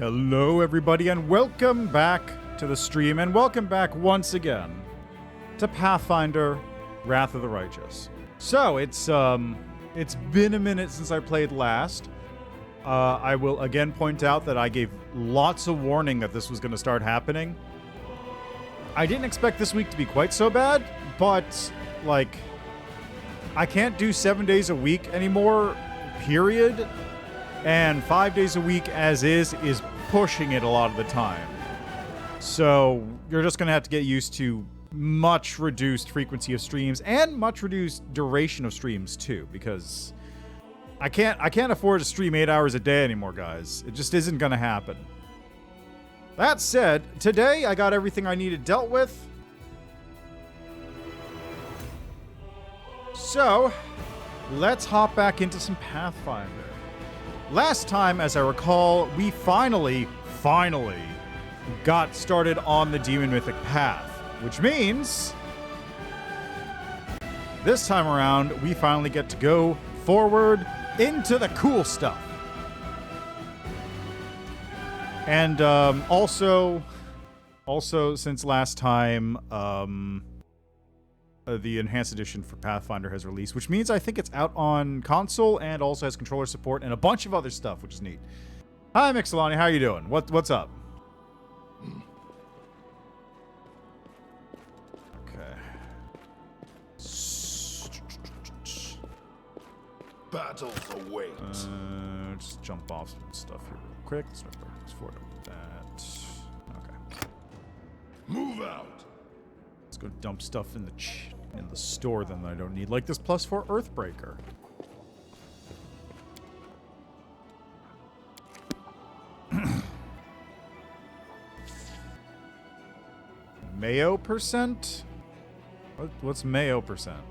Hello everybody and welcome back to the stream and welcome back once again to Pathfinder Wrath of the Righteous. So it's been a minute since I played last. I will again point out that I gave lots of warning that this was going to start happening. I didn't expect this week to be quite so bad, but like I can't do 7 days a week anymore, period. And 5 days a week as is pushing it a lot of the time. So you're just going to have to get used to much reduced frequency of streams and much reduced duration of streams too, because I can't afford to stream 8 hours a day anymore, guys. It just isn't going to happen. That said, today I got everything I needed dealt with. So let's hop back into some Pathfinder. Last time, as I recall, we finally got started on the Demon Mythic path, which means this time around, we finally get to go forward into the cool stuff. And also since last time, the Enhanced Edition for Pathfinder has released, which means I think it's out on console and also has controller support and a bunch of other stuff, which is neat. Hi, Mixalani, how are you doing? What's up? Okay. Battles await. Just jump off some stuff here real quick. Let's forward that. Okay. Move out. Let's go dump stuff in the store then that I don't need, like this +4 Earthbreaker. Mayo percent? What's Mayo percent?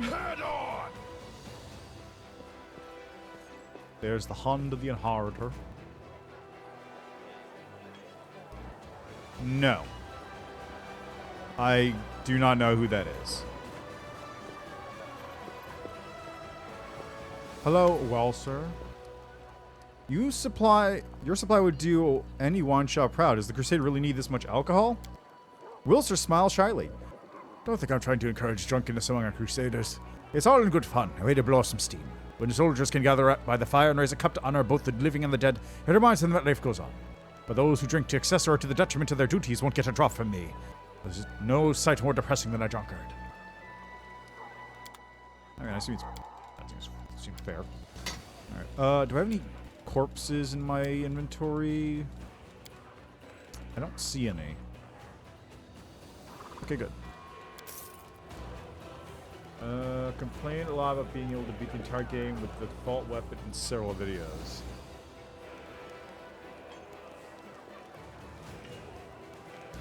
Head on. There's the Hand of the Inheritor. No. I do not know who that is. Hello, well, sir. Your supply would do any one-shot proud. Does the crusade really need this much alcohol? Wilser smiles shyly. Don't think I'm trying to encourage drunkenness among our crusaders. It's all in good fun, a way to blow off some steam. When the soldiers can gather by the fire and raise a cup to honor both the living and the dead, it reminds them that life goes on. But those who drink to excess or to the detriment of their duties won't get a drop from me. There's no sight more depressing than a drunkard. Okay, that seems fair. Alright, do I have any corpses in my inventory? I don't see any. Okay, good. Complained a lot about being able to beat the entire game with the default weapon in several videos.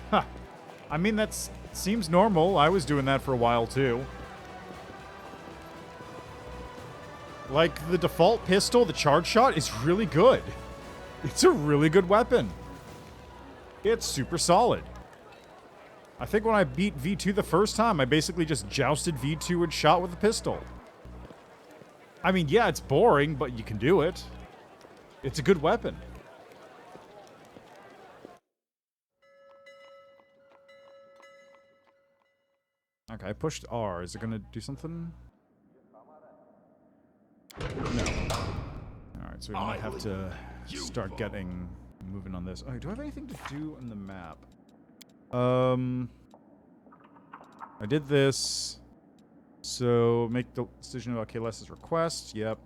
Huh. I mean, that seems normal. I was doing that for a while, too. Like, the default pistol, the charge shot, is really good. It's a really good weapon. It's super solid. I think when I beat V2 the first time, I basically just jousted V2 and shot with a pistol. I mean, yeah, it's boring, but you can do it. It's a good weapon. Okay, I pushed R. Is it gonna do something? No. Alright, so we might have to start moving on this. Oh, do I have anything to do on the map? I did this. So, make the decision about Kales's request. Yep.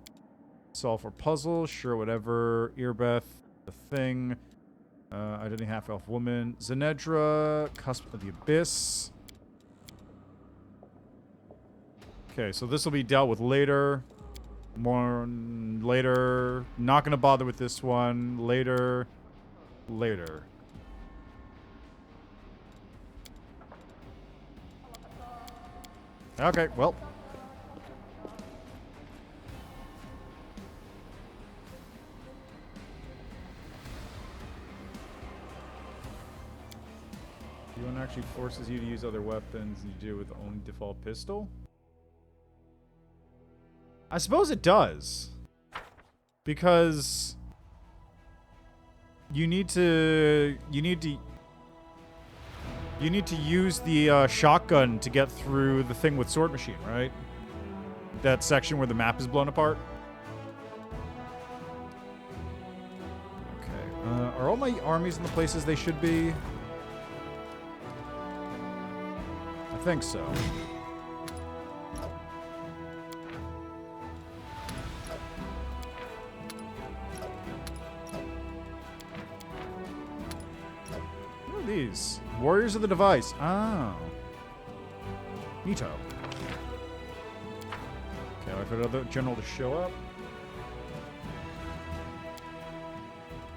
Solve for puzzle. Sure, whatever. Earbeth. The thing. Identity half-elf woman. Zenedra. Cusp of the Abyss. Okay, so this will be dealt with later. More later. Not gonna bother with this one. Later. Later. Okay, well. one actually forces you to use other weapons and you do it with the only default pistol? I suppose it does. Because you need to use the shotgun to get through the thing with Sword Machine, right? That section where the map is blown apart. Okay. Are all my armies in the places they should be? I think so. What are these? Warriors of the Device. Oh. Neato. Okay, I'll wait for another general to show up.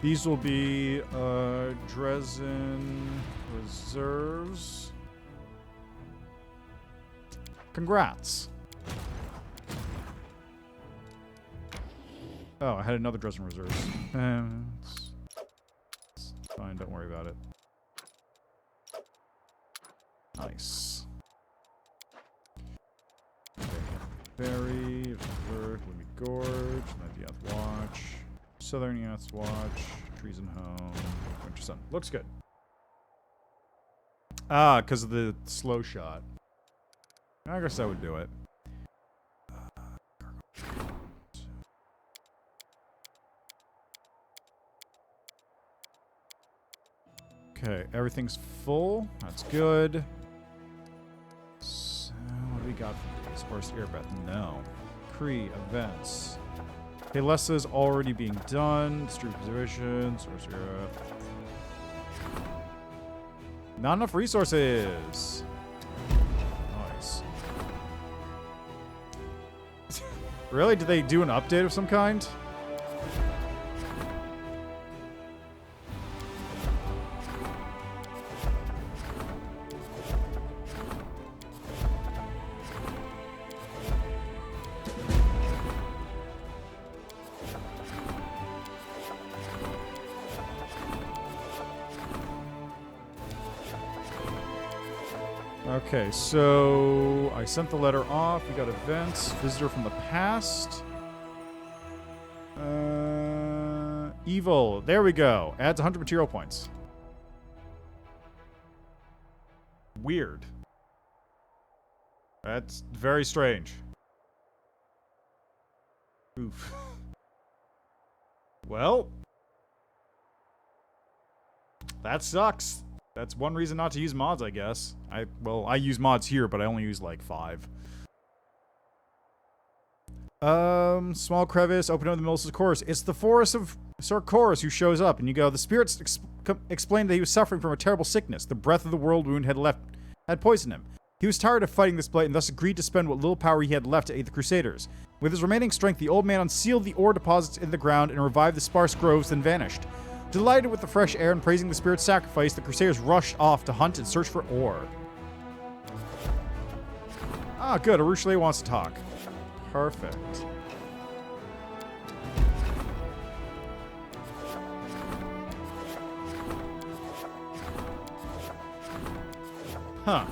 These will be Dresden reserves. Congrats. Oh, I had another Dresden reserves. It's fine, don't worry about it. Nice. Berry, Vert, Windy Gorge, Night Yath Watch, Southern Yath Watch, Trees and Home, Winter Sun. Looks good. Ah, because of the slow shot. I guess that would do it. Okay, everything's full. That's good. So, what do we got from these? Horse Airbeth? No. Cree, events. Kalesa's already being done. Distribute positions. Horse Airbeth. Not enough resources. Nice. Really? Did they do an update of some kind? Okay, so I sent the letter off. We got events. Visitor from the past. Evil. There we go. Adds 100 material points. Weird. That's very strange. Oof. Well. That sucks. That's one reason not to use mods, I guess. I use mods here, but I only use like 5. Small crevice, open up in the middle of the chorus. It's the forest of Sarkoris who shows up, and you go, the spirits explained that he was suffering from a terrible sickness. The breath of the world wound had poisoned him. He was tired of fighting this blight and thus agreed to spend what little power he had left to aid the Crusaders. With his remaining strength, the old man unsealed the ore deposits in the ground and revived the sparse groves, then vanished. Delighted with the fresh air and praising the spirit's sacrifice, the Crusaders rushed off to hunt and search for ore. Ah, good. Arushale wants to talk. Perfect. Huh.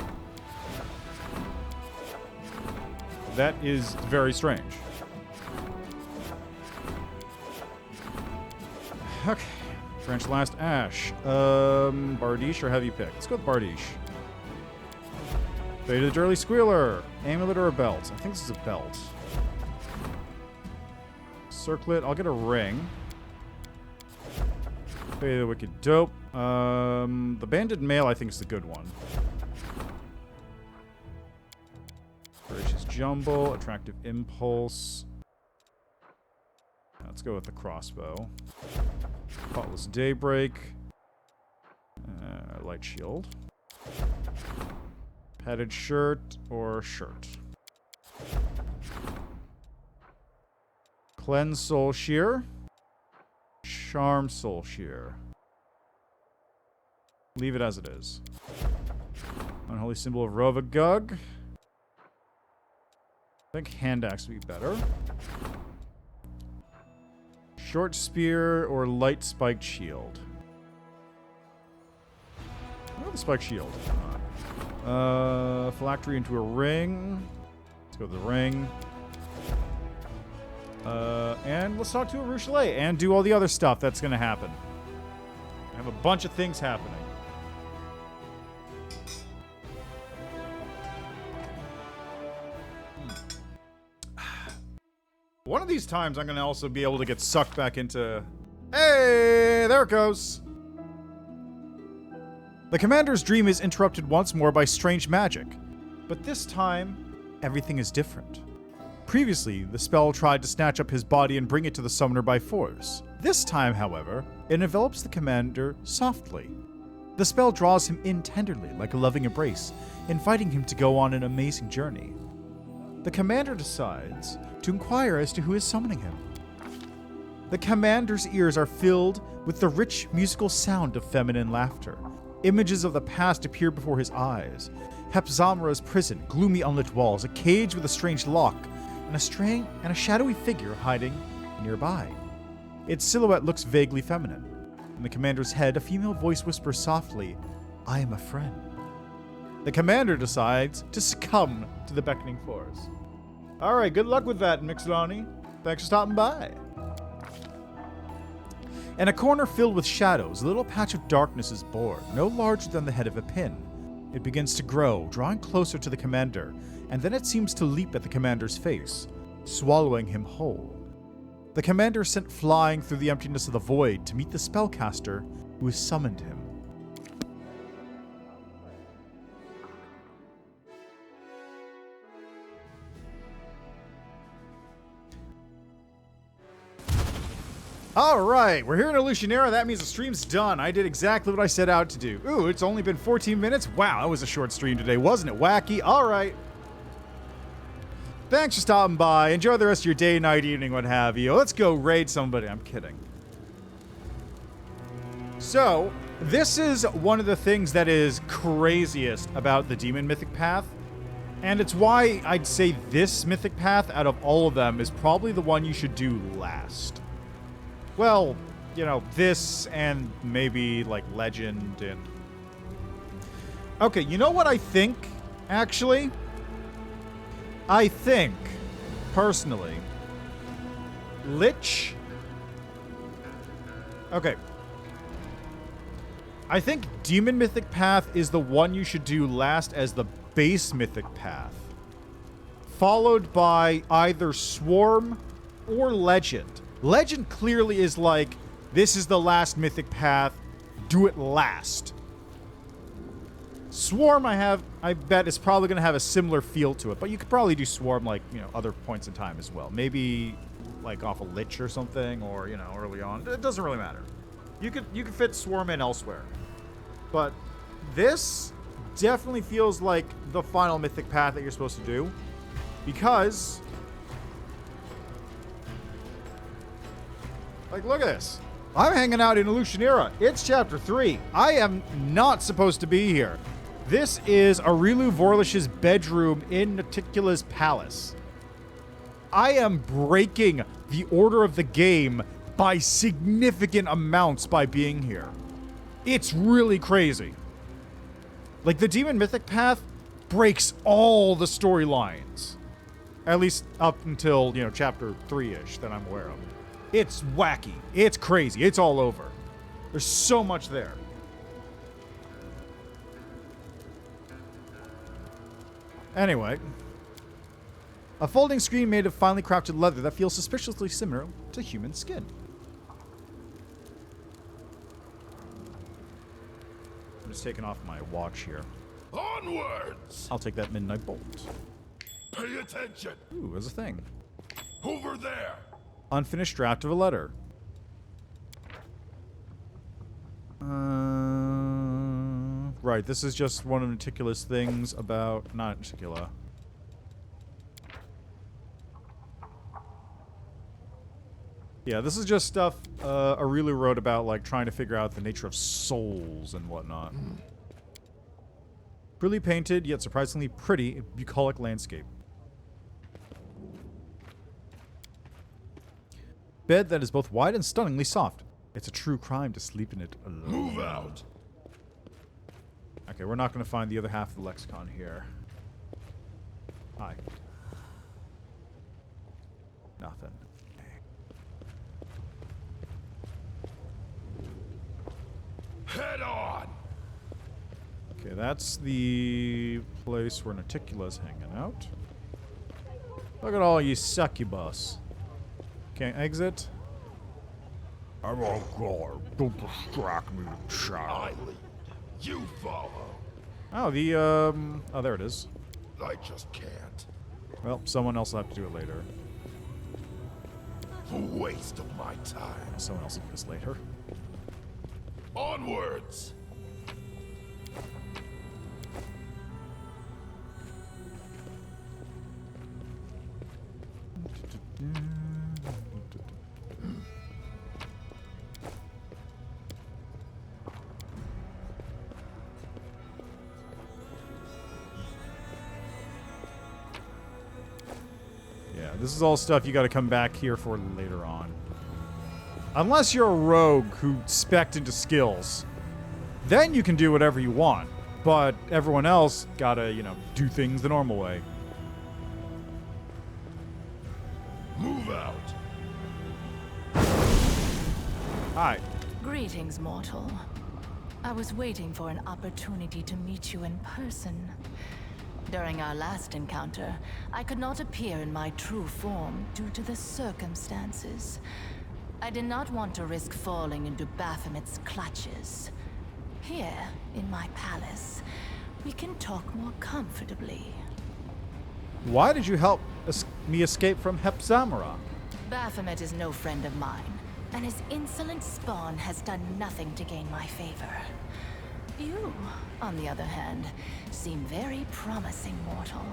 That is very strange. Okay. French Last Ash. Bardiche or Heavy Pick? Let's go with Bardiche. Fate of the Dirty Squealer. Amulet or a belt? I think this is a belt. Circlet. I'll get a ring. Fate of the Wicked Dope. The Banded Mail I think is the good one. Gracious Jumble. Attractive Impulse. Let's go with the crossbow. Thoughtless Daybreak. Light Shield. Padded Shirt or Shirt. Cleanse Soul Shear. Charm Soul Shear. Leave it as it is. Unholy Symbol of Rovagug. I think Hand Axe would be better. Short Spear or Light Spiked Shield. Oh, the spike shield. Phylactery into a ring. Let's go to the ring. And let's talk to a Rochelet and do all the other stuff that's going to happen. I have a bunch of things happening. One of these times I'm going to also be able to get sucked back into... Hey, there it goes. The commander's dream is interrupted once more by strange magic. But this time, everything is different. Previously, the spell tried to snatch up his body and bring it to the summoner by force. This time, however, it envelops the commander softly. The spell draws him in tenderly, like a loving embrace, inviting him to go on an amazing journey. The commander decides to inquire as to who is summoning him. The commander's ears are filled with the rich musical sound of feminine laughter. Images of the past appear before his eyes. Hepzamra's prison, gloomy unlit walls, a cage with a strange lock, and a shadowy figure hiding nearby. Its silhouette looks vaguely feminine. In the commander's head, a female voice whispers softly, "I am a friend." The commander decides to succumb to the beckoning force. Alright, good luck with that, Mixolani. Thanks for stopping by. In a corner filled with shadows, a little patch of darkness is born, no larger than the head of a pin. It begins to grow, drawing closer to the commander, and then it seems to leap at the commander's face, swallowing him whole. The commander is sent flying through the emptiness of the void to meet the spellcaster who has summoned him. Alright, we're here in Alushinyrra. That means the stream's done. I did exactly what I set out to do. Ooh, it's only been 14 minutes? Wow, that was a short stream today, wasn't it? Wacky. Alright. Thanks for stopping by. Enjoy the rest of your day, night, evening, what have you. Let's go raid somebody. I'm kidding. So, this is one of the things that is craziest about the Demon Mythic Path. And it's why I'd say this Mythic Path, out of all of them, is probably the one you should do last. Well, you know, this and maybe, like, Legend and... Okay, you know what I think, actually? I think, personally, Lich... Okay. I think Demon Mythic Path is the one you should do last as the base Mythic Path. Followed by either Swarm or Legend. Legend clearly is like, this is the last Mythic Path, do it last. Swarm, I bet, is probably going to have a similar feel to it, but you could probably do Swarm, like, you know, other points in time as well. Maybe, like, off a Lich or something, or, you know, early on. It doesn't really matter. You could fit Swarm in elsewhere. But this definitely feels like the final Mythic Path that you're supposed to do, because... Like, look at this. I'm hanging out in Alushinyrra. It's Chapter 3. I am not supposed to be here. This is Aurilu Vorlish's bedroom in Naticula's palace. I am breaking the order of the game by significant amounts by being here. It's really crazy. Like, the Demon Mythic Path breaks all the storylines. At least up until, you know, Chapter 3-ish that I'm aware of. It's wacky. It's crazy. It's all over. There's so much there. Anyway. A folding screen made of finely crafted leather that feels suspiciously similar to human skin. I'm just taking off my watch here. Onwards! I'll take that midnight bolt. Pay attention! Ooh, there's a thing. Over there! Unfinished draft of a letter. Right, this is just one of Naticula's things about... Not Naticula. Yeah, this is just stuff Aurilu wrote about, like, trying to figure out the nature of souls and whatnot. Poorly painted, yet surprisingly pretty, bucolic landscape. Bed that is both wide and stunningly soft. It's a true crime to sleep in it alone. Move out! Okay, we're not going to find the other half of the lexicon here. Hi. Nothing. Head on! Okay, that's the place where Naticula's hanging out. Look at all you succubus. Can't exit. I'm on guard. Don't distract me, I child. lead. You follow. Oh, the, oh, there it is. I just can't. Well, someone else will have to do it later. A waste of my time. Someone else will do this later. Onwards! Yeah, this is all stuff you gotta come back here for later on. Unless you're a rogue who spec'd into skills. Then you can do whatever you want. But everyone else gotta, you know, do things the normal way. Move out! Hi. Greetings, mortal. I was waiting for an opportunity to meet you in person. During our last encounter, I could not appear in my true form due to the circumstances. I did not want to risk falling into Baphomet's clutches. Here, in my palace, we can talk more comfortably. Why did you help me escape from Hepzamara? Baphomet is no friend of mine, and his insolent spawn has done nothing to gain my favor. You, on the other hand, seem very promising, mortal.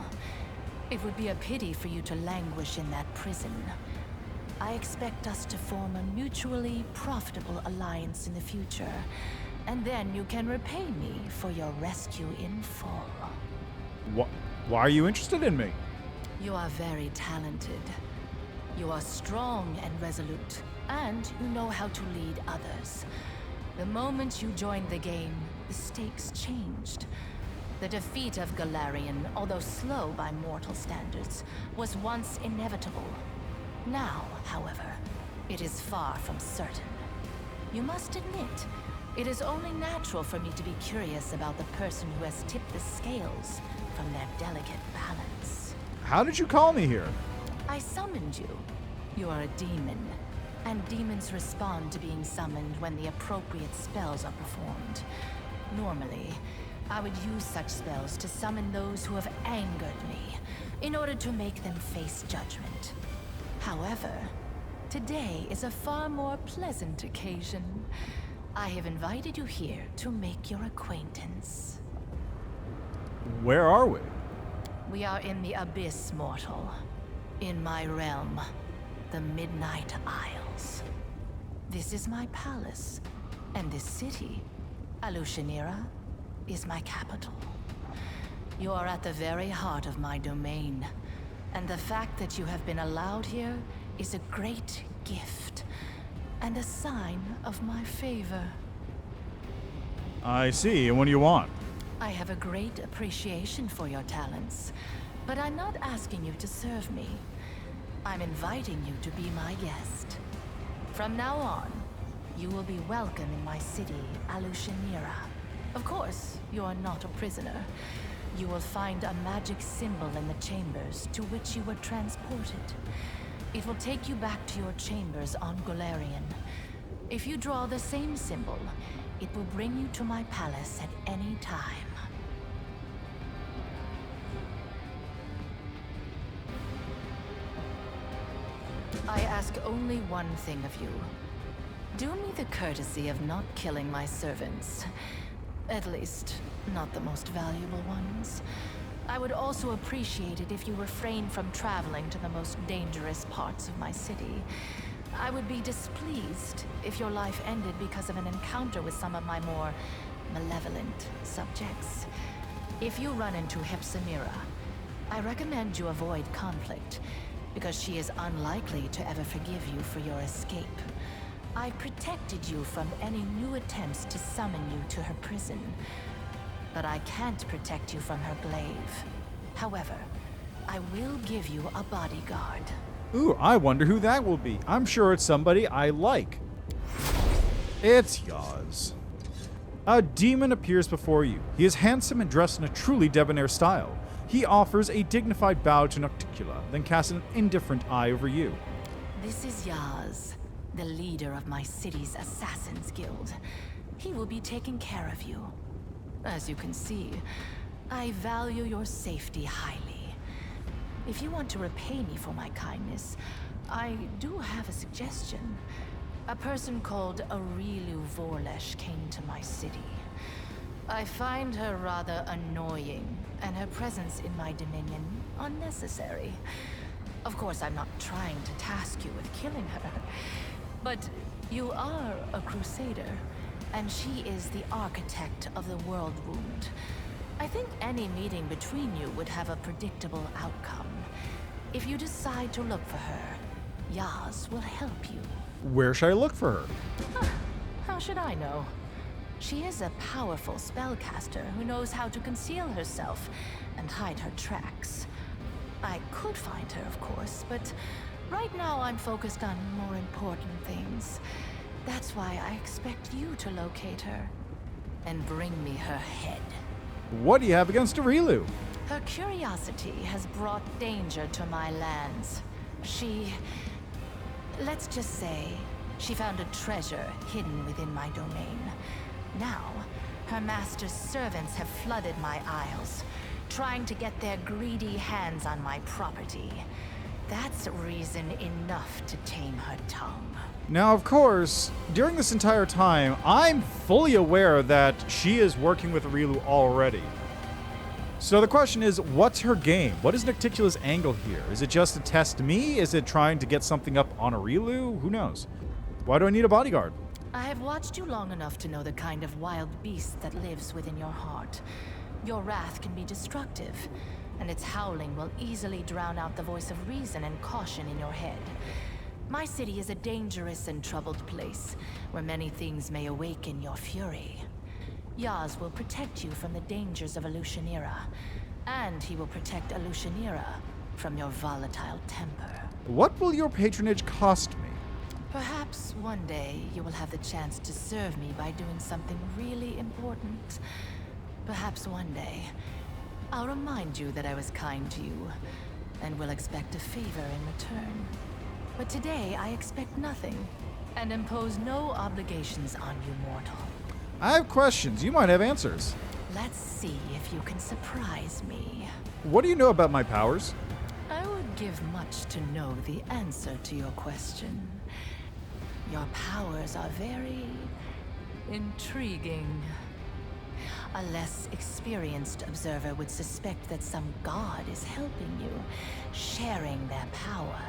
It would be a pity for you to languish in that prison. I expect us to form a mutually profitable alliance in the future, and then you can repay me for your rescue in full. Why are you interested in me? You are very talented. You are strong and resolute, and you know how to lead others. The moment you joined the game, the stakes changed. The defeat of Galarian, although slow by mortal standards, was once inevitable. Now, however, it is far from certain. You must admit, it is only natural for me to be curious about the person who has tipped the scales from their delicate balance. How did you call me here? I summoned you. You are a demon, and demons respond to being summoned when the appropriate spells are performed. Normally, I would use such spells to summon those who have angered me, in order to make them face judgment. However, today is a far more pleasant occasion. I have invited you here to make your acquaintance. Where are we? We are in the Abyss, mortal. In my realm, the Midnight Isles. This is my palace, and this city, Alushinyrra, is my capital. You are at the very heart of my domain, and the fact that you have been allowed here is a great gift, and a sign of my favor. I see. And what do you want? I have a great appreciation for your talents, but I'm not asking you to serve me. I'm inviting you to be my guest. From now on, you will be welcome in my city, Alushinyrra. Of course, you are not a prisoner. You will find a magic symbol in the chambers to which you were transported. It will take you back to your chambers on Galarian. If you draw the same symbol, it will bring you to my palace at any time. I ask only one thing of you. Do me the courtesy of not killing my servants. At least, not the most valuable ones. I would also appreciate it if you refrained from traveling to the most dangerous parts of my city. I would be displeased if your life ended because of an encounter with some of my more malevolent subjects. If you run into Hepzamara, I recommend you avoid conflict, because she is unlikely to ever forgive you for your escape. I protected you from any new attempts to summon you to her prison. but I can't protect you from her glaive. However, I will give you a bodyguard. Ooh, I wonder who that will be. I'm sure it's somebody I like. It's Yaz. A demon appears before you. He is handsome and dressed in a truly debonair style. He offers a dignified bow to Nocticula, then casts an indifferent eye over you. This is Yaz, the leader of my city's Assassins Guild. He will be taking care of you. As you can see, I value your safety highly. If you want to repay me for my kindness, I do have a suggestion. A person called Aurilu Vorlesh came to my city. I find her rather annoying, and her presence in my dominion unnecessary. Of course, I'm not trying to task you with killing her, but you are a crusader, and she is the architect of the world wound. I think any meeting between you would have a predictable outcome. If you decide to look for her, Yaz will help you. Where should I look for her? How should I know? She is a powerful spellcaster who knows how to conceal herself and hide her tracks. I could find her, of course, but right now I'm focused on more important things. That's why I expect you to locate her and bring me her head. What do you have against Aurilu? Her curiosity has brought danger to my lands. Let's just say, she found a treasure hidden within my domain. Now, her master's servants have flooded my isles, trying to get their greedy hands on my property. That's reason enough to tame her tongue. Now, of course, during this entire time, I'm fully aware that she is working with Aurilu already. So the question is, what's her game? What is Nocticula's angle here? Is it just to test me? Is it trying to get something up on Aurilu? Who knows? Why do I need a bodyguard? I have watched you long enough to know the kind of wild beast that lives within your heart. Your wrath can be destructive, and its howling will easily drown out the voice of reason and caution in your head. My city is a dangerous and troubled place, where many things may awaken your fury. Yaz will protect you from the dangers of Alushinyrra, and he will protect Alushinyrra from your volatile temper. What will your patronage cost me? Perhaps one day you will have the chance to serve me by doing something really important. Perhaps one day I'll remind you that I was kind to you, and will expect a favor in return. But today I expect nothing, and impose no obligations on you, mortal. I have questions. You might have answers. Let's see if you can surprise me. What do you know about my powers? I would give much to know the answer to your question. Your powers are very intriguing. A less experienced observer would suspect that some god is helping you, sharing their power.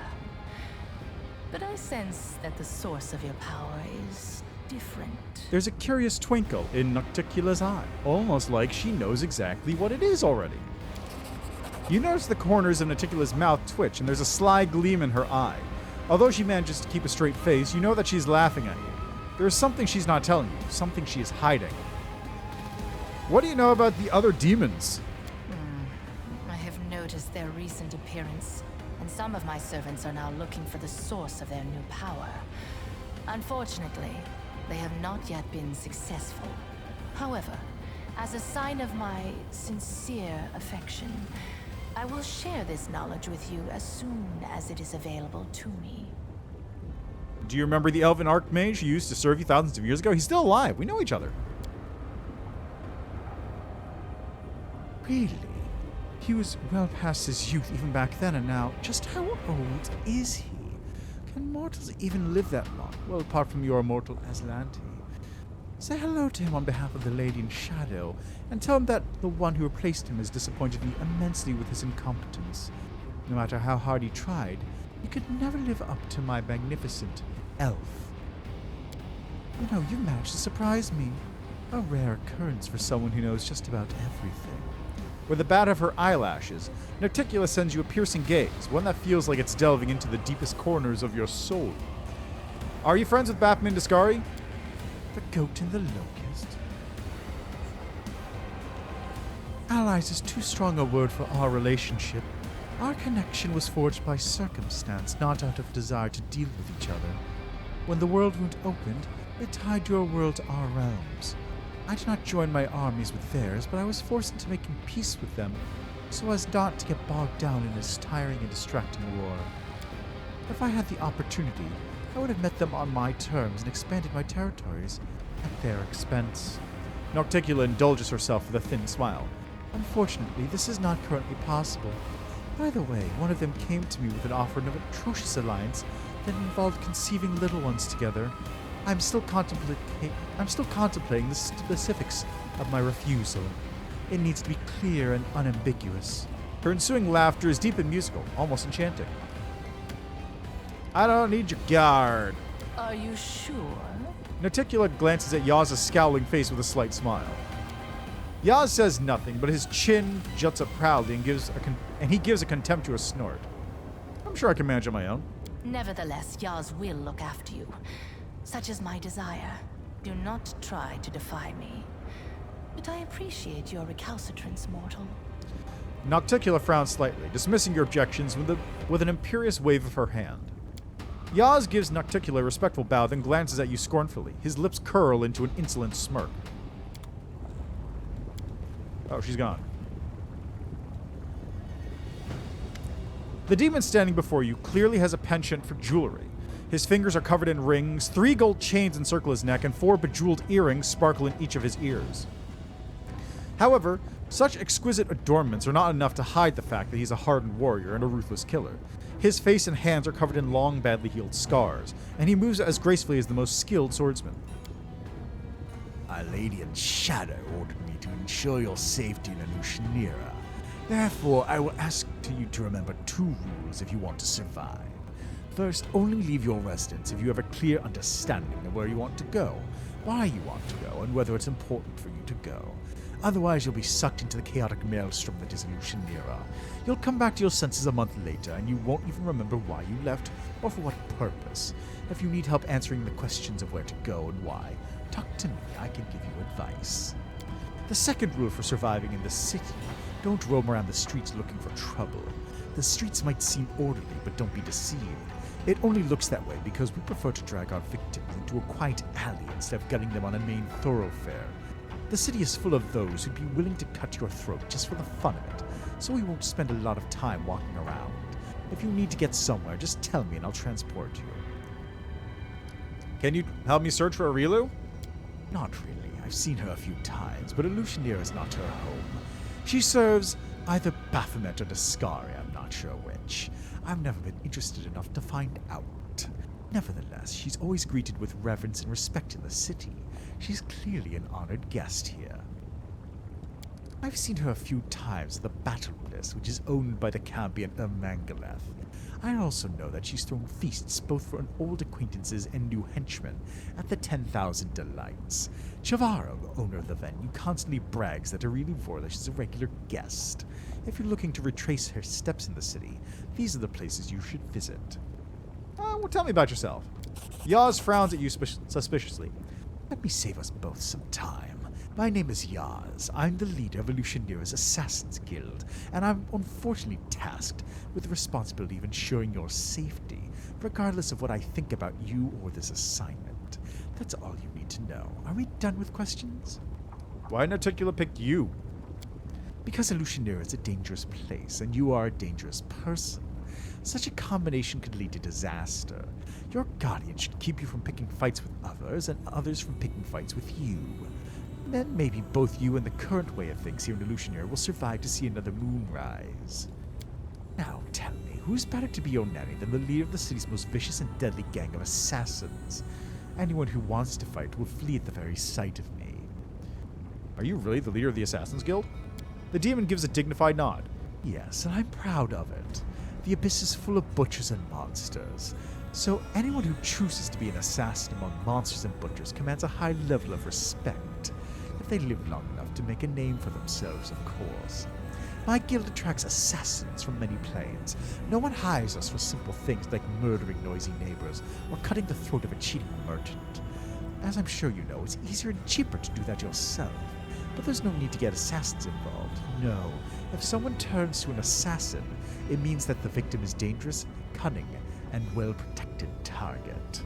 But I sense that the source of your power is different. There's a curious twinkle in Nocticula's eye, almost like she knows exactly what it is already. You notice the corners of Nocticula's mouth twitch, and there's a sly gleam in her eye. Although she manages to keep a straight face, you know that she's laughing at you. There is something she's not telling you, something she is hiding. What do you know about the other demons? I have noticed their recent appearance, and some of my servants are now looking for the source of their new power. Unfortunately, they have not yet been successful. However, as a sign of my sincere affection, I will share this knowledge with you as soon as it is available to me. Do you remember the elven archmage who used to serve you thousands of years ago? He's still alive. We know each other. Really? He was well past his youth even back then, and now, just how old is he? Can mortals even live that long? Well, apart from your immortal Aslanti. Say hello to him on behalf of the Lady in Shadow, and tell him that the one who replaced him has disappointed me immensely with his incompetence. No matter how hard he tried, he could never live up to my magnificent elf. You know, you've managed to surprise me. A rare occurrence for someone who knows just about everything. With a bat of her eyelashes, Nocticula sends you a piercing gaze, one that feels like it's delving into the deepest corners of your soul. Are you friends with Batman Discari? The goat and the locust. Allies is too strong a word for our relationship. Our connection was forged by circumstance, not out of desire to deal with each other. When the world wound opened, it tied your world to our realms. I did not join my armies with theirs, but I was forced into making peace with them, so as not to get bogged down in this tiring and distracting war. If I had the opportunity, I would have met them on my terms and expanded my territories at their expense. Nocticula indulges herself with a thin smile. Unfortunately, this is not currently possible. By the way, one of them came to me with an offer of an atrocious alliance that involved conceiving little ones together. I'm still contemplating the specifics of my refusal. It needs to be clear and unambiguous. Her ensuing laughter is deep and musical, almost enchanting. I don't need your guard. Are you sure? Nocticula glances at Yaz's scowling face with a slight smile. Yaz says nothing, but his chin juts up proudly and he gives a contemptuous snort. I'm sure I can manage on my own. Nevertheless, Yaz will look after you. Such is my desire. Do not try to defy me. But I appreciate your recalcitrance, mortal. Nocticula frowns slightly, dismissing your objections with an imperious wave of her hand. Yaz gives Nocticula a respectful bow, then glances at you scornfully. His lips curl into an insolent smirk. Oh, she's gone. The demon standing before you clearly has a penchant for jewelry. His fingers are covered in rings, 3 gold chains encircle his neck, and 4 bejeweled earrings sparkle in each of his ears. However, such exquisite adornments are not enough to hide the fact that he's a hardened warrior and a ruthless killer. His face and hands are covered in long, badly healed scars, and he moves as gracefully as the most skilled swordsman. Our Lady in Shadow ordered me to ensure your safety in Alushinyrra. Therefore, I will ask you to remember 2 rules if you want to survive. First, only leave your residence if you have a clear understanding of where you want to go, why you want to go, and whether it's important for you to go. Otherwise, you'll be sucked into the chaotic maelstrom that is Alushinyrra. You'll come back to your senses a month later, and you won't even remember why you left, or for what purpose. If you need help answering the questions of where to go and why, talk to me. I can give you advice. The second rule for surviving in the city: don't roam around the streets looking for trouble. The streets might seem orderly, but don't be deceived. It only looks that way because we prefer to drag our victims into a quiet alley instead of gutting them on a main thoroughfare. The city is full of those who'd be willing to cut your throat just for the fun of it, so we won't spend a lot of time walking around. If you need to get somewhere, just tell me and I'll transport you. Can you help me search for Arilu? Not really. I've seen her a few times, but Alushinyrra is not her home. She serves either Baphomet or Dascari, I'm not sure which. I've never been interested enough to find out. Nevertheless, she's always greeted with reverence and respect in the city. She's clearly an honored guest here. I've seen her a few times at the Battle Bliss, which is owned by the Cambion of Mangaleth. I also know that she's thrown feasts both for old acquaintances and new henchmen at the 10,000 Delights. Chavaro, the owner of the venue, constantly brags that Arilu Vorlish is a regular guest. If you're looking to retrace her steps in the city, these are the places you should visit. Well, tell me about yourself. Yaz frowns at you suspiciously. Let me save us both some time. My name is Yaz. I'm the leader of Alushinyrra's Assassins Guild, and I'm unfortunately tasked with the responsibility of ensuring your safety, regardless of what I think about you or this assignment. That's all you need to know. Are we done with questions? Why did Nocticula pick you? Because Alushinyrra is a dangerous place, and you are a dangerous person. Such a combination could lead to disaster. Your guardian should keep you from picking fights with others, and others from picking fights with you. Then maybe both you and the current way of things here in Alushinyrra will survive to see another moonrise. Now tell me, who's better to be your nanny than the leader of the city's most vicious and deadly gang of assassins? Anyone who wants to fight will flee at the very sight of me. Are you really the leader of the Assassins Guild? The demon gives a dignified nod. Yes, and I'm proud of it. The abyss is full of butchers and monsters, so anyone who chooses to be an assassin among monsters and butchers commands a high level of respect, if they live long enough to make a name for themselves, of course. My guild attracts assassins from many planes. No one hires us for simple things like murdering noisy neighbors or cutting the throat of a cheating merchant. As I'm sure you know, it's easier and cheaper to do that yourself. But there's no need to get assassins involved. No. If someone turns to an assassin, it means that the victim is dangerous, cunning, and well-protected target.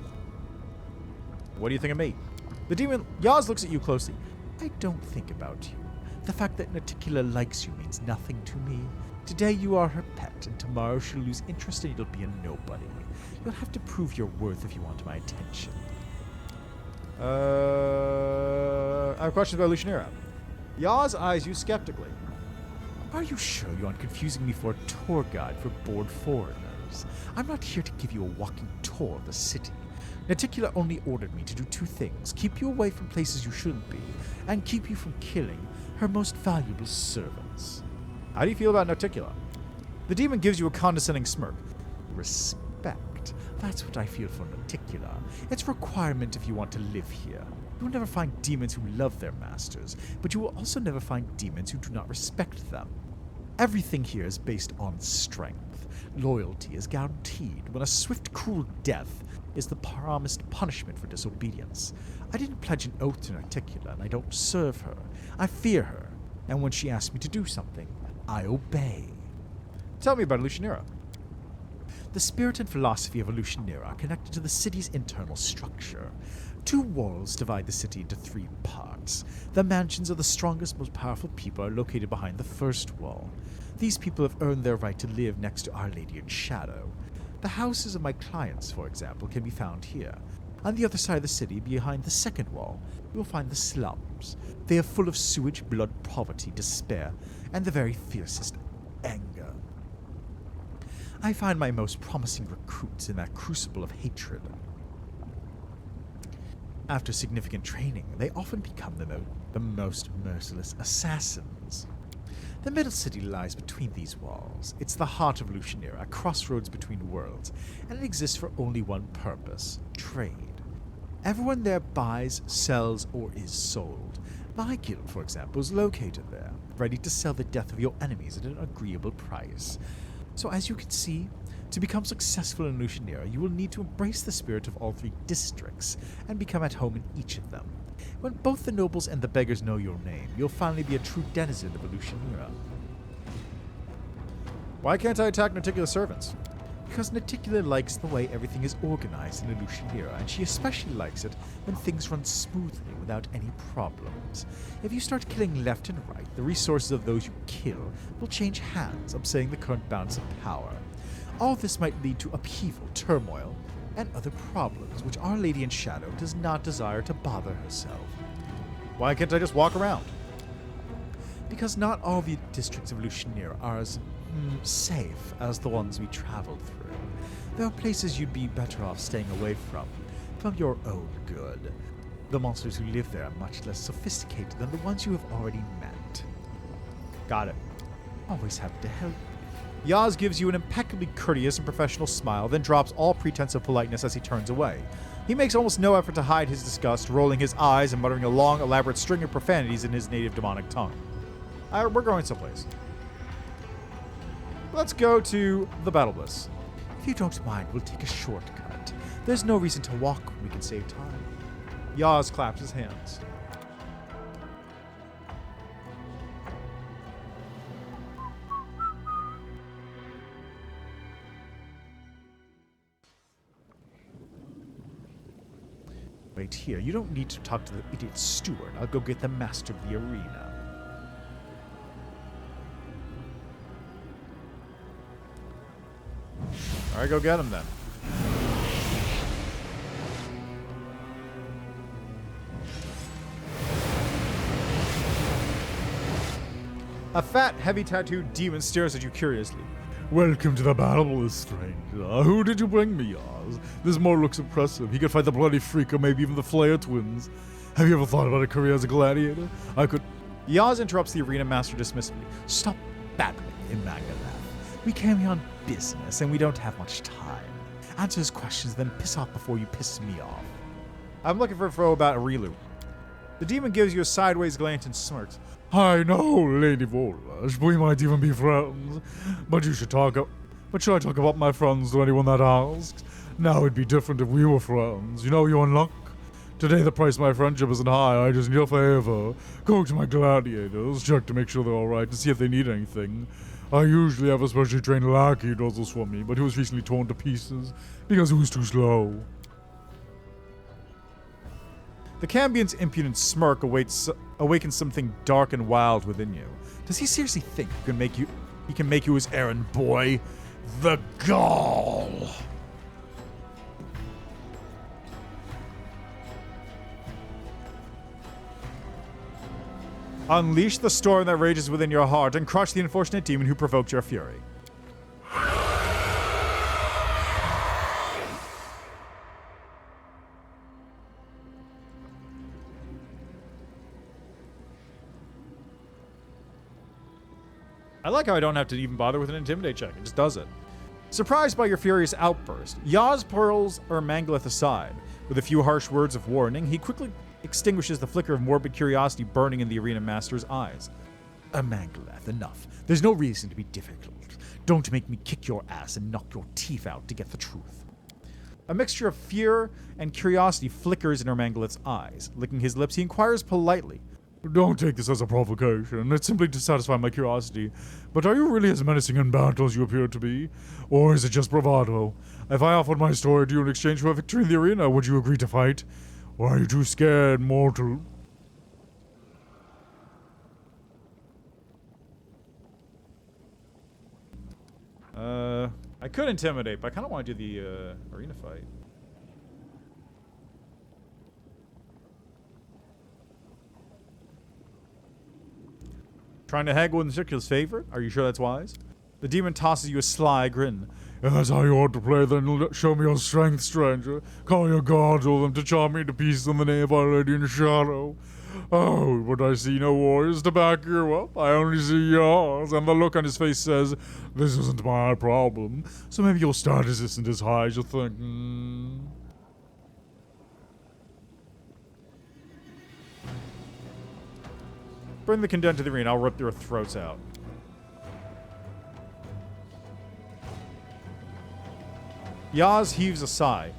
What do you think of me? The demon Yaz looks at you closely. I don't think about you. The fact that Naticula likes you means nothing to me. Today you are her pet, and tomorrow she'll lose interest and you'll be a nobody. You'll have to prove your worth if you want my attention. I have questions about Alushinyrra. Yaz eyes you skeptically. Are you sure you aren't confusing me for a tour guide for bored foreigners? I'm not here to give you a walking tour of the city. Naticula only ordered me to do two things: keep you away from places you shouldn't be, and keep you from killing her most valuable servants. How do you feel about Naticula? The demon gives you a condescending smirk. Respect. That's what I feel for Naticula. It's a requirement if you want to live here. You will never find demons who love their masters, but you will also never find demons who do not respect them. Everything here is based on strength. Loyalty is guaranteed, when a swift, cruel death is the promised punishment for disobedience. I didn't pledge an oath to Naticula, and I don't serve her. I fear her, and when she asks me to do something, I obey. Tell me about Alushinyrra. The spirit and philosophy of Alushinyrra are connected to the city's internal structure. 2 walls divide the city into 3 parts. The mansions of the strongest, most powerful people are located behind the first wall. These people have earned their right to live next to Our Lady in Shadow. The houses of my clients, for example, can be found here. On the other side of the city, behind the second wall, you will find the slums. They are full of sewage, blood, poverty, despair, and the very fiercest anger. I find my most promising recruits in that crucible of hatred. After significant training, they often become the most merciless assassins. The middle city lies between these walls. It's the heart of Alushinyrra, a crossroads between worlds, and it exists for only one purpose: trade. Everyone there buys, sells, or is sold. My guild, for example, is located there, ready to sell the death of your enemies at an agreeable price. So as you can see, to become successful in Alushinyrra, you will need to embrace the spirit of all 3 districts and become at home in each of them. When both the nobles and the beggars know your name, you'll finally be a true denizen of Alushinyrra. Why can't I attack Naticula's servants? Because Naticula likes the way everything is organized in Alushinyrra, and she especially likes it when things run smoothly without any problems. If you start killing left and right, the resources of those you kill will change hands, upsetting the current balance of power. All this might lead to upheaval, turmoil, and other problems, which Our Lady in Shadow does not desire to bother herself. Why can't I just walk around? Because not all the districts of Alushinyrra are as safe as the ones we traveled through. There are places you'd be better off staying away from your own good. The monsters who live there are much less sophisticated than the ones you have already met. Got it. Always happy to help. Yaz gives you an impeccably courteous and professional smile, then drops all pretense of politeness as he turns away. He makes almost no effort to hide his disgust, rolling his eyes and muttering a long, elaborate string of profanities in his native demonic tongue. We're going someplace. Let's go to the Battle Bliss. If you don't mind, we'll take a shortcut. There's no reason to walk when we can save time. Yaz claps his hands. Wait here. You don't need to talk to the idiot steward. I'll go get the master of the arena. Alright, go get him then. A fat, heavy tattooed demon stares at you curiously. Welcome to the battle, stranger. Who did you bring me, Oz? This more looks impressive. He could fight the Bloody Freak or maybe even the Flair twins. Have you ever thought about a career as a gladiator? I could... Yaz interrupts the arena master dismissively. Stop babbling, Imagalath. We came here on business, and we don't have much time. Answer his questions, then piss off before you piss me off. I'm looking for info about Arilu. The demon gives you a sideways glance and smirks. I know, Lady Volash, we might even be friends. But should I talk about my friends to anyone that asks? Now it'd be different if we were friends. You know, you're in luck. Today the price of my friendship isn't high. I just need a favor. Go to my gladiators, check to make sure they're alright, and see if they need anything. I usually have a specially trained lackey who does this for me, but he was recently torn to pieces because he was too slow. The Cambion's impudent smirk awakens something dark and wild within you. Does he seriously think he can make you his errand boy? The gall! Unleash the storm that rages within your heart and crush the unfortunate demon who provoked your fury. I like how I don't have to even bother with an intimidate check. It just does it. Surprised by your furious outburst, Yaz pulls Ermanglith aside. With a few harsh words of warning, he quickly extinguishes the flicker of morbid curiosity burning in the arena master's eyes. Ermanglith, enough. There's no reason to be difficult. Don't make me kick your ass and knock your teeth out to get the truth. A mixture of fear and curiosity flickers in Ermanglith's eyes. Licking his lips, he inquires politely. Don't take this as a provocation. It's simply to satisfy my curiosity. But are you really as menacing in battle as you appear to be? Or is it just bravado? If I offered my story to you in exchange for a victory in the arena, would you agree to fight? Or are you too scared, mortal? I could intimidate, but I kind of want to do the arena fight. Trying to haggle in Circular's favor? Are you sure that's wise? The demon tosses you a sly grin. If that's how you ought to play, then show me your strength, stranger. Call your gods over them to charm me to pieces in the name of Our Lady in the Shadow. Oh, but I see no warriors to back you up. I only see yours. And the look on his face says, this isn't my problem. So maybe your status isn't as high as you think. Bring the condemned to the arena. I'll rip their throats out. Yaz heaves a sigh.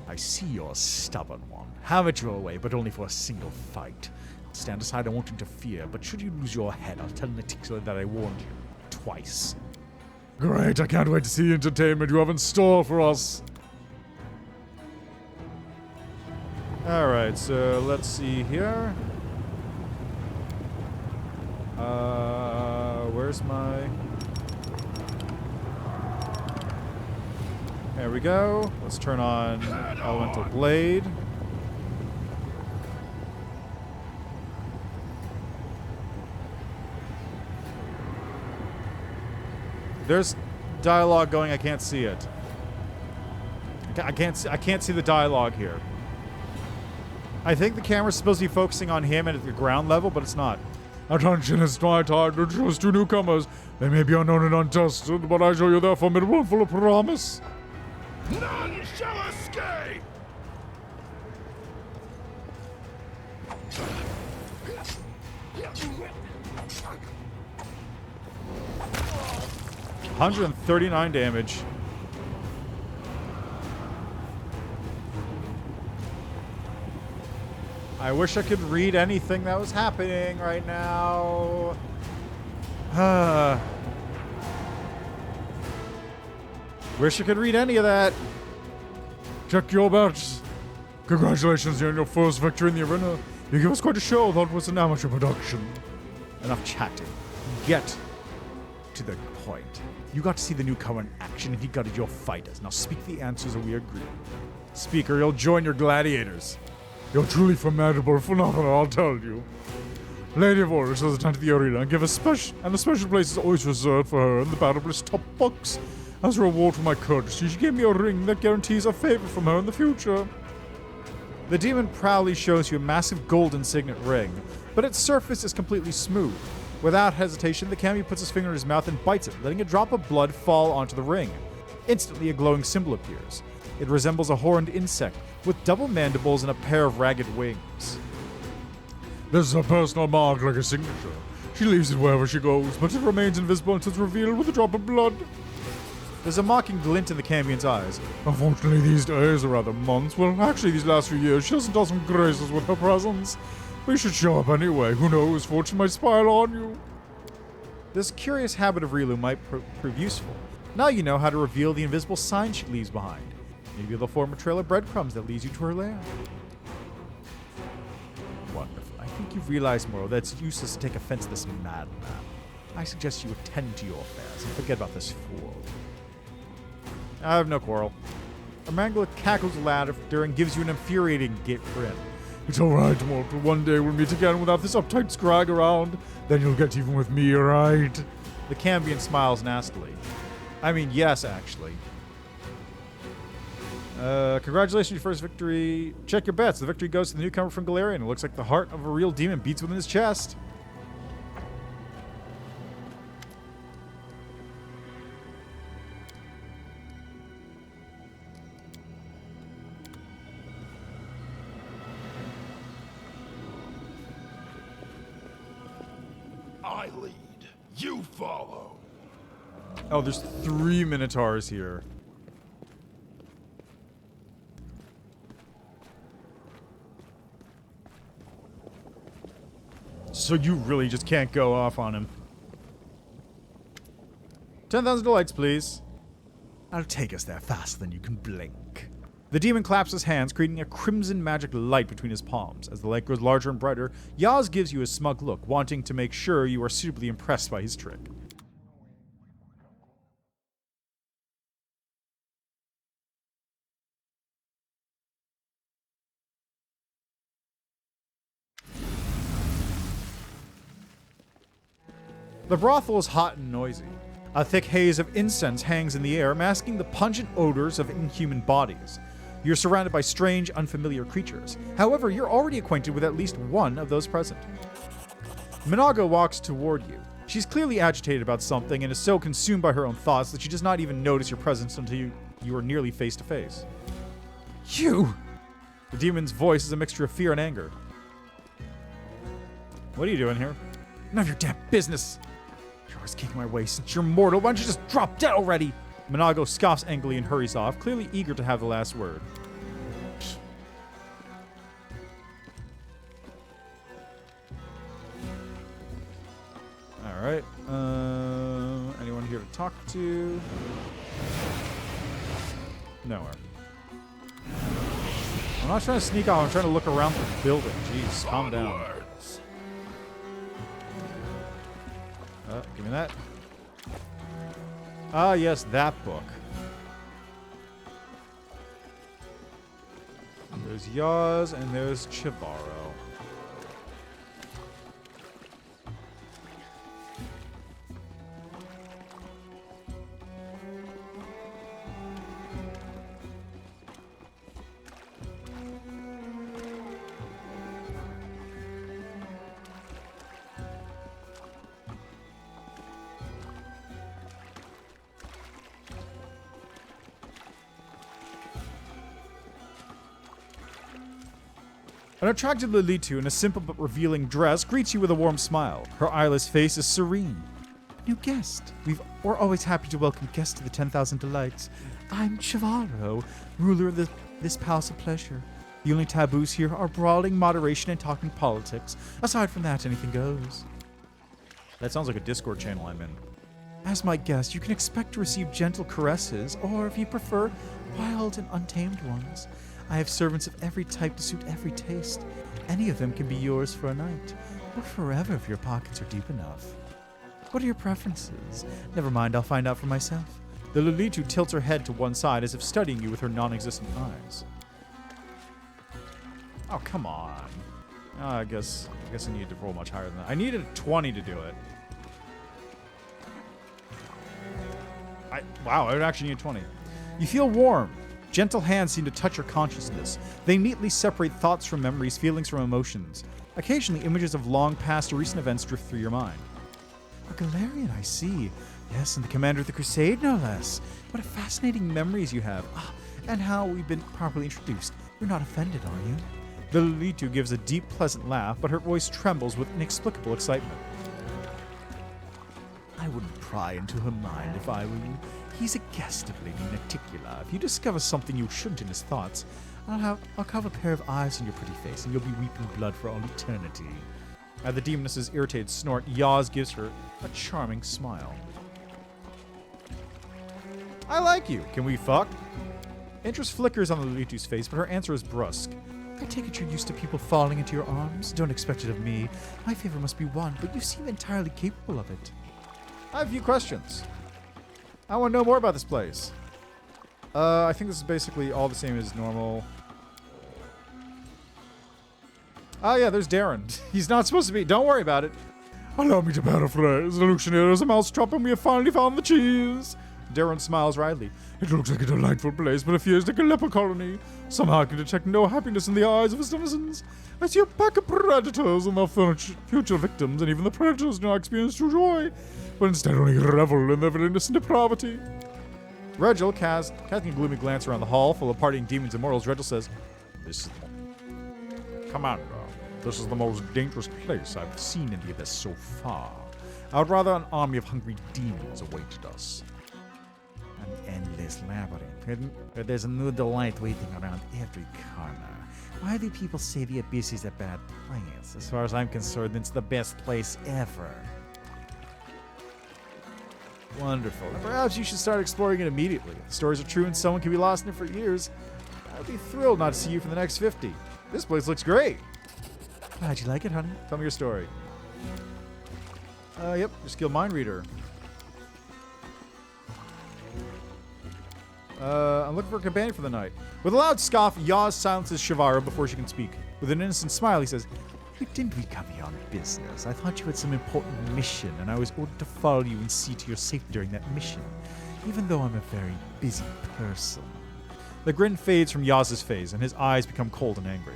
I see you're a stubborn one. Have it your way, but only for a single fight. Stand aside, I won't interfere, but should you lose your head, I'll tell Natixia that I warned you. Twice. Great, I can't wait to see the entertainment you have in store for us. Alright, so let's see here. Where's my... There we go. Let's turn on Elemental Blade. There's dialogue going. I can't see it. I can't see the dialogue here. I think the camera's supposed to be focusing on him and at the ground level, but it's not. Attention, it's my time to introduce two newcomers. They may be unknown and untested, but I show you they're formidable and full of promise. None shall escape! $139 damage. I wish I could read anything that was happening right now. Wish I could read any of that. Check your badges. Congratulations on your first victory in the arena. You give us quite a show, though it was an amateur production. Enough chatting. Get to the point. You got to see the newcomer in action and he gutted your fighters. Now speak the answers or we agree. Speak or you'll join your gladiators. You're truly formidable, phenomenal, I'll tell you. Lady of Orders has attended the arena and a special place is always reserved for her in the Battle Bliss top box. As a reward for my courtesy, she gave me a ring that guarantees a favor from her in the future. The demon proudly shows you a massive golden signet ring, but its surface is completely smooth. Without hesitation, the Kami puts his finger in his mouth and bites it, letting a drop of blood fall onto the ring. Instantly, a glowing symbol appears. It resembles a horned insect with double mandibles and a pair of ragged wings. This is a personal mark like a signature. She leaves it wherever she goes, but it remains invisible until it's revealed with a drop of blood. There's a mocking glint in the Cambion's eyes. Unfortunately, these days, or rather months, well, actually these last few years, she doesn't grace us with her presence. We should show up anyway. Who knows? Fortune might smile on you. This curious habit of Rilu might prove useful. Now you know how to reveal the invisible sign she leaves behind. Maybe they'll form a trail of breadcrumbs that leads you to her lair. Wonderful. I think you've realized, Moro, that it's useless to take offense to this madman. I suggest you attend to your affairs and forget about this fool. I have no quarrel. Armangla cackles laughter and gives you an infuriating grin. It's alright, mortal. One day we'll meet again without this uptight scrag around. Then you'll get even with me, alright? The Cambion smiles nastily. I mean, yes, actually. Congratulations on your first victory. Check your bets. The victory goes to the newcomer from Galarian. It looks like the heart of a real demon beats within his chest. I lead. You follow. Oh, there's 3 Minotaurs here. So you really just can't go off on him. 10,000 delights, please. I'll take us there faster than you can blink. The demon claps his hands, creating a crimson magic light between his palms. As the light grows larger and brighter, Yaz gives you a smug look, wanting to make sure you are suitably impressed by his trick. The brothel is hot and noisy. A thick haze of incense hangs in the air, masking the pungent odors of inhuman bodies. You're surrounded by strange, unfamiliar creatures. However, you're already acquainted with at least one of those present. Minago walks toward you. She's clearly agitated about something and is so consumed by her own thoughts that she does not even notice your presence until you are nearly face to face. You! The demon's voice is a mixture of fear and anger. What are you doing here? None of your damn business! You're always kicking my way since you're mortal. Why don't you just drop dead already? Minago scoffs angrily and hurries off, clearly eager to have the last word. Alright. Anyone here to talk to? Nowhere. I'm not trying to sneak off. I'm trying to look around the building. Jeez, calm down. Onwards. Give me that. Ah, yes, that book. There's Yaz and there's Chivaro. An attractive Lilitu in a simple but revealing dress greets you with a warm smile. Her eyeless face is serene. New guest. We're always happy to welcome guests to the 10,000 Delights. I'm Chivaro, ruler of this palace of pleasure. The only taboos here are brawling, moderation, and talking politics. Aside from that, anything goes. That sounds like a Discord channel I'm in. As my guest, you can expect to receive gentle caresses, or if you prefer, wild and untamed ones. I have servants of every type to suit every taste. Any of them can be yours for a night, or forever if your pockets are deep enough. What are your preferences? Never mind, I'll find out for myself. The Lilitu tilts her head to one side as if studying you with her non-existent eyes. Oh, come on. Oh, I guess I needed to roll much higher than that. I needed a 20 to do it. Wow, I would actually need a 20. You feel warm. Gentle hands seem to touch your consciousness. They neatly separate thoughts from memories, feelings from emotions. Occasionally, images of long past or recent events drift through your mind. A Galarian, I see. Yes, and the commander of the Crusade, no less. What a fascinating memories you have. Ah, and how we've been properly introduced. You're not offended, are you? The Lilitu gives a deep, pleasant laugh, but her voice trembles with inexplicable excitement. I wouldn't pry into her mind if I were you. He's a guest of Lady Naticula. If you discover something you shouldn't in his thoughts, I'll carve a pair of eyes on your pretty face, and you'll be weeping blood for all eternity. At the demoness's irritated snort, Yaz gives her a charming smile. I like you. Can we fuck? Interest flickers on the Lulitu's face, but her answer is brusque. I take it you're used to people falling into your arms. Don't expect it of me. My favor must be won, but you seem entirely capable of it. I have a few questions. I want to know more about this place. I think this is basically all the same as normal. Oh yeah, there's Darren. He's not supposed to be. Don't worry about it. Allow me to paraphrase. Alushinyrra is a mousetrap and we have finally found the cheese. Darren smiles wryly. It looks like a delightful place, but it feels like a leper colony. Somehow I can detect no happiness in the eyes of its denizens. I see a pack of predators and their future victims, and even the predators do not experience true joy, but instead only revel in their villainous and depravity. Regil, casting a gloomy glance around the hall full of partying demons and mortals, Regil says, Commander, this is the most dangerous place I've seen in the abyss so far. I would rather an army of hungry demons awaited us. An endless labyrinth, where there's a new delight waiting around every corner. Why do people say the abyss is a bad place? As far as I'm concerned, it's the best place ever. wonderful. And perhaps you should start exploring it immediately. If the stories are true and someone can be lost in it for years, I'd be thrilled not to see you for the next 50. This place looks great. How'd you like it, honey? Tell me your story. Yep, your skilled mind reader. I'm looking for a companion for the night. With a loud scoff, Yaz silences Shavara before she can speak. With an innocent smile, he says, You didn't come here on business. I thought you had some important mission, and I was ordered to follow you and see to your safety during that mission, even though I'm a very busy person. The grin fades from Yaz's face, and his eyes become cold and angry.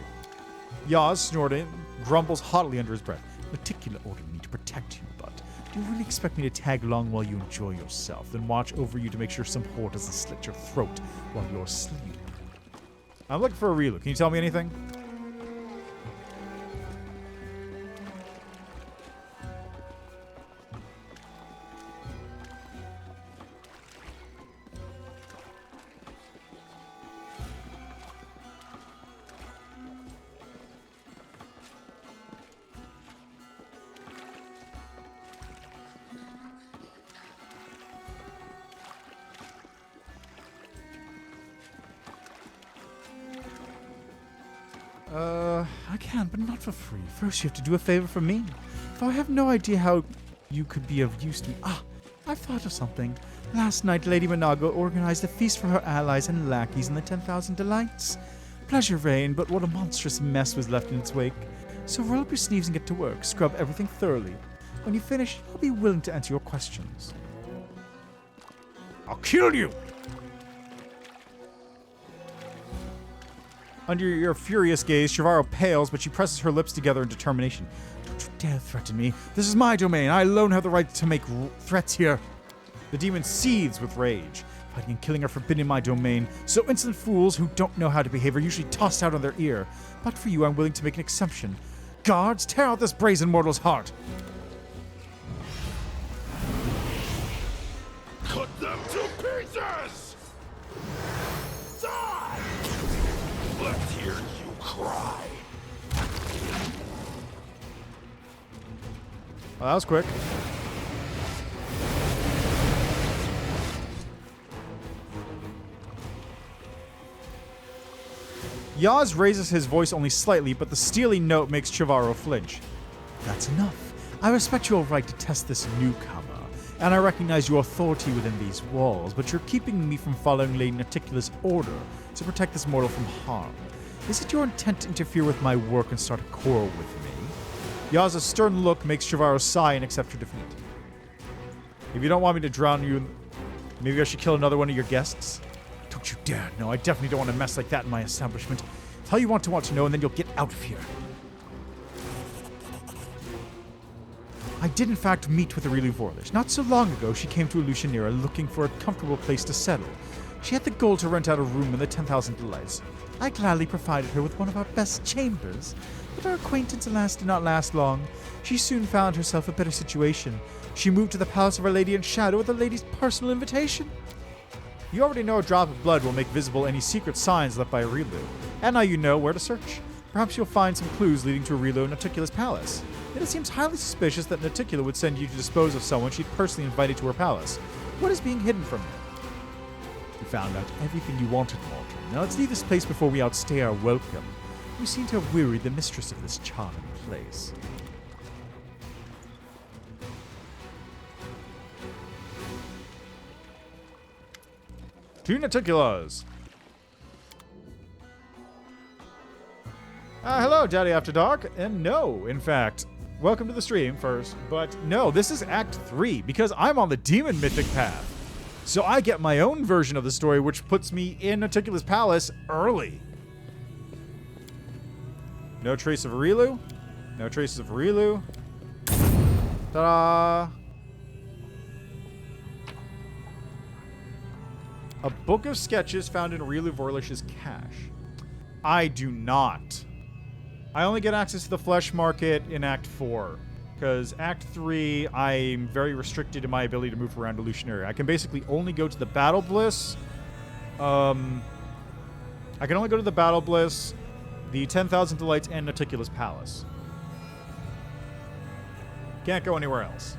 Yaz, snorting, grumbles haughtily under his breath. Naticula ordered me to protect you, but do you really expect me to tag along while you enjoy yourself, then watch over you to make sure some whore doesn't slit your throat while you're asleep? I'm looking for a Rilu. Can you tell me anything? I can, but not for free. First, you have to do a favor for me. Though I have no idea how you could be of use to me. I've thought of something. Last night, Lady Monago organized a feast for her allies and lackeys in the 10,000 Delights. Pleasure reigned, but what a monstrous mess was left in its wake. So roll up your sleeves and get to work. Scrub everything thoroughly. When you finish, I'll be willing to answer your questions. I'll kill you! Under your furious gaze, Shavaro pales, but she presses her lips together in determination. Don't you dare threaten me. This is my domain. I alone have the right to make threats here. The demon seethes with rage. Fighting and killing are forbidden in my domain, so insolent fools who don't know how to behave are usually tossed out on their ear. But for you, I'm willing to make an exception. Guards, tear out this brazen mortal's heart. Cut them to pieces! Die! Let's hear you cry. Well, that was quick. Yaz raises his voice only slightly, but the steely note makes Shavaro flinch. That's enough. I respect your right to test this newcomer, and I recognize your authority within these walls, but you're keeping me from following Lady Naticula's order to protect this mortal from harm. Is it your intent to interfere with my work and start a quarrel with me? Yaz's stern look makes Shavaro sigh and accept her defeat. If you don't want me to drown you, maybe I should kill another one of your guests? Don't you dare. No, I definitely don't want a mess like that in my establishment. Tell you want to know, and then you'll get out of here. I did in fact meet with Aurelie Vorlich. Not so long ago, she came to Alushinyrra looking for a comfortable place to settle. She had the goal to rent out a room in the 10,000 Delights. I gladly provided her with one of our best chambers, but our acquaintance, alas, did not last long. She soon found herself a better situation. She moved to the Palace of Our Lady in Shadow with the lady's personal invitation. You already know a drop of blood will make visible any secret signs left by a Rilu. And now you know where to search. Perhaps you'll find some clues leading to a Rilu in Naticula's palace. Yet it seems highly suspicious that Naticula would send you to dispose of someone she'd personally invited to her palace. What is being hidden from you? You found out everything you wanted, mortal. Now let's leave this place before we outstay our welcome. You seem to have wearied the mistress of this charming place. Two Naticulas. Hello, Daddy After Dark. And no, in fact, welcome to the stream first. But no, this is Act 3 because I'm on the Demon Mythic path. So I get my own version of the story, which puts me in Naticula's palace early. No trace of Rilu. No traces of Rilu. Ta-da! A book of sketches found in Rilu Vorlish's cache. I do not. I only get access to the flesh market in Act 4. Because Act 3, I'm very restricted in my ability to move around Alushinyrra. I can basically only go to the Battle Bliss. I can only go to the Battle Bliss, the 10,000 Delights, and Naticula's Palace. Can't go anywhere else.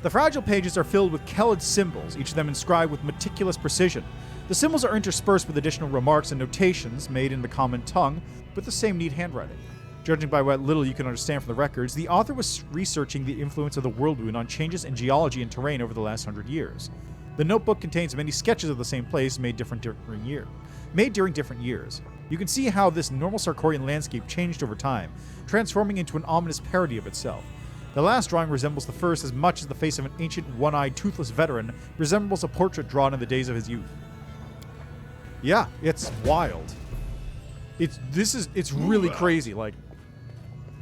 The fragile pages are filled with Kelid symbols, each of them inscribed with meticulous precision. The symbols are interspersed with additional remarks and notations made in the common tongue, with the same neat handwriting. Judging by what little you can understand from the records, the author was researching the influence of the world wound on changes in geology and terrain over the last 100 years. The notebook contains many sketches of the same place made during different years. You can see how this normal Sarkorian landscape changed over time, transforming into an ominous parody of itself. The last drawing resembles the first as much as the face of an ancient, one-eyed, toothless veteran resembles a portrait drawn in the days of his youth. Yeah, it's wild. It's really crazy. Like,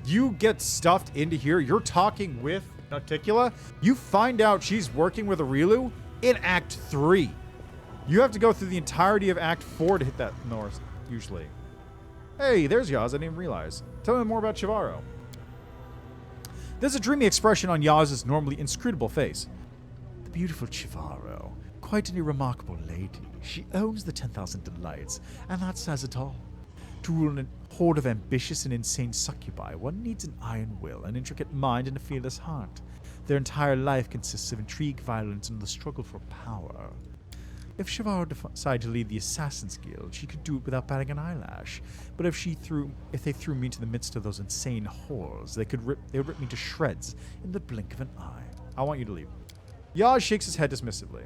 you get stuffed into here, you're talking with Naticula, you find out she's working with a Rilu in Act 3. You have to go through the entirety of Act 4 to hit that north, usually. Hey, there's Yaz, I didn't even realize. Tell me more about Chivaro. There's a dreamy expression on Yaz's normally inscrutable face. The beautiful Chivaro. Quite a remarkable lady. She owns the 10,000 Delights, and that says it all. To rule a horde of ambitious and insane succubi, one needs an iron will, an intricate mind, and a fearless heart. Their entire life consists of intrigue, violence, and the struggle for power. If Chivaro decided to lead the Assassin's Guild, she could do it without batting an eyelash. But if they threw me into the midst of those insane whores, they would rip me to shreds in the blink of an eye. I want you to leave. Yaz shakes his head dismissively.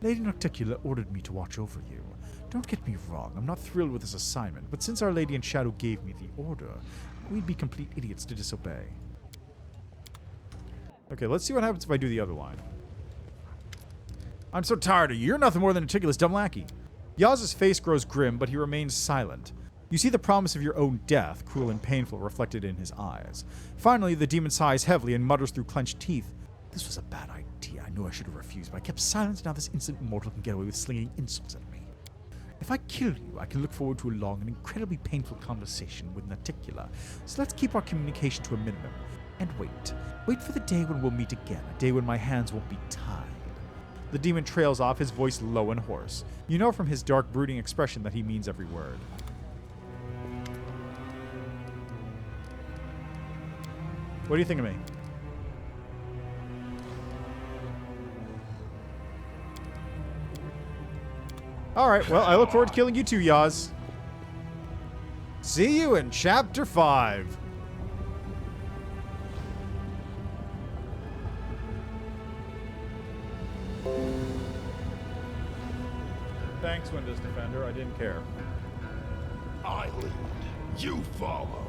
Lady Naticula ordered me to watch over you. Don't get me wrong, I'm not thrilled with this assignment, but since Our Lady in Shadow gave me the order, we'd be complete idiots to disobey. Okay, let's see what happens if I do the other line. I'm so tired of you. You're nothing more than Naticula's dumb lackey. Yaz's face grows grim, but he remains silent. You see the promise of your own death, cruel and painful, reflected in his eyes. Finally, the demon sighs heavily and mutters through clenched teeth. This was a bad idea. I knew I should have refused, but I kept silent, and now this instant mortal can get away with slinging insults at me. If I kill you, I can look forward to a long and incredibly painful conversation with Naticula. So let's keep our communication to a minimum. And wait. Wait for the day when we'll meet again, a day when my hands won't be tied. The demon trails off, his voice low and hoarse. You know from his dark, brooding expression that he means every word. What do you think of me? Alright, well, I look forward to killing you too, Yaz. See you in Chapter 5. Thanks, Windows Defender. I didn't care. I lead. You follow.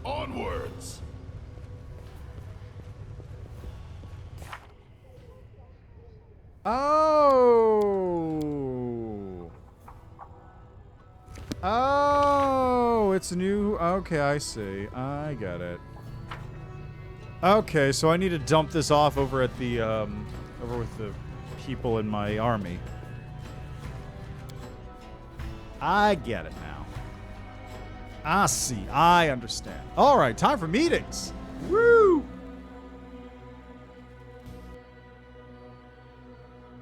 Onwards. Oh. Oh, it's a new... Okay, I see. I get it. Okay, so I need to dump this off over at the, over with the people in my army. I get it now. I see. I understand. All right, time for meetings. Woo!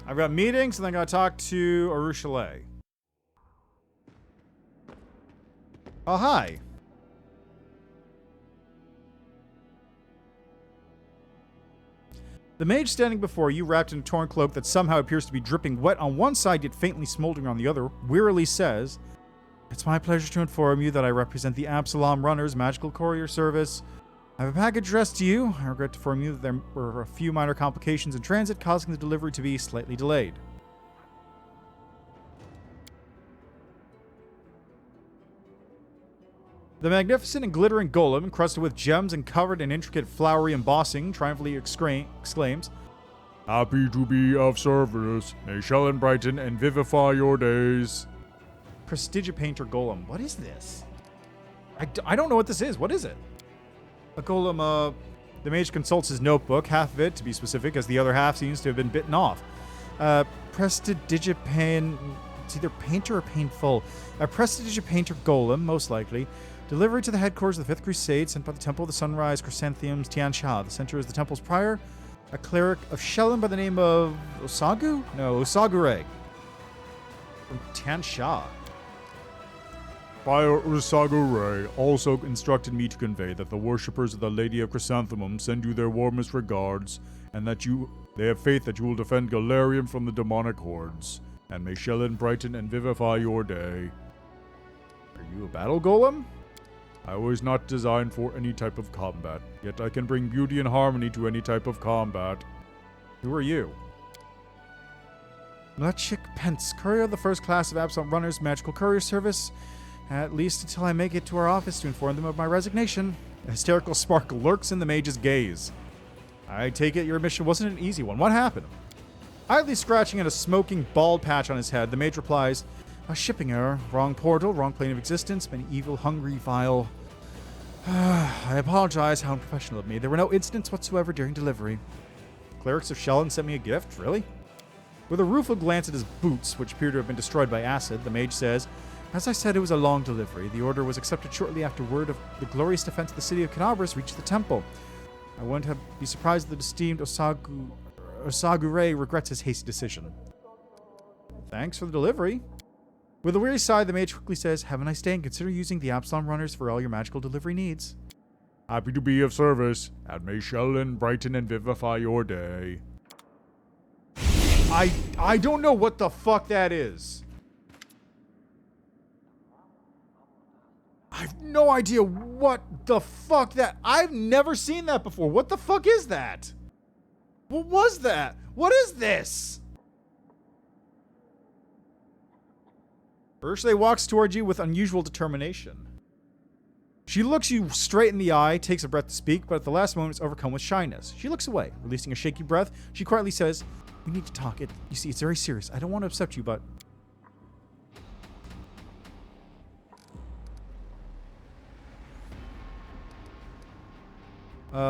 I've got meetings, and then I gotta talk to Alushinyrra. Oh, hi. The mage standing before you, wrapped in a torn cloak that somehow appears to be dripping wet on one side yet faintly smoldering on the other, wearily says, "It's my pleasure to inform you that I represent the Absalom Runners Magical Courier Service. I have a package addressed to you. I regret to inform you that there were a few minor complications in transit, causing the delivery to be slightly delayed." The magnificent and glittering golem, encrusted with gems and covered in intricate flowery embossing, triumphantly exclaims, Happy to be of service. May shall brighten and vivify your days. Prestidigipainter golem. What is this? I don't know what this is. What is it? A golem, the mage consults his notebook, half of it, to be specific, as the other half seems to have been bitten off. Prestidigipain... It's either painter or painful. A prestidigipainter golem, most likely. Delivery to the headquarters of the Fifth Crusade, sent by the Temple of the Sunrise Chrysanthemums Tian Sha. The center is the temple's prior, a cleric of Shelyn by the name of Osagu? No, Osagure. From Tian Sha. Fire Usagure also instructed me to convey that the worshippers of the Lady of Chrysanthemum send you their warmest regards, and that they have faith that you will defend Galarium from the demonic hordes, and may Shelyn brighten and vivify your day. Are you a battle golem? I was not designed for any type of combat, yet I can bring beauty and harmony to any type of combat. Who are you? Mlechik Pence, courier of the first class of Absalom Runners Magical Courier Service, at least until I make it to our office to inform them of my resignation. A hysterical spark lurks in the mage's gaze. I take it your mission wasn't an easy one. What happened? Idly scratching at a smoking bald patch on his head, the mage replies, "A shipping error. Wrong portal, wrong plane of existence, many evil, hungry, vile... I apologize, how unprofessional of me. There were no incidents whatsoever during delivery." Clerics of Shelyn sent me a gift? Really? With a rueful glance at his boots, which appear to have been destroyed by acid, the mage says, "As I said, it was a long delivery. The order was accepted shortly after word of the glorious defense of the city of Canabras reached the temple. I wouldn't be surprised that the esteemed Osagure regrets his hasty decision." Thanks for the delivery. With a weary sigh, the mage quickly says, "Have a nice day and consider using the Absalom Runners for all your magical delivery needs." Happy to be of service, and may Shelyn brighten and vivify your day. I don't know what the fuck that is. I have no idea what the fuck that... I've never seen that before. What the fuck is that? What was that? What is this? Ursula walks toward you with unusual determination. She looks you straight in the eye, takes a breath to speak, but at the last moment is overcome with shyness. She looks away. Releasing a shaky breath, she quietly says, "We need to talk. You see, it's very serious. I don't want to upset you, but..."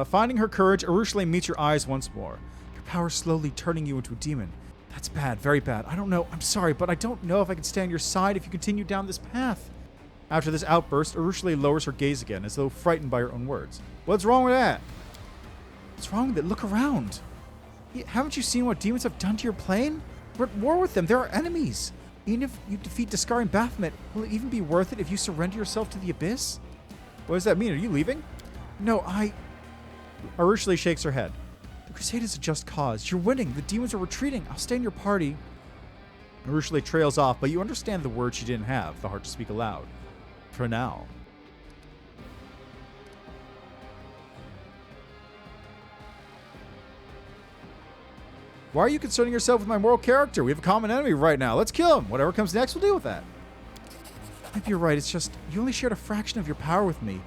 Finding her courage, Alushinyrra meets your eyes once more. Your power slowly turning you into a demon. That's bad, very bad. I don't know. I'm sorry, but I don't know if I can stay on your side if you continue down this path. After this outburst, Alushinyrra lowers her gaze again, as though frightened by her own words. What's wrong with that? What's wrong with it? Look around. Haven't you seen what demons have done to your plane? We're at war with them. They're our enemies. Even if you defeat Discar and Baphomet, will it even be worth it if you surrender yourself to the Abyss? What does that mean? Are you leaving? No, Alushinyrra shakes her head. The crusade is a just cause. You're winning. The demons are retreating. I'll stay in your party. Alushinyrra trails off, but you understand the words she didn't have the heart to speak aloud. For now. Why are you concerning yourself with my moral character? We have a common enemy right now. Let's kill him. Whatever comes next, we'll deal with that. Maybe you're right. It's just, you only shared a fraction of your power with me.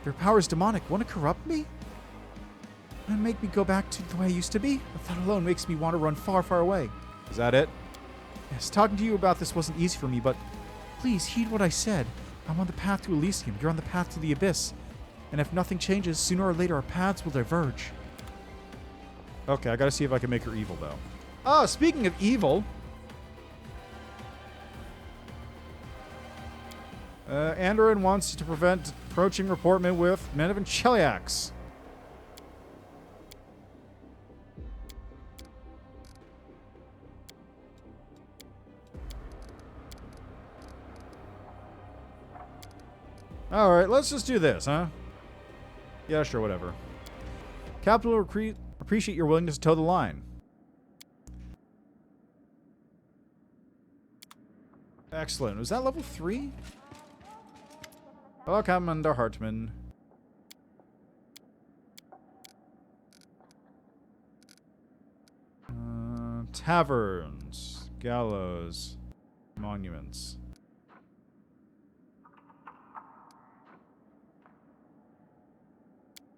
Your power is demonic. Want to corrupt me? And make me go back to the way I used to be? The thought alone makes me want to run far, far away. Is that it? Yes, talking to you about this wasn't easy for me, but please heed what I said. I'm on the path to Elysium. You're on the path to the Abyss. And if nothing changes, sooner or later our paths will diverge. Okay, I gotta see if I can make her evil, though. Oh, speaking of evil... Andoran wants to prevent approaching reportment with Men of Cheliax. Alright, let's just do this, huh? Yeah, sure, whatever. Capital appreciate your willingness to toe the line. Excellent. Was that level 3? Hello, Commander Hartman. Taverns, gallows, monuments.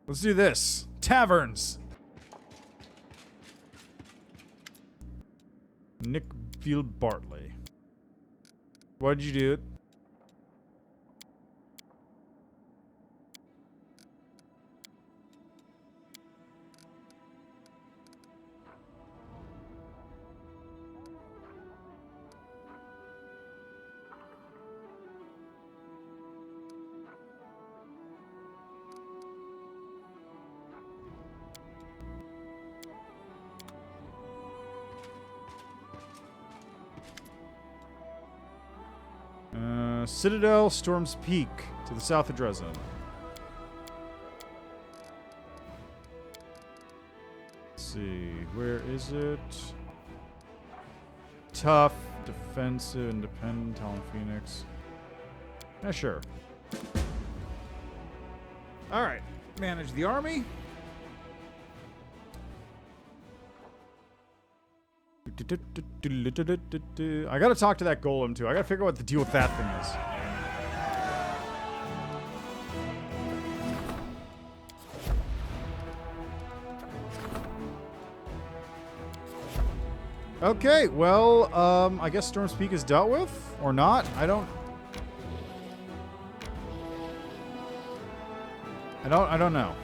Let's do this. Taverns. Nick Field Bartley. Why did you do it? Citadel, Storm's Peak, to the south of Dresden. Let's see, where is it? Tough, defensive, independent, Talon Phoenix. Yeah, sure. Alright, manage the army. I gotta talk to that golem too. I gotta figure out what the deal with that thing is. Okay, well, I guess Storm's Peak is dealt with, or not. I don't know.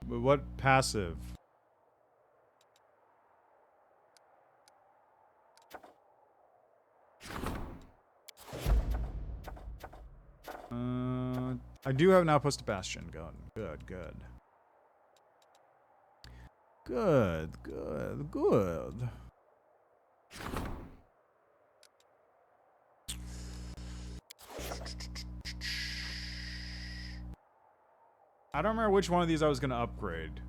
But what passive? I do have an outpost to Bastion gun. Good, good. Good, good, good. I don't remember which one of these I was going to upgrade.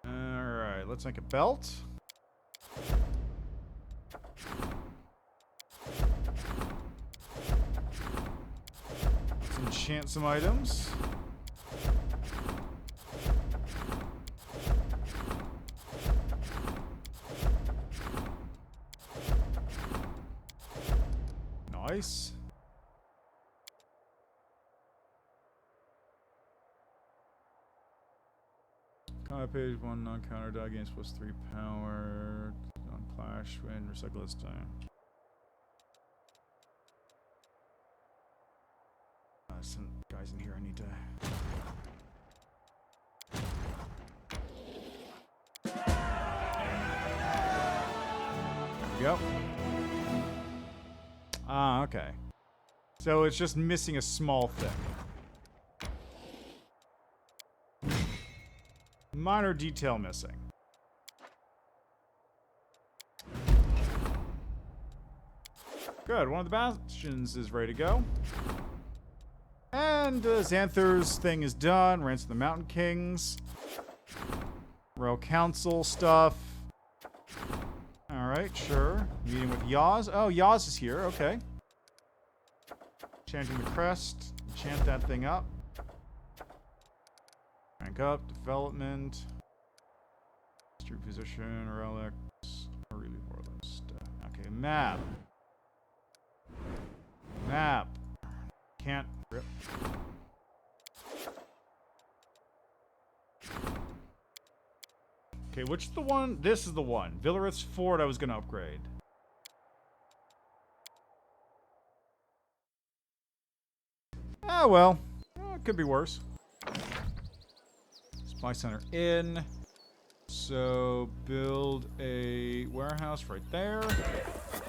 Alright, let's make a belt. Let's enchant some items. Nice. Combat page 1 non-counter die gains +3 power. Non-clash when recycle this time. Some guys in here I need to. There we go. Ah, okay. So it's just missing a small thing. Minor detail missing. Good, one of the bastions is ready to go. And Xanthur's thing is done. Ransom the Mountain Kings. Royal Council stuff. Alright, sure. Meeting with Yaz. Oh, Yaz is here. Okay. Chanting the crest. Chant that thing up. Rank up. Development. Street position. Relics. Really war list. Okay, map. Map. can't... Okay, which is the one? This is the one. Villarith's Ford I was going to upgrade. Ah, well. It could be worse. Supply center in. So, build a warehouse right there.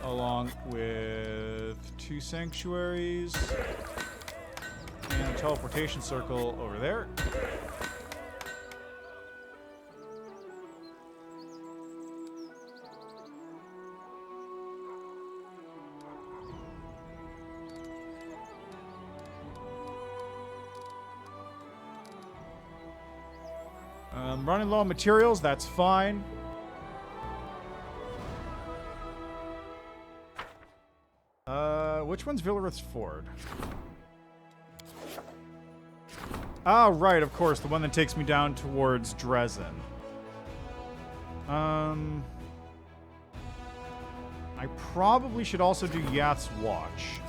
Along with 2 sanctuaries. And a teleportation circle over there. Running low on materials, that's fine. Which one's Villarith's Ford? Ah, right, of course, the one that takes me down towards Dresden. I probably should also do Yath's Watch.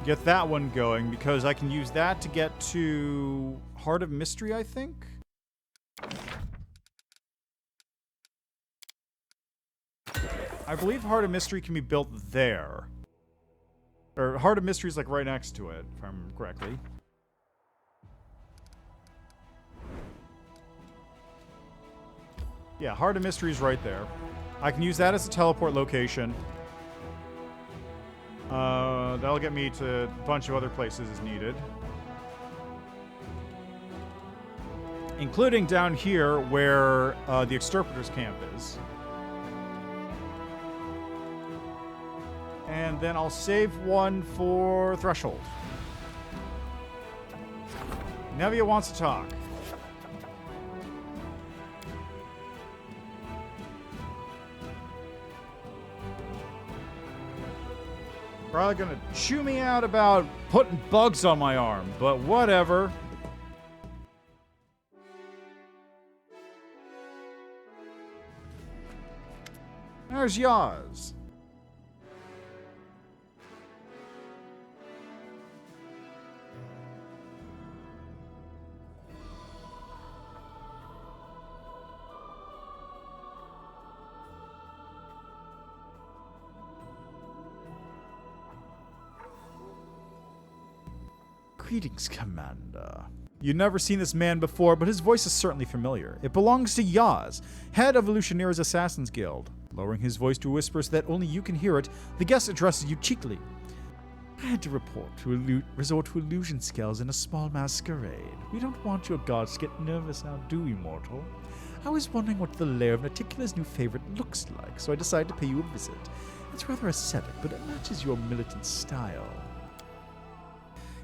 Get that one going, because I can use that to get to Heart of Mystery, I think? I believe Heart of Mystery can be built there. Or Heart of Mystery is like right next to it, if I remember correctly. Yeah, Heart of Mystery is right there. I can use that as a teleport location. That'll get me to a bunch of other places as needed. Including down here where the Exterminator's camp is. And then I'll save one for Threshold. Nevia wants to talk. Probably gonna chew me out about putting bugs on my arm, but whatever. There's Yaz. Greetings, Commander. You've never seen this man before, but his voice is certainly familiar. It belongs to Yaz, head of Alushinyrra's Assassin's Guild. Lowering his voice to a whisper so that only you can hear it, the guest addresses you cheekily. I had to resort to illusion skills in a small masquerade. We don't want your gods to get nervous now, do we, mortal? I was wondering what the lair of Naticula's new favorite looks like, so I decided to pay you a visit. It's rather ascetic, but it matches your militant style.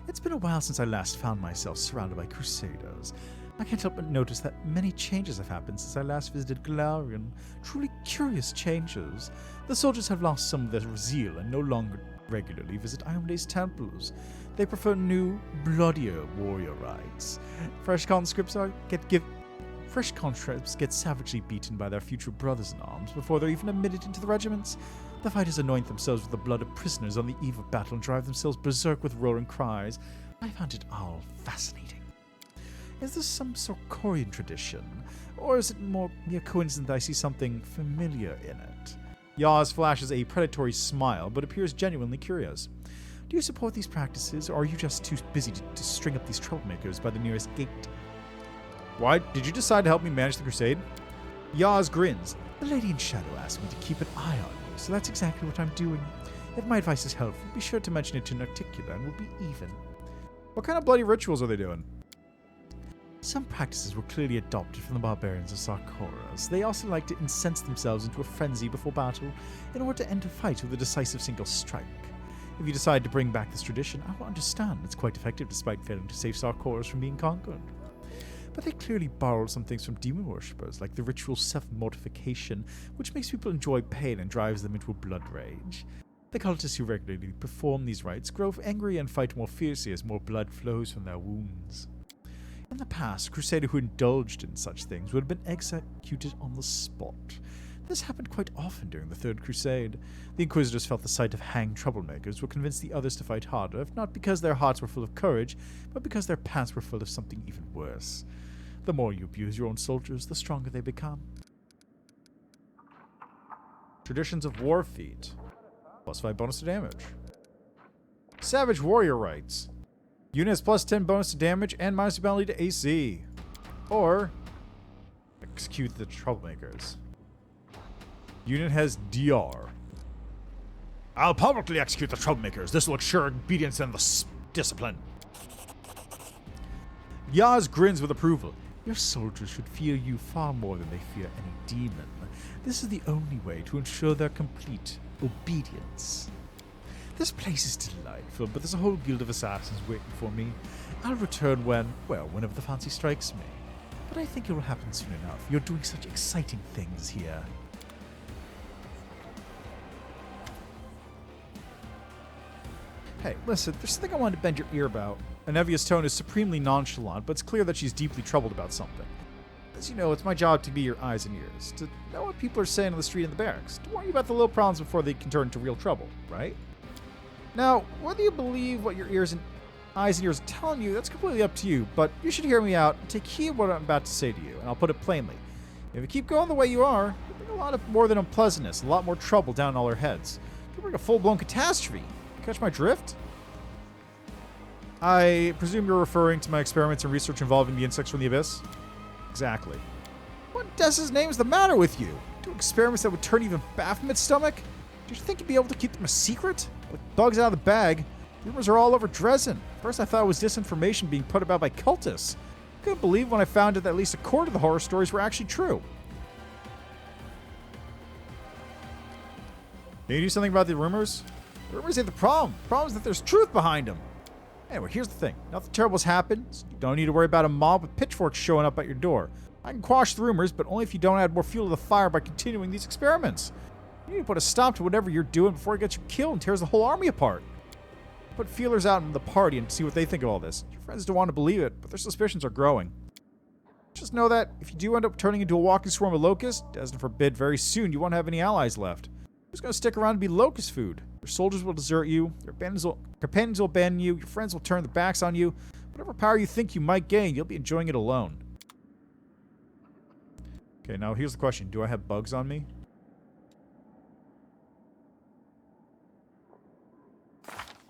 It's been a while since I last found myself surrounded by crusaders. I can't help but notice that many changes have happened since I last visited Galarian. Truly curious changes. The soldiers have lost some of their zeal and no longer regularly visit Iomede's temples. They prefer new, bloodier warrior rites. Fresh conscripts get savagely beaten by their future brothers-in-arms before they're even admitted into the regiments. The fighters anoint themselves with the blood of prisoners on the eve of battle and drive themselves berserk with roaring cries. I found it all fascinating. Is this some Sorkorian tradition, or is it more mere coincidence that I see something familiar in it? Yaz flashes a predatory smile, but appears genuinely curious. Do you support these practices, or are you just too busy to string up these troublemakers by the nearest gate? Why did you decide to help me manage the crusade? Yaz grins. The Lady in Shadow asked me to keep an eye on you, so that's exactly what I'm doing. If my advice is helpful, be sure to mention it to Narticula and we'll be even. What kind of bloody rituals are they doing? Some practices were clearly adopted from the barbarians of Sarkoras. They also like to incense themselves into a frenzy before battle in order to end a fight with a decisive single strike. If you decide to bring back this tradition, I will understand. It's quite effective despite failing to save Sarkoras from being conquered. But they clearly borrowed some things from demon worshippers, like the ritual self-mortification, which makes people enjoy pain and drives them into a blood rage. The cultists who regularly perform these rites grow angry and fight more fiercely as more blood flows from their wounds. In the past, a crusader who indulged in such things would have been executed on the spot. This happened quite often during the Third Crusade. The Inquisitors felt the sight of hanged troublemakers would convince the others to fight harder, if not because their hearts were full of courage, but because their pants were full of something even worse. The more you abuse your own soldiers, the stronger they become. Traditions of War Feat. +5 bonus to damage. Savage Warrior Rights. Unit has +10 bonus to damage and minus penalty to AC. Or execute the troublemakers. Unit has DR. I'll publicly execute the troublemakers. This will ensure obedience and discipline. Yaz grins with approval. Your soldiers should fear you far more than they fear any demon. This is the only way to ensure their complete obedience. This place is delightful, but there's a whole guild of assassins waiting for me. I'll return whenever the fancy strikes me. But I think it will happen soon enough. You're doing such exciting things here. Hey, listen, there's something I wanted to bend your ear about. Anevia's tone is supremely nonchalant, but it's clear that she's deeply troubled about something. As you know, it's my job to be your eyes and ears, to know what people are saying on the street and the barracks, to warn you about the little problems before they can turn into real trouble, right? Now, whether you believe what your eyes and ears are telling you, that's completely up to you, but you should hear me out and take heed of what I'm about to say to you, and I'll put it plainly. If you keep going the way you are, you'll bring a lot of more than unpleasantness, a lot more trouble down all our heads. You'll bring a full-blown catastrophe. Catch my drift? I presume you're referring to my experiments and research involving the insects from the abyss? Exactly. What in Dessa's name is the matter with you? Do experiments that would turn even Baphomet's stomach? Did you think you'd be able to keep them a secret? With bugs out of the bag, rumors are all over Dresden. First I thought it was disinformation being put about by cultists. I couldn't believe when I found out that at least a quarter of the horror stories were actually true. Can you do something about the rumors? The rumors ain't the problem. The problem is that there's truth behind them. Anyway, here's the thing. Nothing terrible has happened, so you don't need to worry about a mob with pitchforks showing up at your door. I can quash the rumors, but only if you don't add more fuel to the fire by continuing these experiments. You need to put a stop to whatever you're doing before it gets you killed and tears the whole army apart. Put feelers out in the party and see what they think of all this. Your friends don't want to believe it, but their suspicions are growing. Just know that if you do end up turning into a walking swarm of locusts, Destin forbid, very soon you won't have any allies left. Who's going to stick around to be locust food? Your soldiers will desert you, your companions will abandon you, your friends will turn their backs on you. Whatever power you think you might gain, you'll be enjoying it alone. Okay, now here's the question. Do I have bugs on me?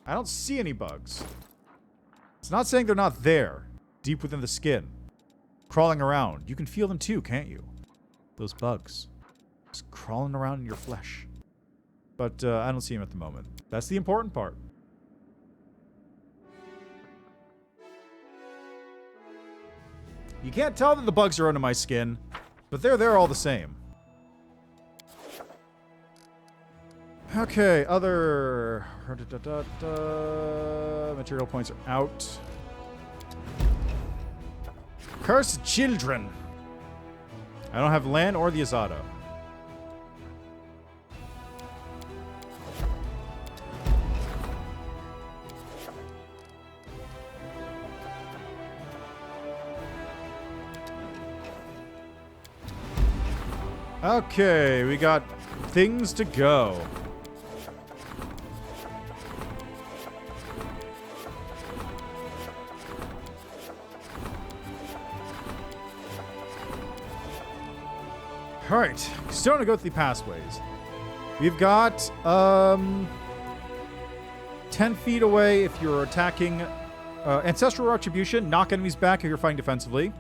I don't see any bugs. It's not saying they're not there, deep within the skin, crawling around. You can feel them too, can't you? Those bugs. Just crawling around in your flesh. But I don't see them at the moment. That's the important part. You can't tell that the bugs are under my skin, but they're there all the same. Okay, other... material points are out. Cursed children. I don't have land or the Azado. Okay, we got things to go. Alright, starting to go through the pathways. We've got 10 feet away if you're attacking Ancestral Retribution, knock enemies back if you're fighting defensively.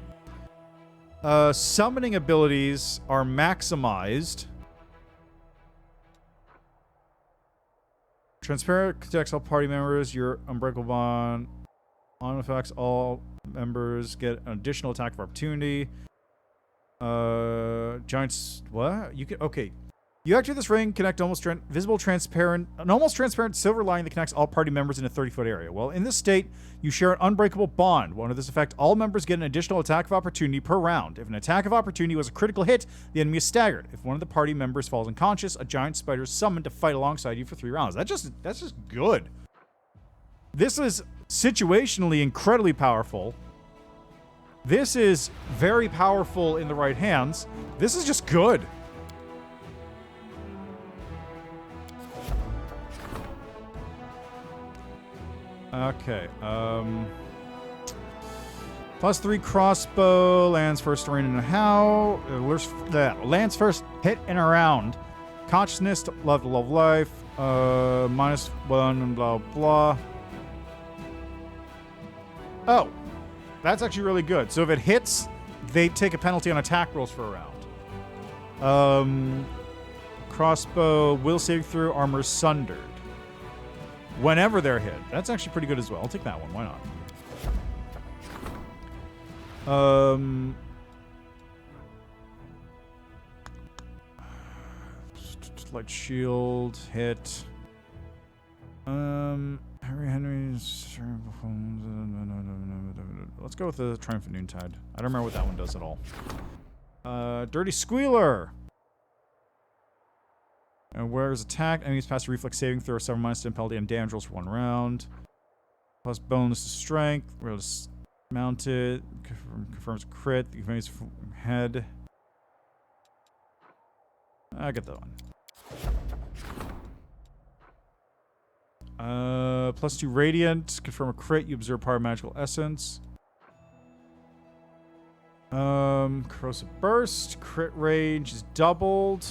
Summoning abilities are maximized. Transparent protects all party members. Your Unbreakable Bond on effects. All members get an additional attack of opportunity. Giants. What? You can. Okay. You activate this ring, connect an almost transparent silver line that connects all party members in a 30-foot area. Well, in this state, you share an unbreakable bond. One of this effect, all members get an additional attack of opportunity per round. If an attack of opportunity was a critical hit, the enemy is staggered. If one of the party members falls unconscious, a giant spider is summoned to fight alongside you for 3 rounds. That's just good. This is situationally incredibly powerful. This is very powerful in the right hands. This is just good. Okay. +3 crossbow, lands first range in a how. Lands first hit in a round. Consciousness, level of life. -1 and blah blah. Oh, that's actually really good. So if it hits, they take a penalty on attack rolls for a round. Crossbow, will save through, armor sundered. Whenever they're hit. That's actually pretty good as well. I'll take that one. Why not? Light shield, hit. Henry's. Let's go with the Triumphant Noontide. I don't remember what that one does at all. Dirty Squealer. And where's attack? Enemies pass a reflex saving throw, 7 -10 penalty and damage rolls for 1 round. Plus bonus to strength. We'll just mount it. Confirms crit. The enemy's head. I get that one. +2 radiant. Confirm a crit. You observe power of magical essence. Corrosive burst. Crit range is doubled.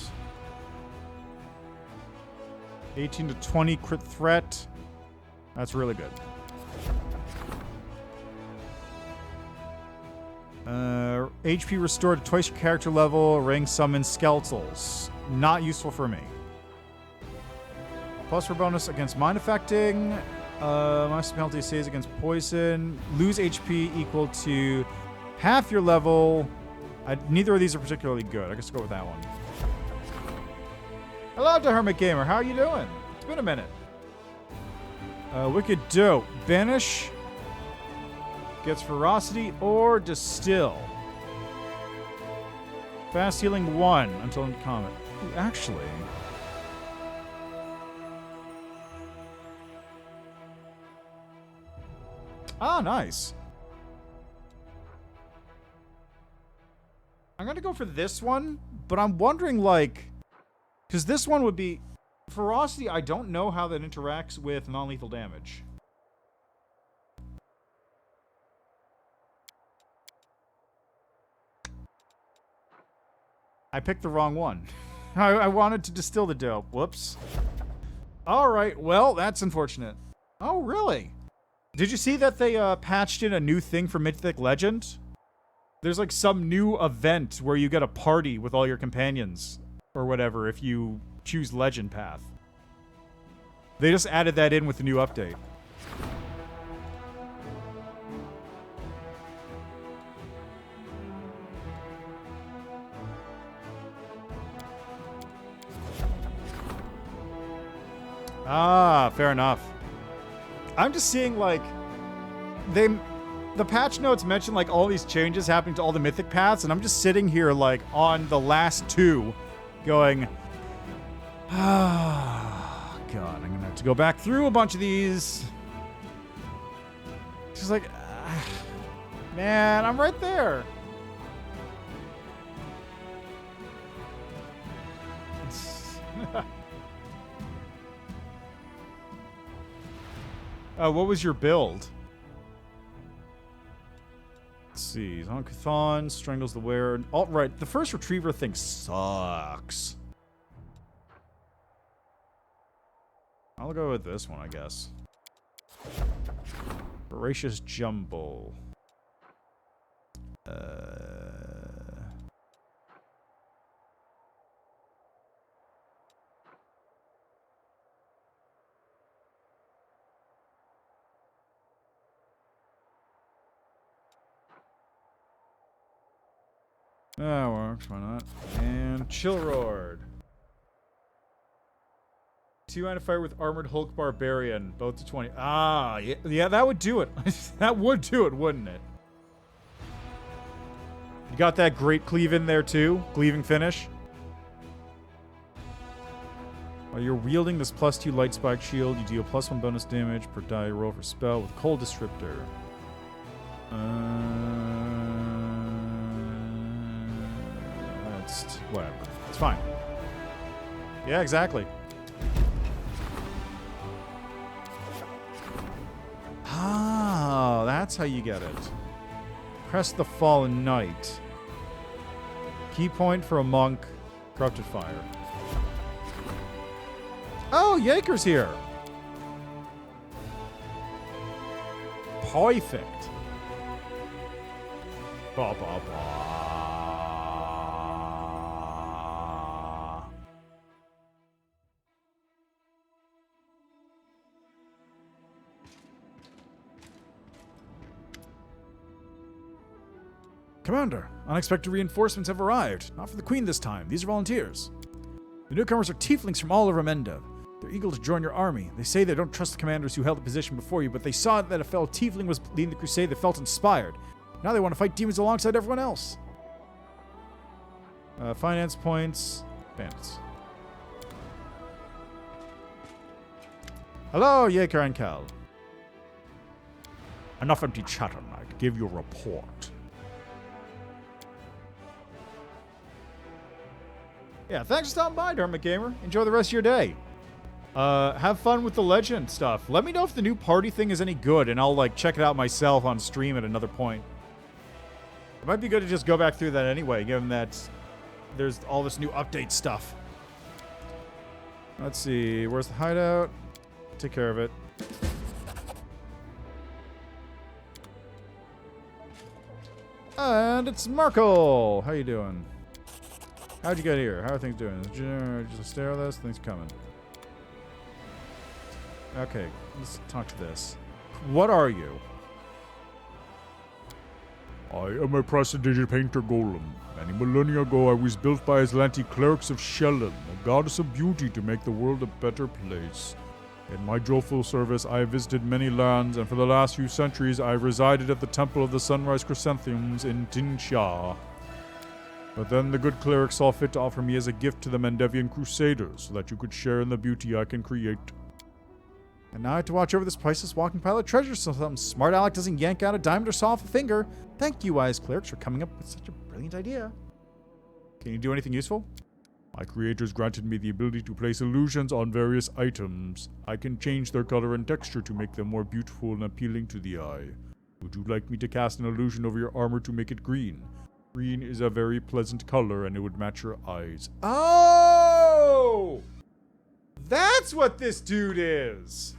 18 to 20 crit threat. That's really good. HP restored to twice your character level. Ring summon skeletals. Not useful for me. Plus for bonus against mind affecting. Minus penalty saves against poison. Lose HP equal to half your level. Neither of these are particularly good. I guess go with that one. Hello to Hermit Gamer. How are you doing? It's been a minute. Wicked Dope. Banish. Gets Ferocity or Distill. Fast healing 1 until in combat. Ooh, actually. Ah, nice. I'm gonna go for this one, but I'm wondering, like, because this one would be Ferocity. I don't know how that interacts with non-lethal damage. I picked the wrong one. I wanted to distill the dope. Whoops. All right. Well, that's unfortunate. Oh, really? Did you see that they patched in a new thing for Mythic Legend? There's like some new event where you get a party with all your companions or whatever if you choose Legend Path. They just added that in with the new update. Ah, fair enough. I'm just seeing, like, the patch notes mention, like, all these changes happening to all the mythic paths, and I'm just sitting here, like, on the last 2, going, ah, God, I'm gonna have to go back through a bunch of these. Just like, man, I'm right there. What was your build? Let's see. Zonkathon strangles the wearer. Oh, right. The first retriever thing sucks. I'll go with this one, I guess. Voracious Jumble. That works, why not? And Chillroard. 2 and a fire with Armored Hulk Barbarian, both to 20. Ah, yeah, that would do it. That would do it, wouldn't it? You got that great cleave in there too? Cleaving finish? While you're wielding this +2 light spike shield, you deal +1 bonus damage per die roll for spell with Cold Disruptor. That's whatever. It's fine. Yeah, exactly. That's how you get it. Press the Fallen Knight. Key point for a monk. Corrupted Fire. Oh, Yaker's here. Perfect. Ba ba ba. Commander, unexpected reinforcements have arrived. Not for the Queen this time. These are volunteers. The newcomers are tieflings from all over Mendev. They're eager to join your army. They say they don't trust the commanders who held the position before you, but they saw that a fellow tiefling was leading the crusade that felt inspired. Now they want to fight demons alongside everyone else. Finance points. Bandits. Hello, Yeker and Cal. Enough empty chatter, Knight. Give your report. Yeah, thanks for stopping by, Dermot Gamer. Enjoy the rest of your day. Have fun with the legend stuff. Let me know if the new party thing is any good, and I'll, like, check it out myself on stream at another point. It might be good to just go back through that anyway, given that there's all this new update stuff. Let's see. Where's the hideout? Take care of it. And it's Markle! How you doing? How'd you get here? How are things doing? Just stare at this? Things coming. Okay, let's talk to this. What are you? I am a prestidigitated painter golem. Many millennia ago, I was built by Aslanti clerics of Shellan, a goddess of beauty, to make the world a better place. In my joyful service, I have visited many lands, and for the last few centuries, I have resided at the Temple of the Sunrise Chrysanthemums in Tinsha. But then the good cleric saw fit to offer me as a gift to the Mendevian Crusaders, so that you could share in the beauty I can create. And now I have to watch over this priceless walking pile of treasure so some smart aleck doesn't yank out a diamond or saw off a finger. Thank you, wise clerics, for coming up with such a brilliant idea. Can you do anything useful? My creators granted me the ability to place illusions on various items. I can change their color and texture to make them more beautiful and appealing to the eye. Would you like me to cast an illusion over your armor to make it green? Green is a very pleasant color and it would match your eyes. Oh! That's what this dude is!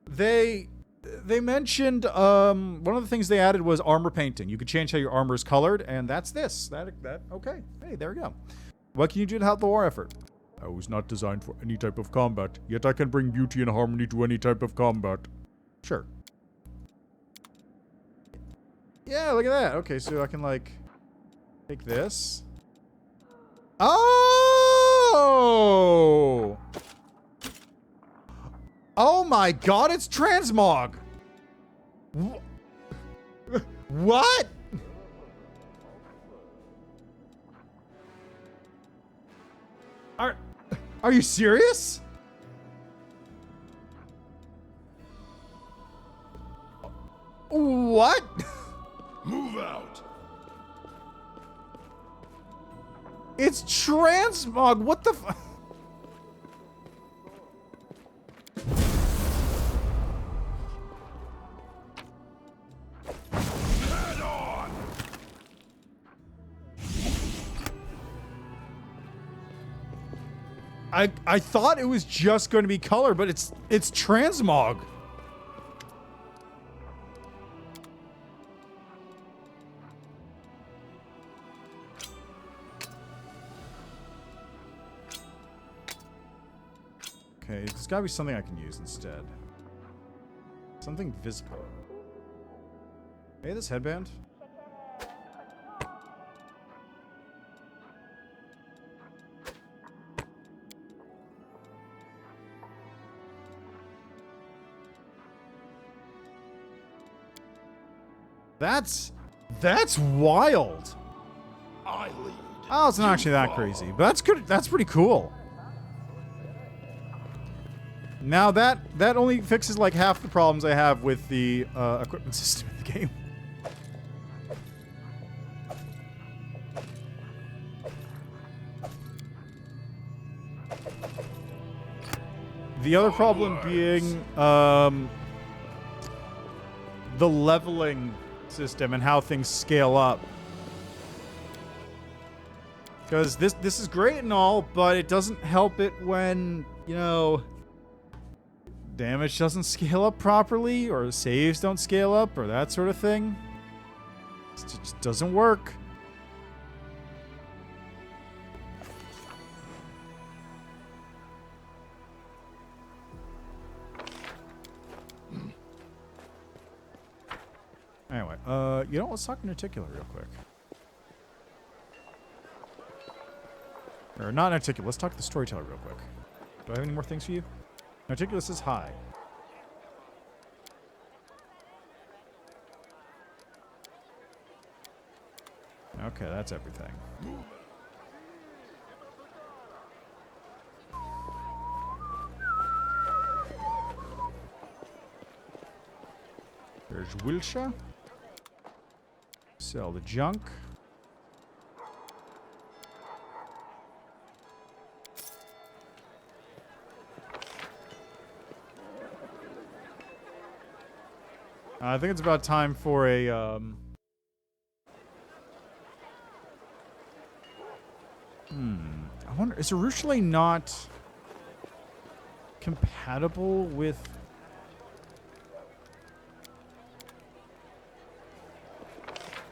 They mentioned, one of the things they added was armor painting. You could change how your armor is colored, and that's this. Okay. Hey, there we go. What can you do to help the war effort? I was not designed for any type of combat, yet I can bring beauty and harmony to any type of combat. Sure. Yeah, look at that. Okay, so I can, like, take this. Oh! Oh my god, it's transmog! What? Are you serious? What? Move out! It's transmog. What the f- Head on! I thought it was just going to be color, but it's transmog. Okay, there's gotta be something I can use instead. Something visible. Hey, this headband. That's wild. I lead. Oh, it's not actually that crazy, but that's good. That's pretty cool. Now that only fixes like half the problems I have with the equipment system in the game. The other problem being the leveling system and how things scale up. Because this is great and all, but it doesn't help it when, you know, damage doesn't scale up properly, or saves don't scale up, or that sort of thing. It just doesn't work. Anyway, you know, let's talk in articulate real quick. Or not in articulate, let's talk to the storyteller real quick. Do I have any more things for you? Articulate says hi. Okay, that's everything. There's Wilsha. Sell the junk. I think it's about time for a, I wonder, is Arushale not compatible with...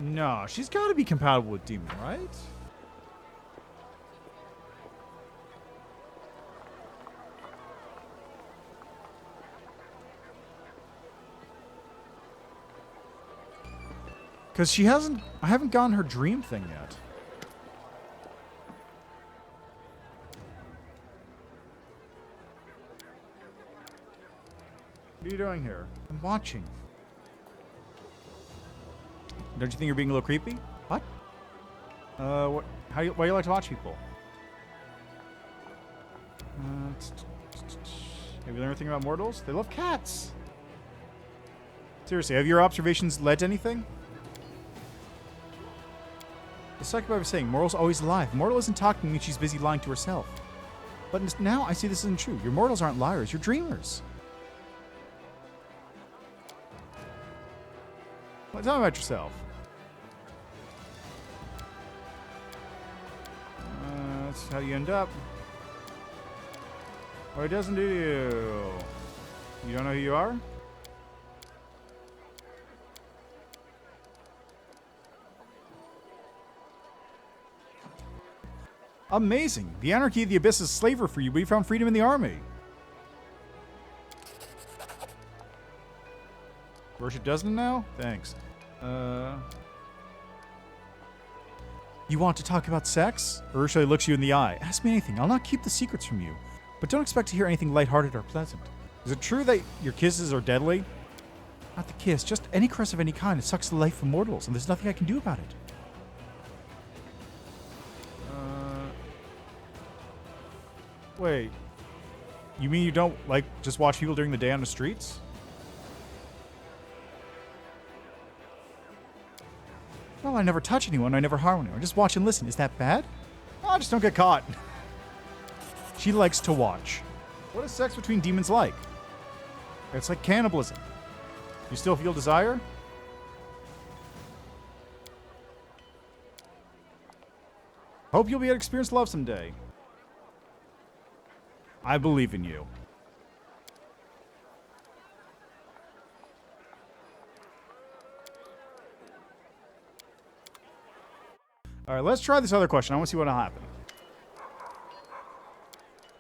No, she's got to be compatible with Demon, right? Because she hasn't... I haven't gotten her dream thing yet. What are you doing here? I'm watching. Don't you think you're being a little creepy? What? What? Why do you like to watch people? Have you learned anything about mortals? They love cats. Seriously, have your observations led to anything? The psychopath was saying, Mortal's always alive. Mortal isn't talking when she's busy lying to herself. But now I see this isn't true. Your mortals aren't liars, you're dreamers. Well, tell me about yourself. That's how you end up. What it doesn't do to you. You don't know who you are? Amazing. The anarchy of the abyss is slavery for you, but you found freedom in the army. Worship Desmond now? Thanks. You want to talk about sex? Arushale looks you in the eye. Ask me anything. I'll not keep the secrets from you. But don't expect to hear anything lighthearted or pleasant. Is it true that your kisses are deadly? Not the kiss, just any caress of any kind. It sucks the life from mortals, and there's nothing I can do about it. Wait. You mean you don't, like, just watch people during the day on the streets? Well, I never touch anyone. I never harm anyone. I just watch and listen. Is that bad? Oh, just don't get caught. She likes to watch. What is sex between demons like? It's like cannibalism. You still feel desire? Hope you'll be able to experience love someday. I believe in you. All right, let's try this other question. I want to see what'll happen.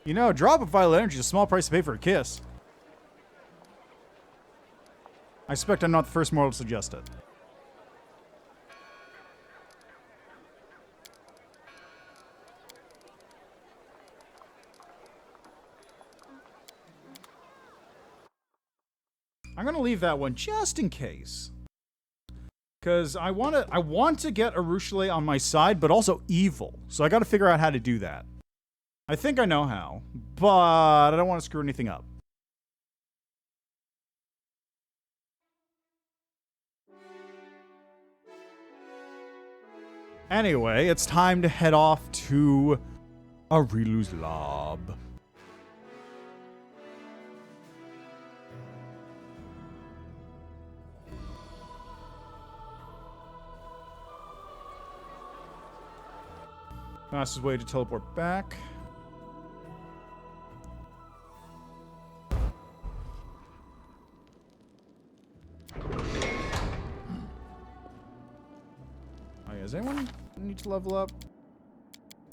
You know, a drop of vital energy is a small price to pay for a kiss. I suspect I'm not the first mortal to suggest it. I'm gonna leave that one just in case. Because I want to get Arushale on my side, but also evil. So I gotta figure out how to do that. I think I know how, but I don't want to screw anything up. Anyway, it's time to head off to Arilu's lab. Fastest way to teleport back. Oh, yeah. Does anyone need to level up?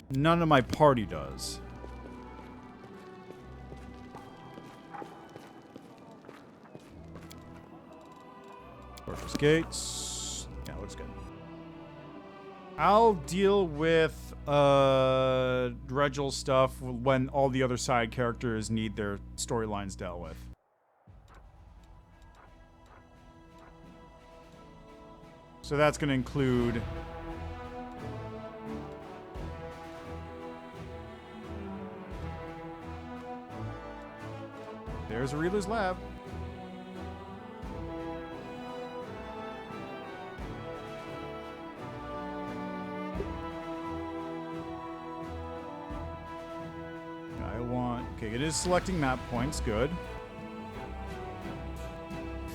None of my party does. Fortress gates. Yeah, looks good. I'll deal with Regel's stuff when all the other side characters need their storylines dealt with. So that's going to include there's Arila's lab. Okay, it is selecting map points. Good.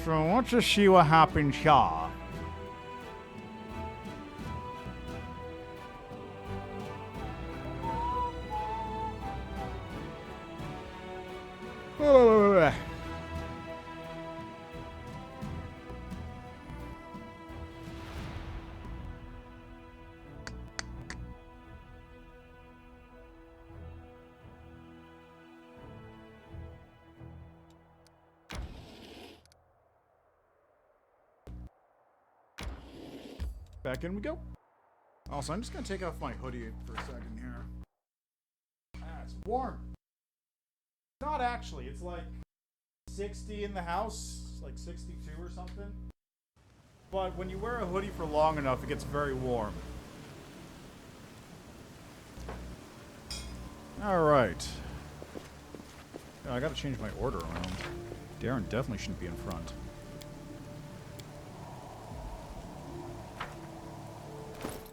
So what to see what happens here? Back in we go. Also, I'm just gonna take off my hoodie for a second here. Ah, it's warm. Not actually. It's like 60 in the house. It's like 62 or something. But when you wear a hoodie for long enough, it gets very warm. Alright. Oh, I gotta change my order around. Darren definitely shouldn't be in front.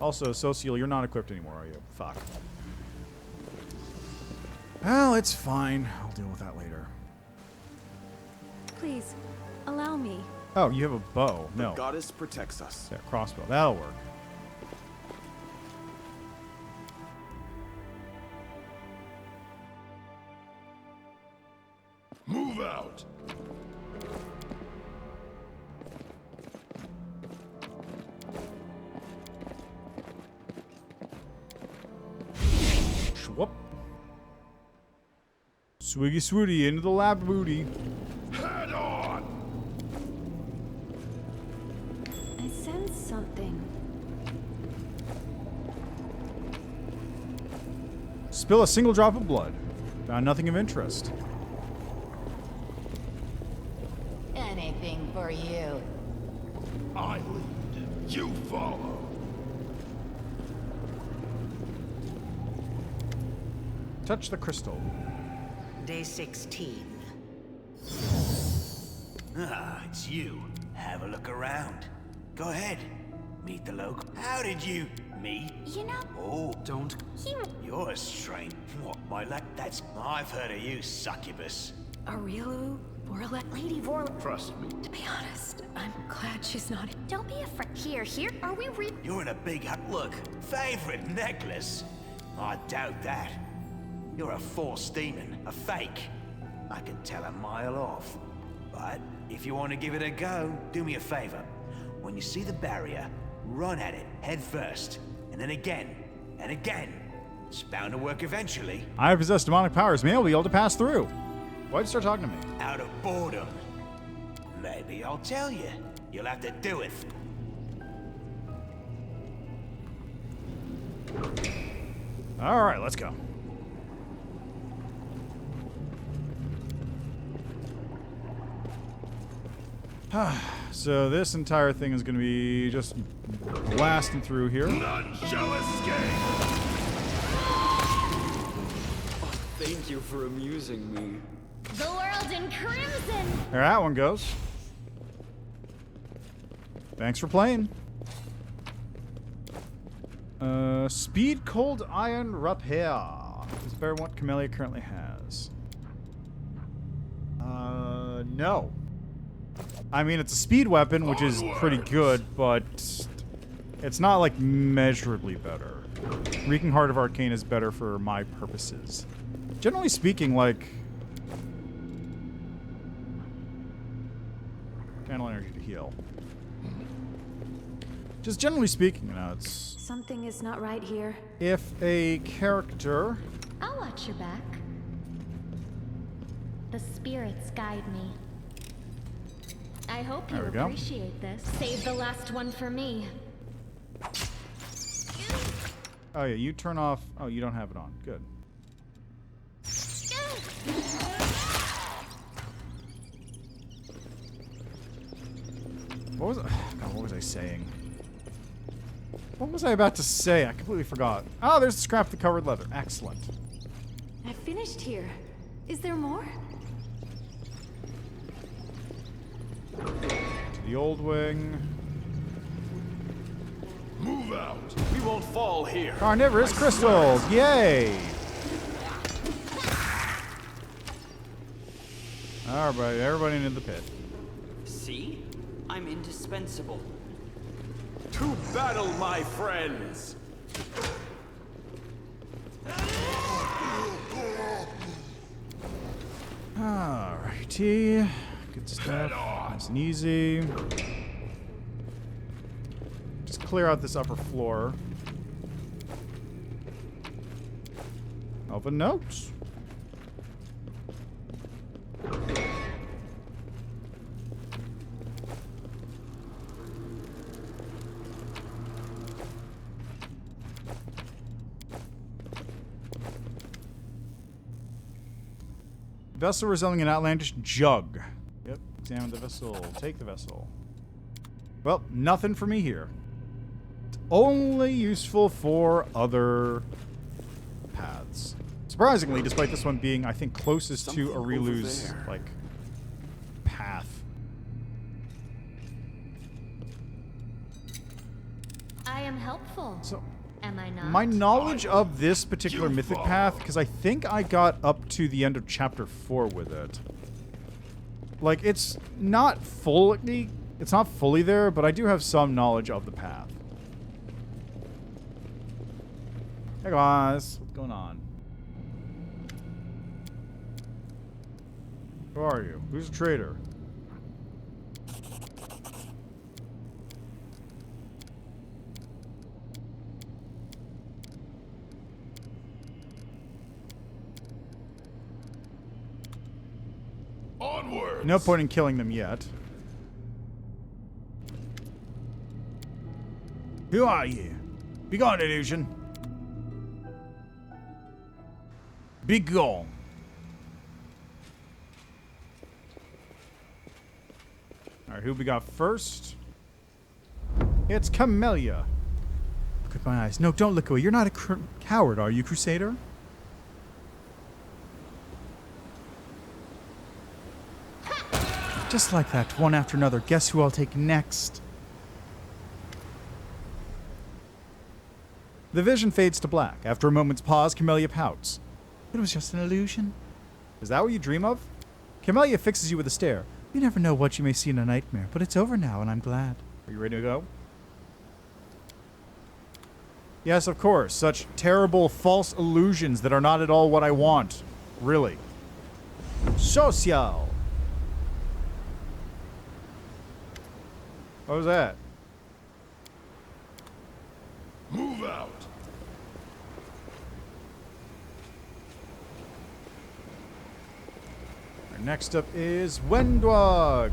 Also, Social, you're not equipped anymore, are you? Fuck. Well, it's fine. I'll deal with that later. Please, allow me. Oh, you have a bow. No. The goddess protects us. Yeah, crossbow. That'll work. Move out! Whoop. Swiggy swooty into the lab booty. Head on! I sense something. Spill a single drop of blood. Found nothing of interest. Anything for you. I lead. You follow. Touch the crystal. Day 16. Ah, it's you. Have a look around. Go ahead. Meet the local. How did you meet? You know, Oh, don't. You're a strange. What, my lad? That's. I've heard of you, succubus. Aurilu, Vorla, Lady Vorla. Trust me. To be honest, I'm glad she's not. Don't be afraid. Here, are we You're in a big hut. Look, favorite necklace. I doubt that. You're a false demon, a fake. I can tell a mile off. But if you want to give it a go, do me a favor. When you see the barrier, run at it, head first. And then again, and again. It's bound to work eventually. I possess demonic powers. May I be able to pass through? Why'd you start talking to me? Out of boredom. Maybe I'll tell you. You'll have to do it. Alright, let's go. So this entire thing is going to be just blasting through here. None shall escape! Thank you for amusing me. The world in crimson. There that one goes. Thanks for playing. Speed Cold Iron Repair. Is better than what Camellia currently has. No. I mean, it's a speed weapon, which is pretty good, but It's not, like, measurably better. Wreaking Heart of Arcane is better for my purposes. Generally speaking, like... Channel energy to heal. Just generally speaking, you know, it's... Something is not right here. If a character... I'll watch your back. The spirits guide me. I hope you There we go. appreciate this. Save the last one for me. Oh yeah, you turn off... Oh, you don't have it on. Good. What was... God, what was I saying? What was I about to say? I completely forgot. Oh, there's the scrap that covered leather. Excellent. I finished here. Is there more? To the old wing. Move out. We won't fall here. Carnivorous crystals! Yay! Alright, everybody into the pit. See? I'm indispensable. To battle, my friends. Alrighty. Good stuff. Nice and easy. Just clear out this upper floor. Open notes. Vessel resembling an outlandish jug. Yep, examine the vessel. Take the vessel. Well, nothing for me here. It's only useful for other paths. Surprisingly, despite this one being, I think, closest to Something Arilu's, over there. like, path. I am helpful. So, Am I not? my knowledge of this particular mythic path, because I think I got up to the end of chapter 4 with it. Like, it's not fully there, but I do have some knowledge of the path. Hey guys, what's going on? Who are you? Who's a traitor? Onwards. No point in killing them yet. Who are you? Be gone, illusion. Be gone. Alright, who we got first? It's Camellia. Look at my eyes. No, don't look away. You're not a coward, are you, Crusader? Just like that, one after another. Guess who I'll take next? The vision fades to black. After a moment's pause, Camellia pouts. It was just an illusion. Is that what you dream of? Camellia fixes you with a stare. You never know what you may see in a nightmare, but it's over now, and I'm glad. Are you ready to go? Yes, of course. Such terrible, false illusions that are not at all what I want. Really. Social. What was that? Move out. Next up is Wendwag.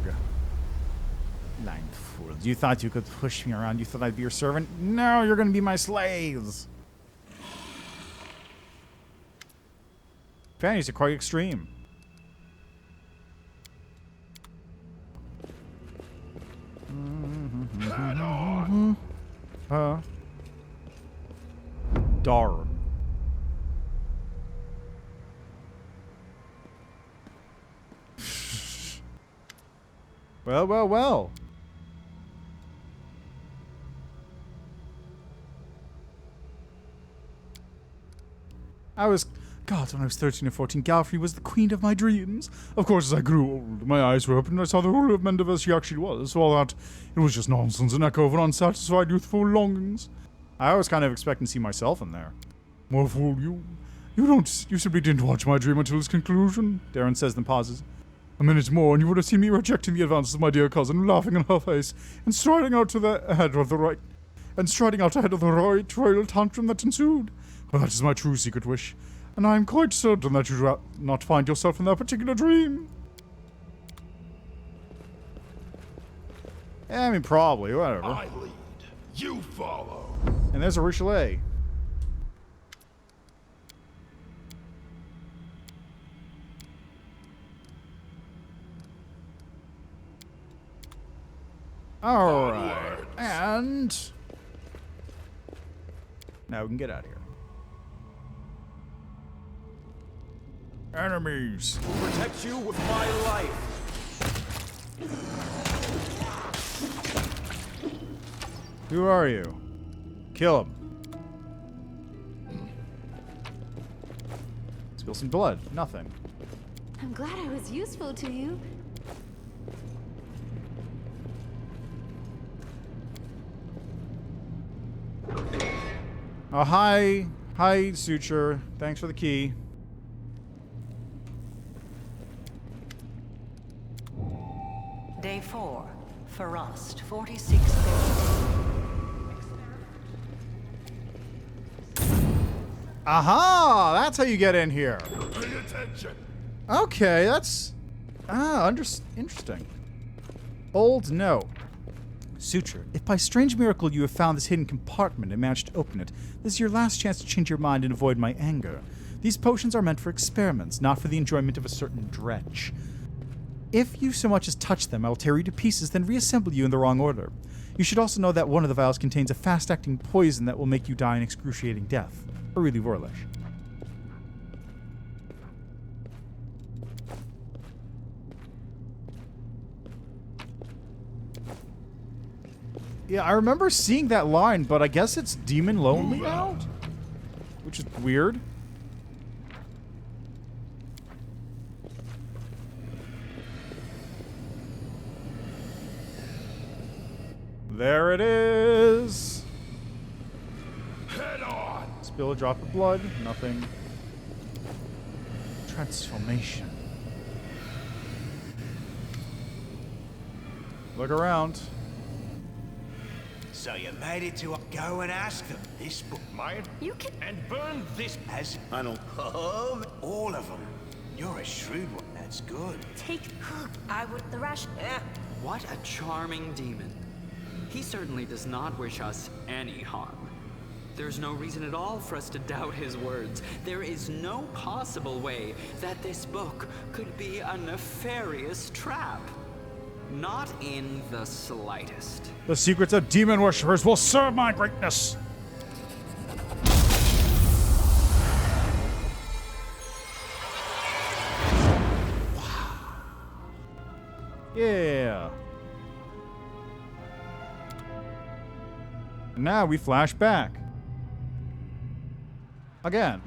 Lying fools. You thought you could push me around. You thought I'd be your servant? No, you're going to be my slaves. Fannies are quite extreme. Dar. Well, well, well. I was God, when I was 13 or 14, Galfrey was the queen of my dreams. Of course, as I grew old, my eyes were opened and I saw the ruler of Mendiv as she actually was. So all that, it was just nonsense, an echo of an unsatisfied youthful longings. I was kind of expecting to see myself in there. More fool you. You simply didn't watch my dream until its conclusion. Darren says, then pauses. A minute more, and you would have seen me rejecting the advances of my dear cousin, laughing in her face, and striding out ahead of the royal tantrum that ensued. Well, that is my true secret wish, and I am quite certain that you do not find yourself in that particular dream. Yeah, I mean, probably, whatever. I lead. You follow. And there's a Richelieu. Alright, and now we can get out of here. Enemies. Protect you with my life. Who are you? Kill him. Spill some blood. Nothing. I'm glad I was useful to you. Oh, hi. Hi, Suture. Thanks for the key. Day 4. Frost, 46 days. Aha! That's how you get in here. Pay attention. Okay, that's... interesting. Old note. Suture, if by strange miracle you have found this hidden compartment and managed to open it, this is your last chance to change your mind and avoid my anger. These potions are meant for experiments, not for the enjoyment of a certain dretch. If you so much as touch them, I will tear you to pieces, then reassemble you in the wrong order. You should also know that one of the vials contains a fast-acting poison that will make you die an excruciating death. Or really Vorlish. Yeah, I remember seeing that line, but I guess it's Demon Lonely now? Which is weird. There it is! Head on. Spill a drop of blood. Nothing. Transformation. Look around. So you made it to go and ask them. This book, Mine. You can... And burn this. has... I don't... Oh, all of them. You're a shrewd one. That's good. take... I would... The rush... What a charming demon. He certainly does not wish us any harm. There's no reason at all for us to doubt his words. There is no possible way that this book could be a nefarious trap. Not in the slightest. The secrets of demon worshippers will serve my greatness. Yeah. Now we flash back. Again.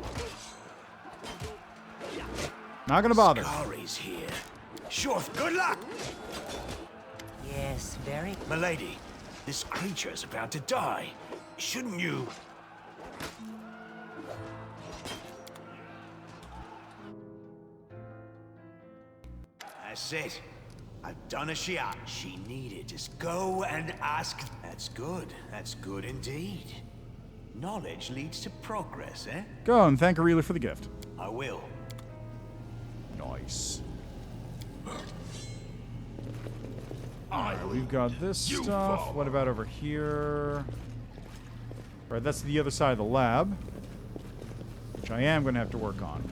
Not gonna bother. Scari's here. Sure, good luck! Yes, very. Milady, this creature's about to die. Shouldn't you... That's it. I've done as she asked. She needed. Just go and ask. That's good. That's good indeed. Knowledge leads to progress, eh? Go and thank Aurelia for the gift. I will. Nice. Alright, we've got this stuff. What about over here? Alright, that's the other side of the lab. Which I am going to have to work on.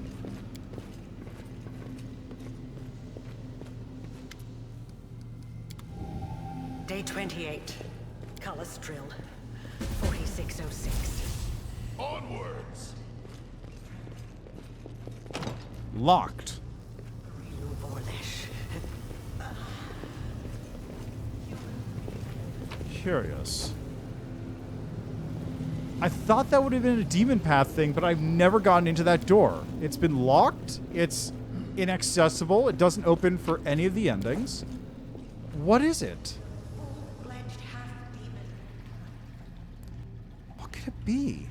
Day 28. Calistril, 4606. Onwards. Locked. Vorlish. Curious. I thought that would have been a demon path thing, but I've never gotten into that door. It's been locked. It's inaccessible. It doesn't open for any of the endings. What is it? What could it be?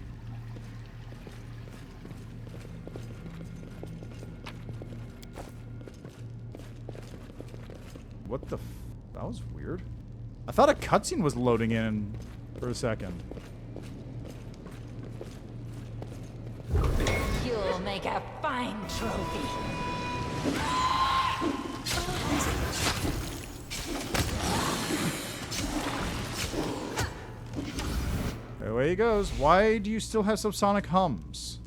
What the that was weird. I thought a cutscene was loading in for a second. You'll make a fine trophy. Away he goes. Why do you still have subsonic hums?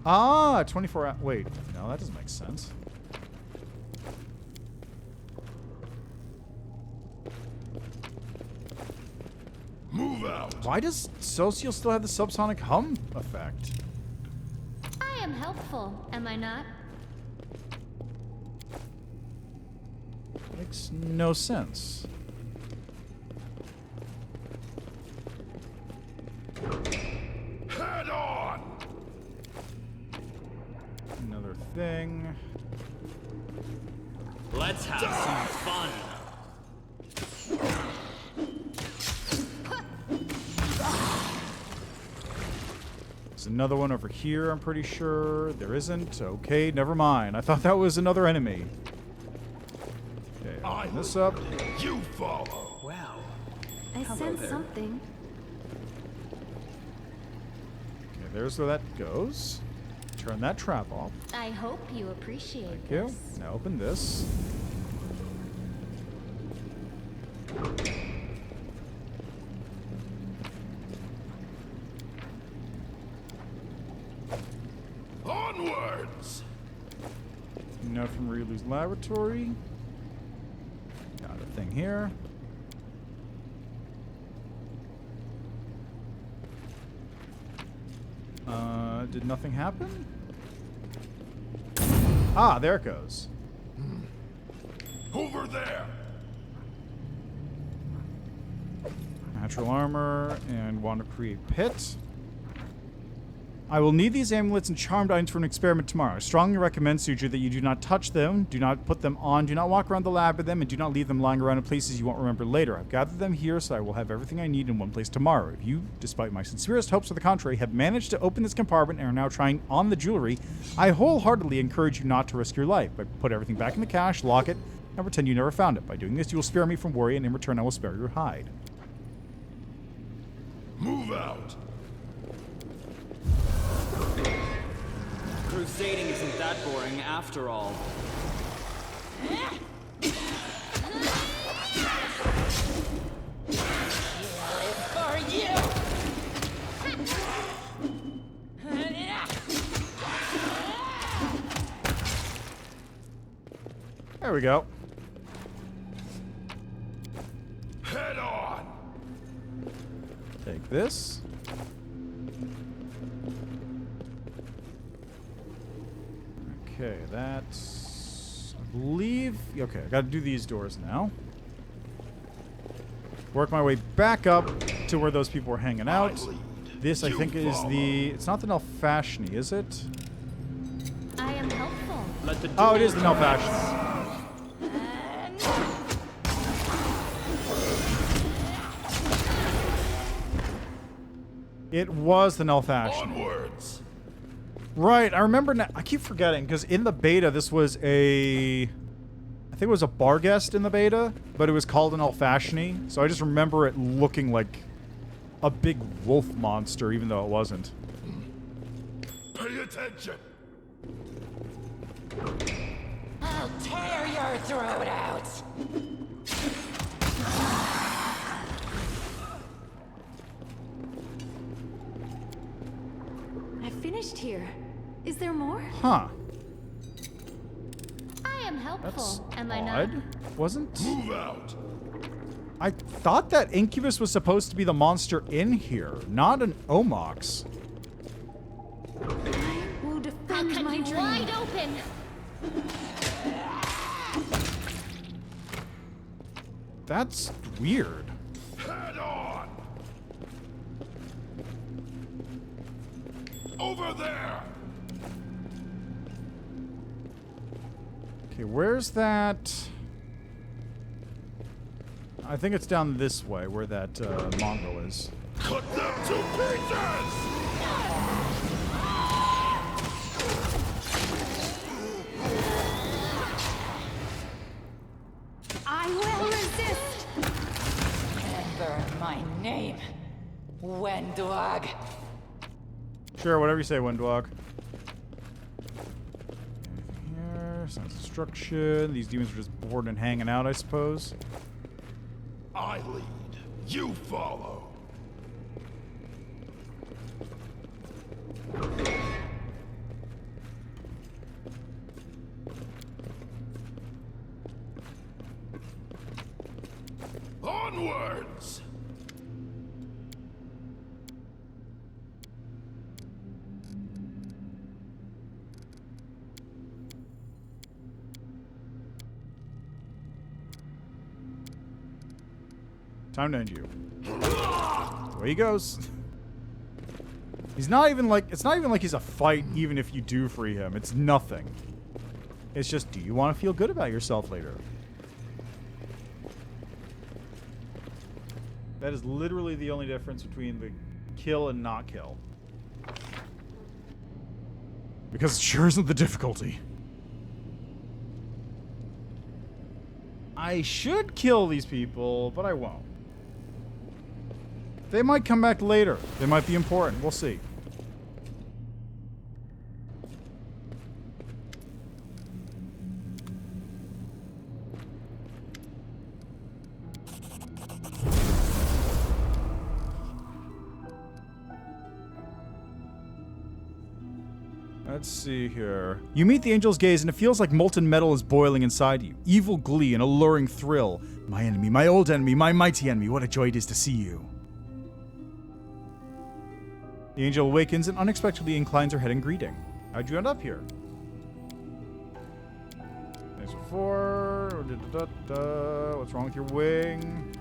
Ah, 24 hours. Wait, no, that doesn't make sense. Move out. Why does Social still have the subsonic hum effect? I am helpful, am I not? Makes no sense. Head on. Another thing. Let's have some fun. There's another one over here, I'm pretty sure. There isn't. Okay, never mind. I thought that was another enemy. Okay, open this up. You follow. Wow. I sense there. something. Okay, there's where that goes. Turn that trap off. I hope you appreciate Thank you. this. Now open this. Onwards. Note from Ryu's laboratory. Got a thing here. Did nothing happen? Ah, there it goes. Over there. Natural armor and want to create pit. I will need these amulets and charmed items for an experiment tomorrow. I strongly recommend, Suju, that you do not touch them, do not put them on, do not walk around the lab with them, and do not leave them lying around in places you won't remember later. I've gathered them here, so I will have everything I need in one place tomorrow. If you, despite my sincerest hopes to the contrary, have managed to open this compartment and are now trying on the jewelry, I wholeheartedly encourage you not to risk your life. But put everything back in the cache, lock it, and pretend you never found it. By doing this, you will spare me from worry, and in return, I will spare your hide. Move out. Crusading isn't that boring after all. For you! There we go. Head on. Take this. Okay, that's... I believe... Okay, I gotta do these doors now. Work my way back up to where those people were hanging out. This, I think, is the... It's not the Nelfashni, is it? I am helpful. Let the Oh, it is the duel Nelfashni. It was the Nelfashni. Onwards. Right, I remember now. I keep forgetting, because in the beta, this was a... I think it was a bar guest in the beta, but it was called an Nelfashni, so I just remember it looking like a big wolf monster, even though it wasn't. Pay attention. I'll tear your throat out. I finished here. Is there more? Huh. I am helpful, That's am I odd. not? Wasn't... Move out. I thought that Incubus was supposed to be the monster in here, not an Omox. Will defend my dream. Wide open. That's weird. Head on. Over there! Okay, where's that? I think it's down this way where that Mongol is. Cut them to pieces! I will resist! Remember my name, Wendwag. Sure, whatever you say, Windwalk. Here, sense destruction. These demons are just bored and hanging out, I suppose. I lead. You follow. Onwards! Time to end you. Away he goes. He's not even like, it's not even like he's a fight even if you do free him. It's nothing. It's just, do you want to feel good about yourself later? That is literally the only difference between the kill and not kill. Because it sure isn't the difficulty. I should kill these people, but I won't. They might come back later. They might be important. We'll see. Let's see here. You meet the angel's gaze and it feels like molten metal is boiling inside you. Evil glee and alluring thrill. My enemy, my old enemy, my mighty enemy. What a joy it is to see you. The angel awakens and unexpectedly inclines her head in greeting. How'd you end up here? Thanks before. What's wrong with your wing?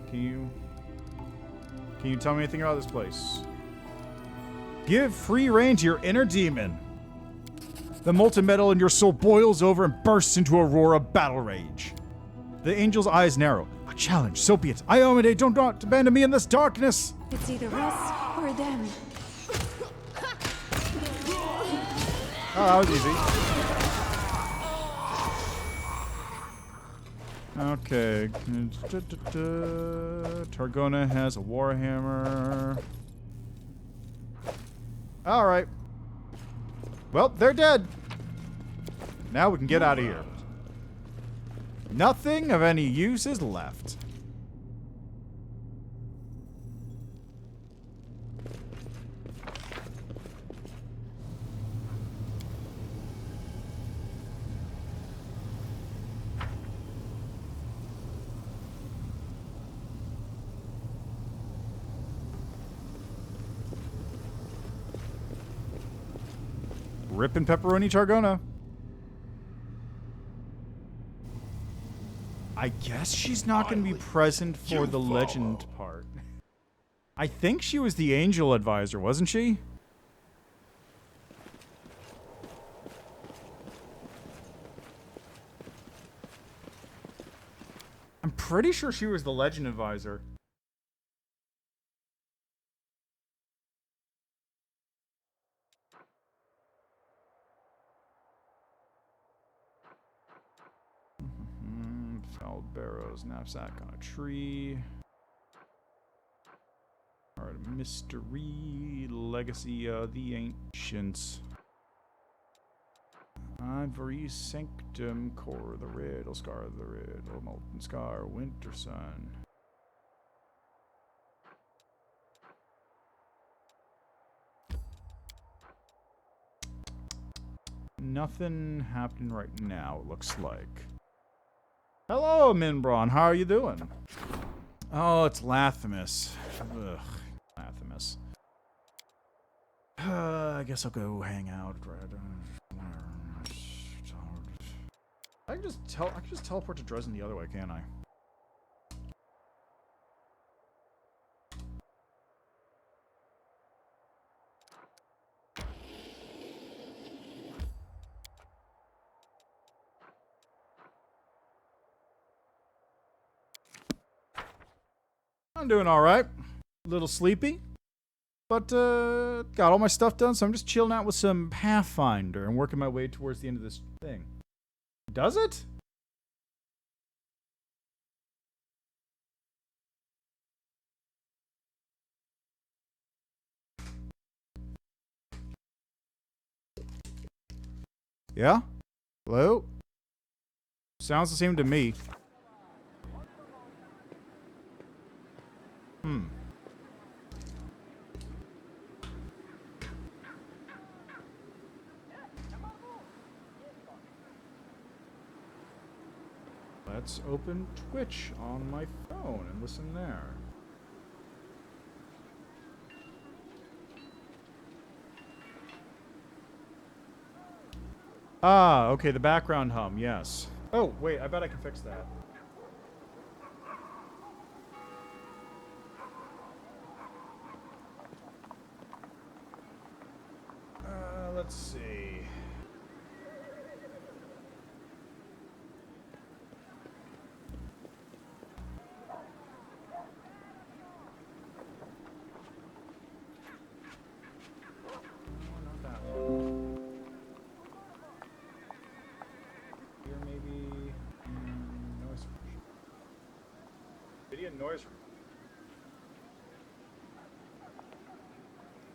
Can you tell me anything about this place? Give free rein to your inner demon. The molten metal in your soul boils over and bursts into a roar of battle rage. The angel's eyes narrow. A challenge, so be it. Iomade, don't not abandon me in this darkness. It's either us or them. Oh, that was easy. Okay. Targona has a warhammer. Alright. Well, they're dead. Now we can get out of here. Nothing of any use is left. Rippin' pepperoni Targona. I guess she's not going to be present for the legend part. I think she was the angel advisor, wasn't she? I'm pretty sure she was the legend advisor. Fouled barrows, knapsack on a tree. Alright, mystery, legacy of the ancients. Ivory sanctum, core of the riddle, scar of the riddle, molten scar, winter sun. Nothing happening right now, it looks like. Hello, Minbron. How are you doing? Oh, it's Lathamus. Ugh, Lathamus. I guess I'll go hang out. I can just teleport to Dresden the other way, can't I? I'm doing all right. A little sleepy, but got all my stuff done, so I'm just chilling out with some Pathfinder and working my way towards the end of this thing. Does it? Yeah? Hello? Sounds the same to me. Let's open Twitch on my phone and listen there. Ah, okay, the background hum, yes. Oh, wait, I bet I can fix that. Let's see. Not that one. Here, maybe. Noise suppression. Video noise.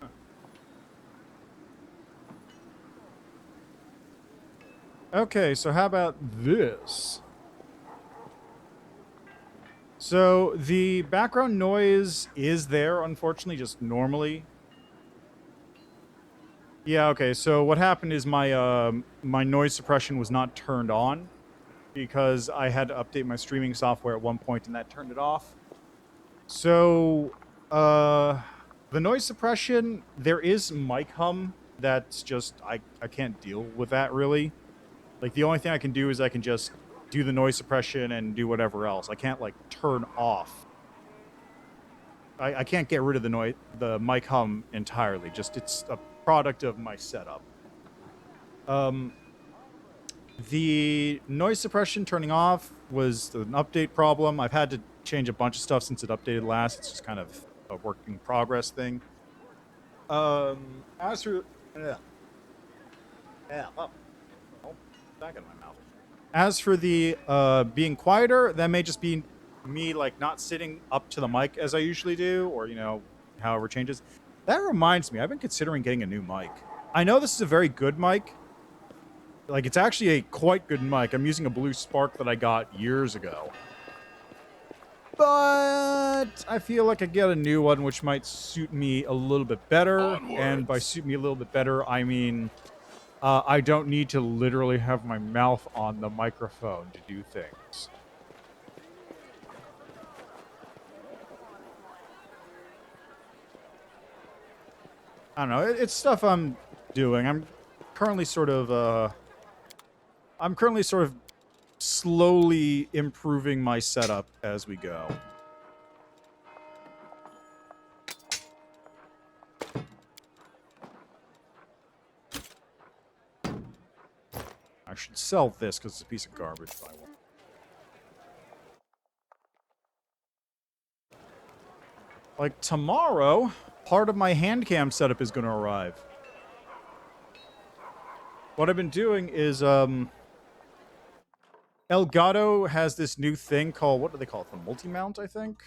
Huh. Okay, so how about this? So the background noise is there, unfortunately, just normally. Yeah, okay, so what happened is my noise suppression was not turned on because I had to update my streaming software at one point and that turned it off. So, the noise suppression, there is mic hum that's just, I can't deal with that really. Like, the only thing I can do is I can just do the noise suppression and do whatever else. I can't, like, turn off. I can't get rid of the mic hum entirely. Just, it's a product of my setup. The noise suppression turning off was an update problem. I've had to change a bunch of stuff since it updated last. It's just kind of a work in progress thing. As for... back in my mouth. As for the being quieter, that may just be me, like, not sitting up to the mic as I usually do, or, you know, however it changes. That reminds me, I've been considering getting a new mic. I know this is a very good mic. Like, it's actually a quite good mic. I'm using a Blue Spark that I got years ago. But I feel like I get a new one, which might suit me a little bit better. Onwards. And by suit me a little bit better, I mean... I don't need to literally have my mouth on the microphone to do things. I don't know. It's stuff I'm doing. I'm currently sort of slowly improving my setup as we go. I should sell this because it's a piece of garbage. If I want. Like tomorrow, part of my hand cam setup is going to arrive. What I've been doing is, Elgato has this new thing called, what do they call it? The multi-mount, I think?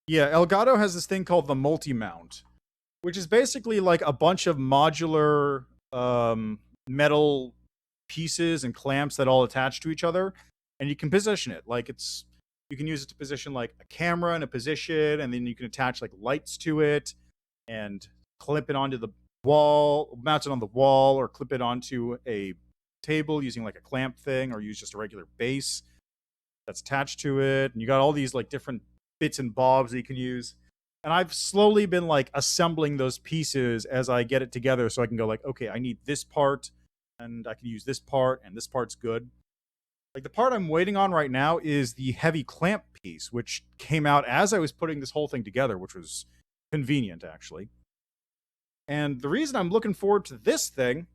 Yeah, Elgato has this thing called the multi-mount, which is basically like a bunch of modular metal pieces and clamps that all attach to each other, and you can position it. Like you can use it to position like a camera in a position, and then you can attach like lights to it and clip it onto the wall, mount it on the wall, or clip it onto a table using like a clamp thing, or use just a regular base that's attached to it. And you got all these like different bits and bobs that you can use. And I've slowly been like assembling those pieces as I get it together so I can go like, okay, I need this part and I can use this part and this part's good. Like the part I'm waiting on right now is the heavy clamp piece, which came out as I was putting this whole thing together, which was convenient actually. And the reason I'm looking forward to this thing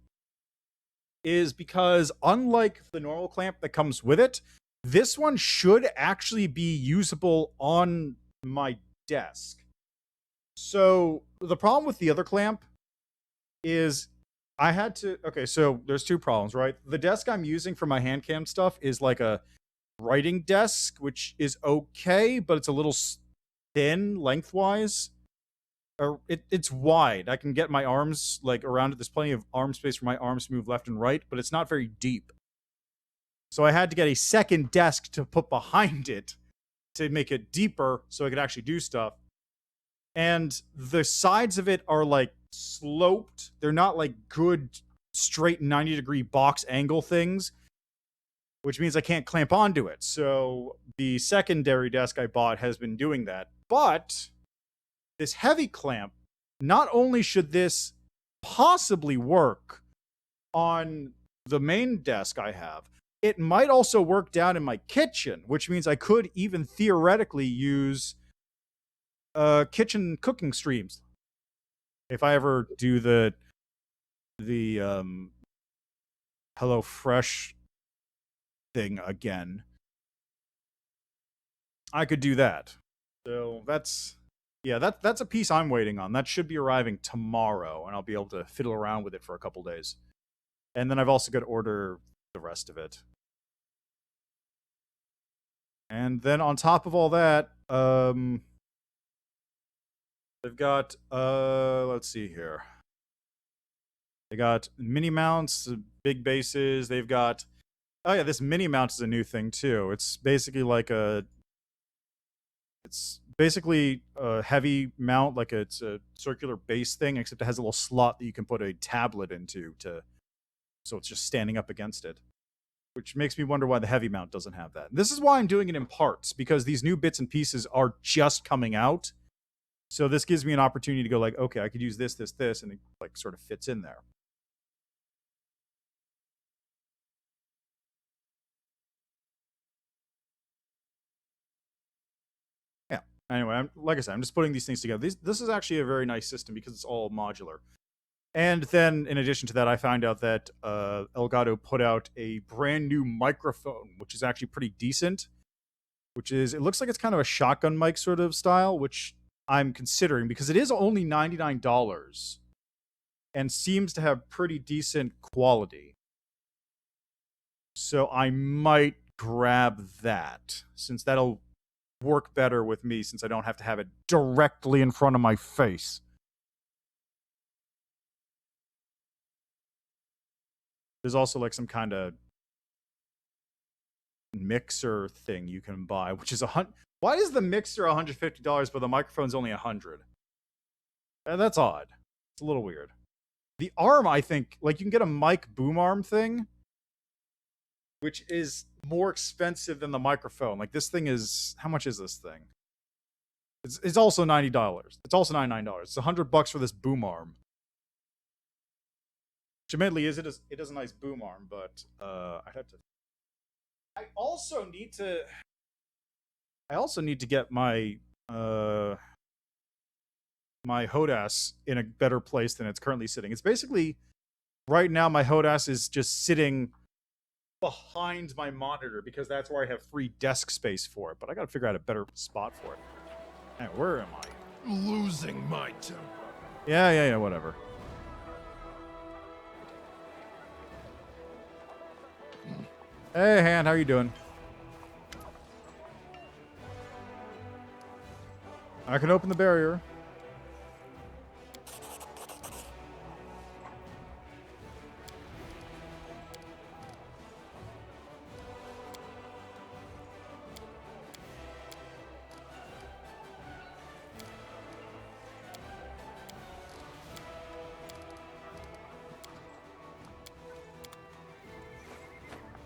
is because unlike the normal clamp that comes with it, this one should actually be usable on my desk. So the problem with the other clamp is I had to... Okay, so there's two problems, right? The desk I'm using for my hand cam stuff is like a writing desk, which is okay, but it's a little thin lengthwise. It's wide. I can get my arms like around it. There's plenty of arm space for my arms to move left and right, but it's not very deep. So I had to get a second desk to put behind it to make it deeper so I could actually do stuff. And the sides of it are like sloped. They're not like good straight 90-degree box angle things, which means I can't clamp onto it. So the secondary desk I bought has been doing that. But this heavy clamp, not only should this possibly work on the main desk I have, it might also work down in my kitchen, which means I could even theoretically use kitchen cooking streams if I ever do the HelloFresh thing again. I could do that. So that's a piece I'm waiting on. That should be arriving tomorrow, and I'll be able to fiddle around with it for a couple days. And then I've also got to order the rest of it. And then on top of all that, they've got let's see here. They got mini mounts, big bases. They've got... Oh yeah, this mini mount is a new thing too. It's basically like it's basically a heavy mount, like it's a circular base thing, except it has a little slot that you can put a tablet into so it's just standing up against it. Which makes me wonder why the heavy mount doesn't have that. This is why I'm doing it in parts, because these new bits and pieces are just coming out. So this gives me an opportunity to go like, okay, I could use this, and it like sort of fits in there. Anyway, like I said, I'm just putting these things together. This is actually a very nice system because it's all modular. And then, in addition to that, I found out that Elgato put out a brand new microphone, which is actually pretty decent. It looks like it's kind of a shotgun mic sort of style, which I'm considering because it is only $99 and seems to have pretty decent quality. So I might grab that, since that'll work better with me, since I don't have to have it directly in front of my face. There's also like some kind of mixer thing you can buy, which is why is the mixer $150 but the microphone's only $100? That's odd. It's a little weird. The arm, I think, like you can get a mic boom arm thing, which is more expensive than the microphone. Like this thing is... How much is this thing? It's also $90. It's also $99. It's $100 for this boom arm. Which admittedly it is a nice boom arm, but I'd have to... I also need to get my my HOTAS in a better place than it's currently sitting. It's basically... Right now my HOTAS is just sitting behind my monitor because that's where I have free desk space for it. But I gotta figure out a better spot for it. Hey, where am I? Losing my temper. Yeah, whatever. Hey, Han, how you doing? I can open the barrier.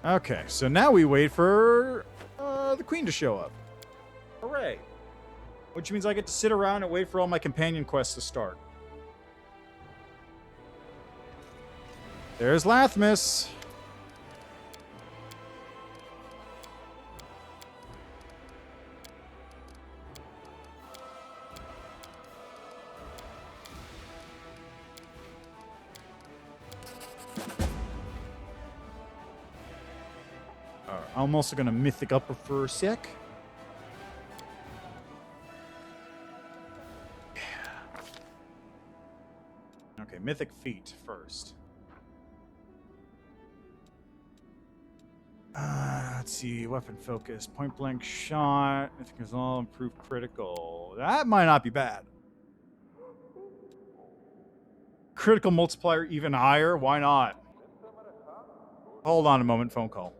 Okay, so now we wait for the queen to show up. Hooray. Which means I get to sit around and wait for all my companion quests to start. There's Lathmus. I'm also going to Mythic Upper for a sec. Okay, Mythic Feet first. Let's see. Weapon focus. Point blank shot. Mythic Resolve. Improved critical. That might not be bad. Critical multiplier even higher? Why not? Hold on a moment. Phone call.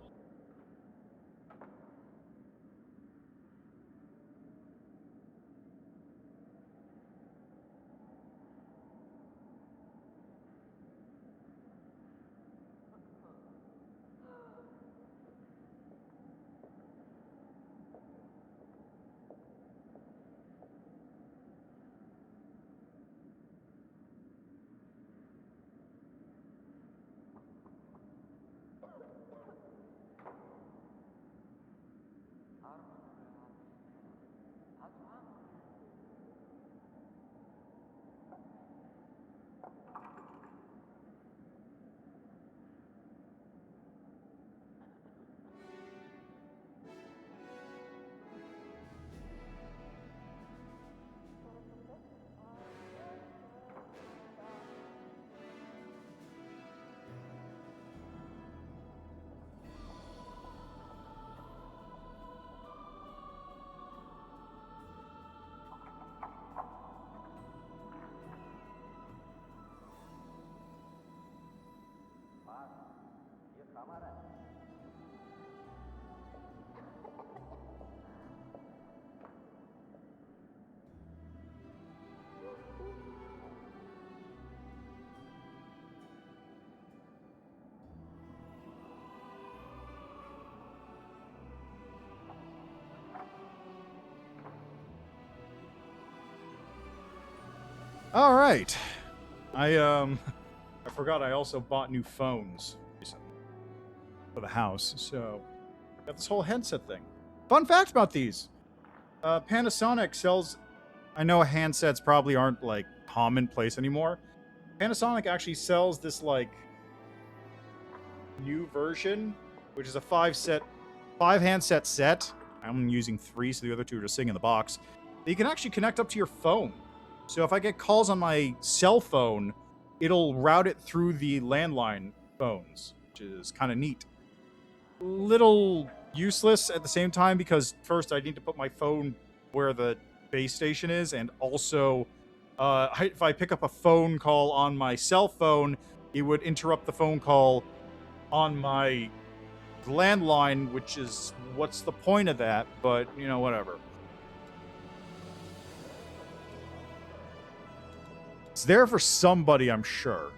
All right. I forgot I also bought new phones recently for the house, so got this whole headset thing. Fun fact about these. Panasonic sells, I know handsets probably aren't like commonplace anymore. Panasonic actually sells this like new version, which is a five handset set. I'm using 3, so the other 2 are just sitting in the box. You can actually connect up to your phone. So if I get calls on my cell phone, it'll route it through the landline phones, which is kind of neat. Little useless at the same time, because first I need to put my phone where the base station is, and also if I pick up a phone call on my cell phone, it would interrupt the phone call on my landline, which is, what's the point of that? But, you know, whatever. It's there for somebody, I'm sure.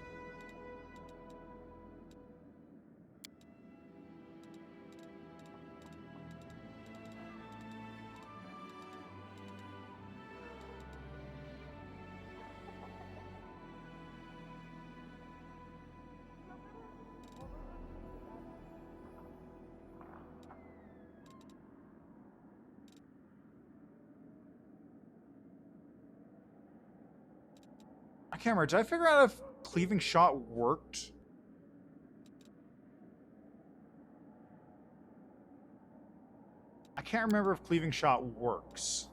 I can't remember. Did I figure out if cleaving shot worked? I can't remember if cleaving shot works.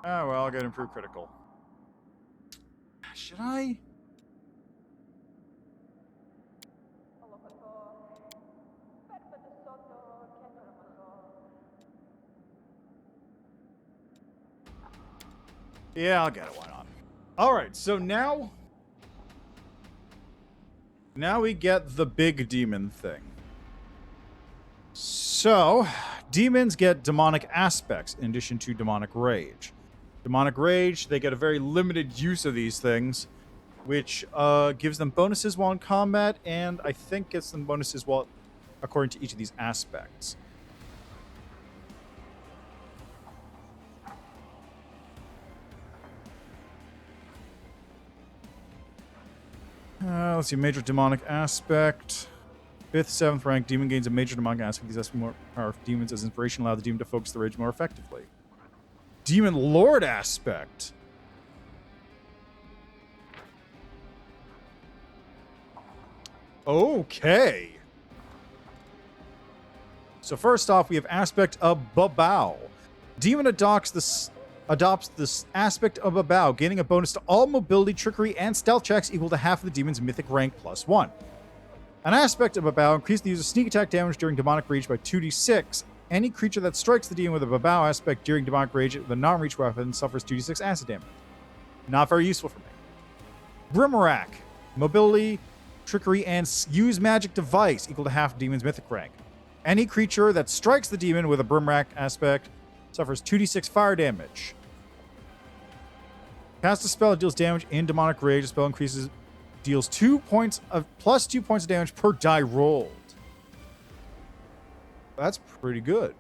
Oh, well, I'll get improved critical. Should I? Yeah, I'll get it. Why not? All right, so now we get the big demon thing. So, demons get demonic aspects in addition to demonic rage. Demonic rage, they get a very limited use of these things, which gives them bonuses while in combat, and I think gets them bonuses while according to each of these aspects. Let's see, major demonic aspect. 5th, 7th rank demon gains a major demonic aspect. These aspects more power of demons as inspiration allow the demon to focus the rage more effectively. Demon Lord aspect. Okay. So first off, we have aspect of Babao. Demon adopts this aspect of Babao, gaining a bonus to all mobility, trickery, and stealth checks equal to half of the demon's mythic rank +1. An aspect of Babao increases the user's sneak attack damage during demonic rage by 2d6. Any creature that strikes the demon with a Babao aspect during demonic rage with a non-reach weapon suffers 2d6 acid damage. Not very useful for me. Brimrack. Mobility, trickery, and use magic device equal to half the demon's mythic rank. Any creature that strikes the demon with a Brimrack aspect suffers 2d6 fire damage. Cast a spell that deals damage in demonic rage. The spell deals plus 2 points of damage per die rolled. That's pretty good.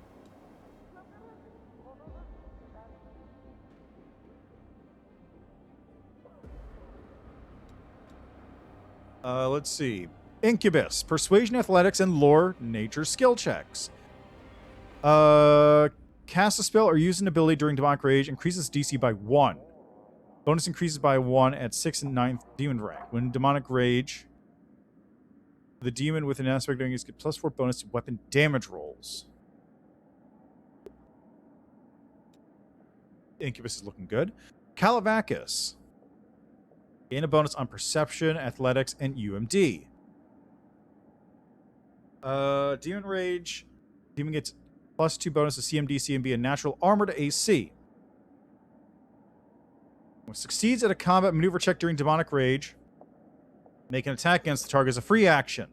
Let's see. Incubus. Persuasion, athletics, and lore, nature skill checks. Cast a spell or use an ability during demonic rage. Increases DC by 1. Bonus increases by 1 at 6th and 9th demon rank. When demonic rage, the demon with an aspect doing is get +4 bonus to weapon damage rolls. Incubus is looking good. Calavacus. Gain a bonus on perception, athletics, and UMD. Demon Rage. Demon gets +2 bonus to CMD, CMB, and natural armor to AC. When it succeeds at a combat maneuver check during demonic rage, make an attack against the target as a free action.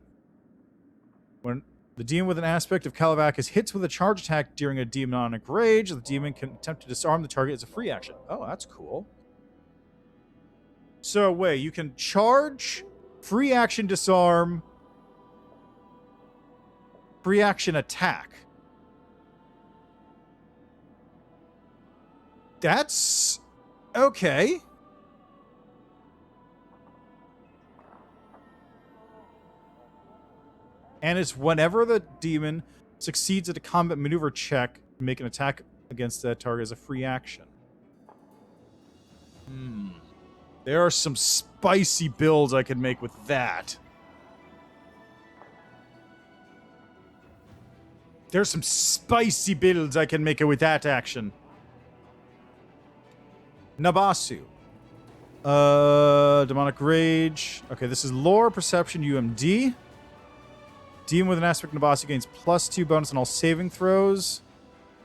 When the demon with an aspect of Calavacus hits with a charge attack during a demonic rage, the demon can attempt to disarm the target as a free action. Oh, that's cool. So, wait, you can charge, free action disarm, free action attack. That's okay. And it's whenever the demon succeeds at a combat maneuver check, make an attack against that target as a free action. There are some spicy builds I could make with that. There's some spicy builds I can make with that action. Nabasu. Demonic Rage. Okay, this is Lore, Perception, UMD. Demon with an aspect Nabasu gains +2 bonus on all saving throws.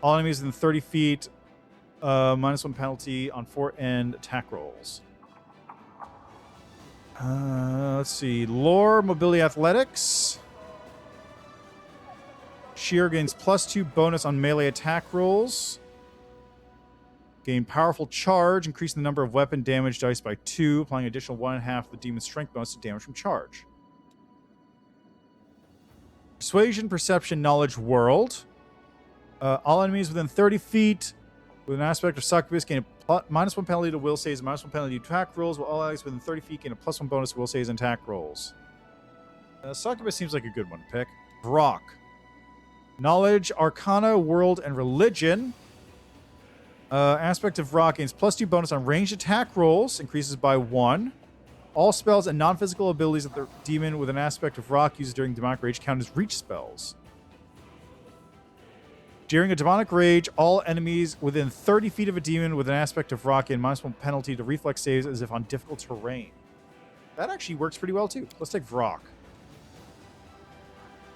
All enemies within 30 feet. -1 penalty on 4 end attack rolls. Let's see. Lore, Mobility, Athletics. Sheer gains +2 bonus on melee attack rolls. Gain Powerful Charge, increasing the number of weapon damage dice by 2, applying an additional 1.5 of the demon's strength bonus to damage from charge. Persuasion, Perception, Knowledge, World. All enemies within 30 feet with an aspect of Succubus gain a -1 penalty to will saves, and -1 penalty to attack rolls, while all allies within 30 feet gain a +1 bonus to will saves and attack rolls. Succubus seems like a good one to pick. Brock. Knowledge, Arcana, World, and Religion. Aspect of Rock gains +2 bonus on ranged attack rolls, increases by 1. All spells and non-physical abilities that the demon with an aspect of Rock uses during demonic rage count as reach spells. During a demonic rage, all enemies within 30 feet of a demon with an aspect of Rock gain -1 penalty to reflex saves as if on difficult terrain. That actually works pretty well too. Let's take Rock.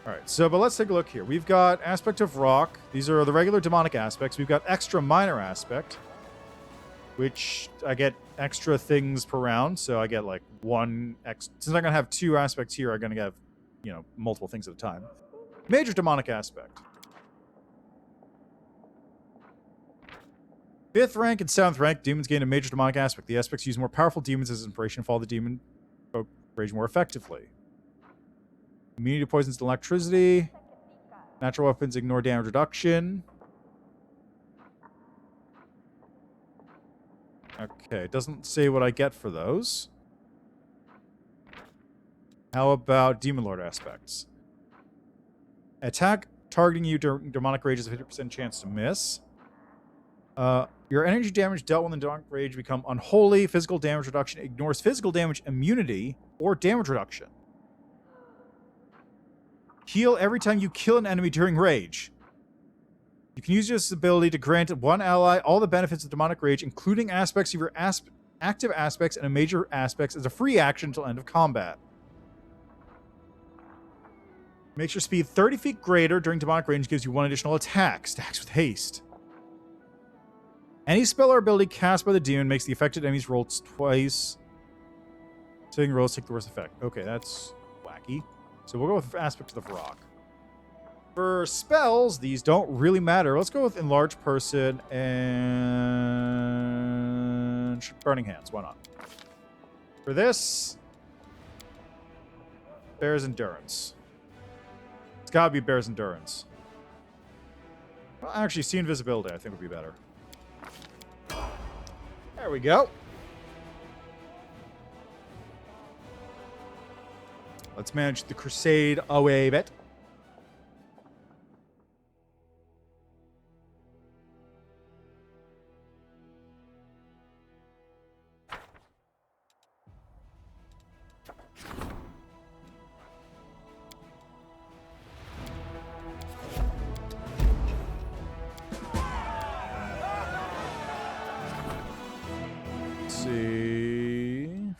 Alright, but let's take a look here. We've got Aspect of Rock. These are the regular demonic aspects. We've got Extra Minor Aspect, which I get extra things per round, so I get like since I'm going to have 2 aspects here, I'm going to have, multiple things at a time. Major Demonic Aspect. 5th rank and 7th rank, demons gain a major demonic aspect. The aspects use more powerful demons as inspiration to follow the demon rage more effectively. Immunity to poisons and electricity. Natural weapons ignore damage reduction. Okay, it doesn't say what I get for those. How about Demon Lord aspects? Attack targeting you during demonic rage is a 50% chance to miss. Your Your energy damage dealt when the demonic rage become unholy. Physical damage reduction ignores physical damage immunity or damage reduction. Heal every time you kill an enemy during rage. You can use this ability to grant one ally all the benefits of demonic rage, including aspects of your active aspects and major aspects, as a free action until end of combat. Makes your speed 30 feet greater during demonic range, gives you one additional attack. Stacks with haste. Any spell or ability cast by the demon makes the affected enemies roll twice. Saving rolls take the worst effect. Okay, that's wacky. So we'll go with aspect of the rock. For spells, these don't really matter. Let's go with Enlarged Person and Burning Hands. Why not? For this, Bear's Endurance. It's gotta be Bear's Endurance. Well, actually, See Invisibility I think would be better. There we go. Let's manage the crusade away a bit.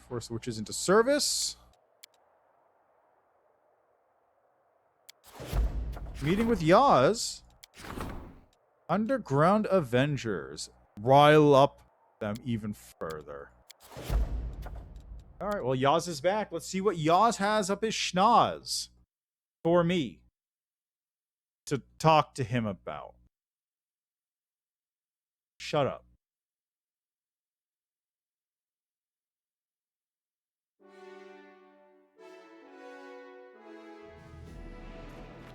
Force the witches into service. Meeting with Yaz. Underground Avengers. Rile up them even further. Alright, well, Yaz is back. Let's see what Yaz has up his schnoz for me to talk to him about. Shut up.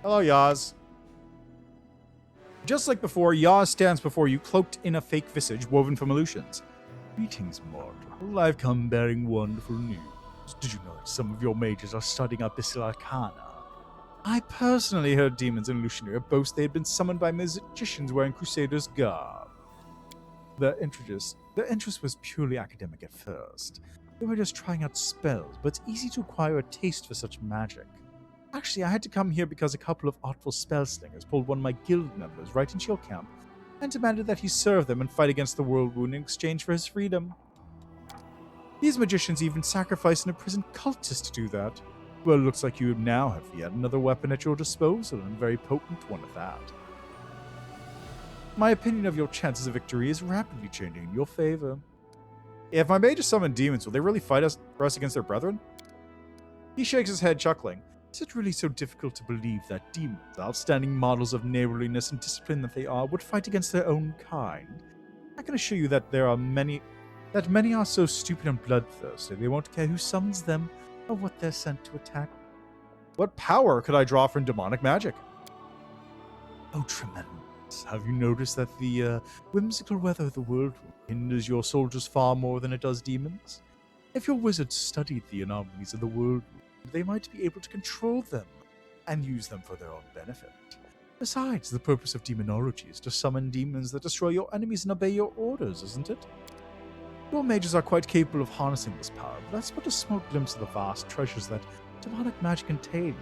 Hello, Yaz. Just like before, Yaz stands before you, cloaked in a fake visage woven from illusions. Greetings, mortal. I've come bearing wonderful news. Did you know that some of your mages are studying Abyssal Arcana? I personally heard demons in Alushinyrra boast they had been summoned by magicians wearing Crusaders' garb. Their interest was purely academic at first. They were just trying out spells, but it's easy to acquire a taste for such magic. Actually, I had to come here because a couple of artful spellslingers pulled one of my guild members right into your camp and demanded that he serve them and fight against the World Wound in exchange for his freedom. These magicians even sacrificed an imprisoned cultist to do that. Well, it looks like you now have yet another weapon at your disposal, and a very potent one at that. My opinion of your chances of victory is rapidly changing in your favor. If my mages summon demons, will they really fight for us against their brethren? He shakes his head, chuckling. Is it really so difficult to believe that demons, outstanding models of neighborliness and discipline that they are, would fight against their own kind? I can assure you that many are so stupid and bloodthirsty they won't care who summons them or what they're sent to attack. What power could I draw from demonic magic? Oh, tremendous. Have you noticed that the whimsical weather of the world hinders your soldiers far more than it does demons? If your wizards studied the anomalies of the world, they might be able to control them and use them for their own benefit. Besides, the purpose of demonology is to summon demons that destroy your enemies and obey your orders, isn't it? Your mages are quite capable of harnessing this power, but that's but a small glimpse of the vast treasures that demonic magic contains.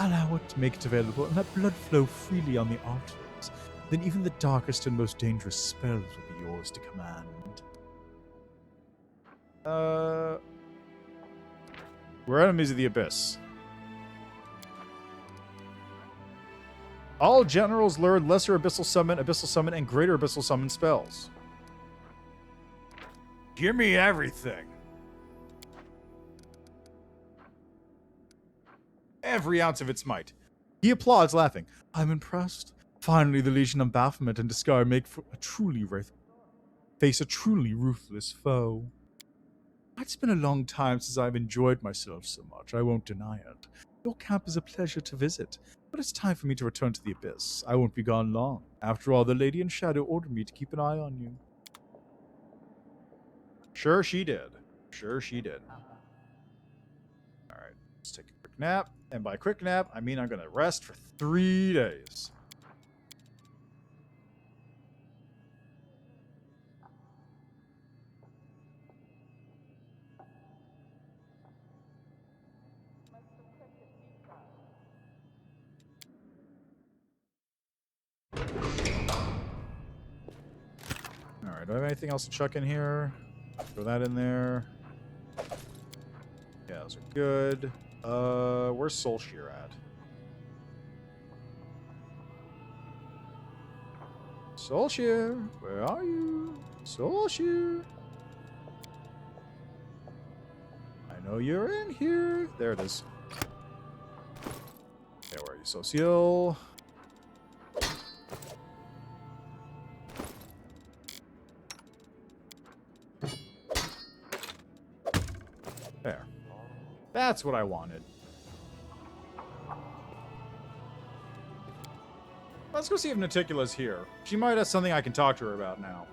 Allow it to make it available and let blood flow freely on the altars. Then even the darkest and most dangerous spells will be yours to command. We're enemies of the Abyss. All generals learn lesser Abyssal Summon, and greater Abyssal Summon spells. Give me everything. Every ounce of its might. He applauds, laughing. I'm impressed. Finally, the Legion of Baphomet and Discard face a truly ruthless foe. It's been a long time since I've enjoyed myself so much, I won't deny it. Your camp is a pleasure to visit, but it's time for me to return to the Abyss. I won't be gone long. After all, the Lady in Shadow ordered me to keep an eye on you. Sure she did. Sure she did. Alright, let's take a quick nap. And by quick nap, I mean I'm going to rest for 3 days. Alright, do I have anything else to chuck in here? Throw that in there. Yeah, those are good. Where's Soulshear at? Soulshear, where are you? Soulshear. I know you're in here. There it is. Okay, where are you, Soulshear? There. That's what I wanted. Let's go see if Naticula's here. She might have something I can talk to her about now.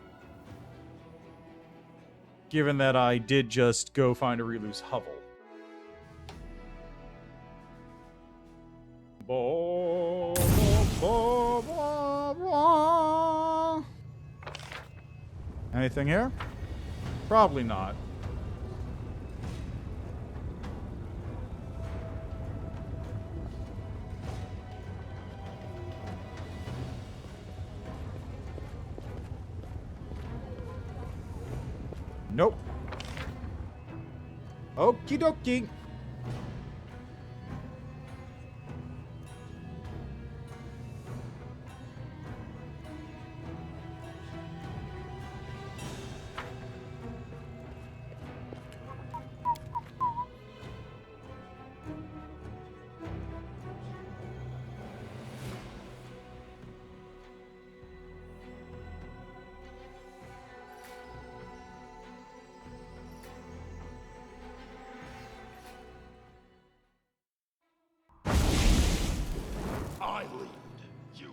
Given that I did just go find a Relu's hovel. Bo, bo, bo, bo. Anything here? Probably not. Nope. Okie dokie. I lead you.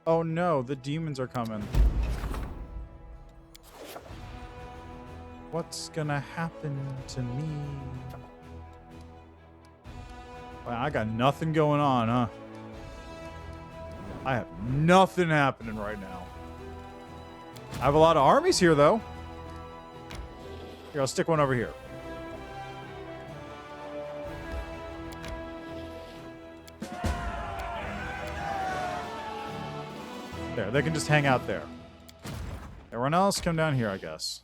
Oh no, the demons are coming. What's gonna happen to me? Wow, I got nothing going on, huh? I have nothing happening right now. I have a lot of armies here, though. Here, I'll stick one over here. There, they can just hang out there. Everyone else, come down here, I guess.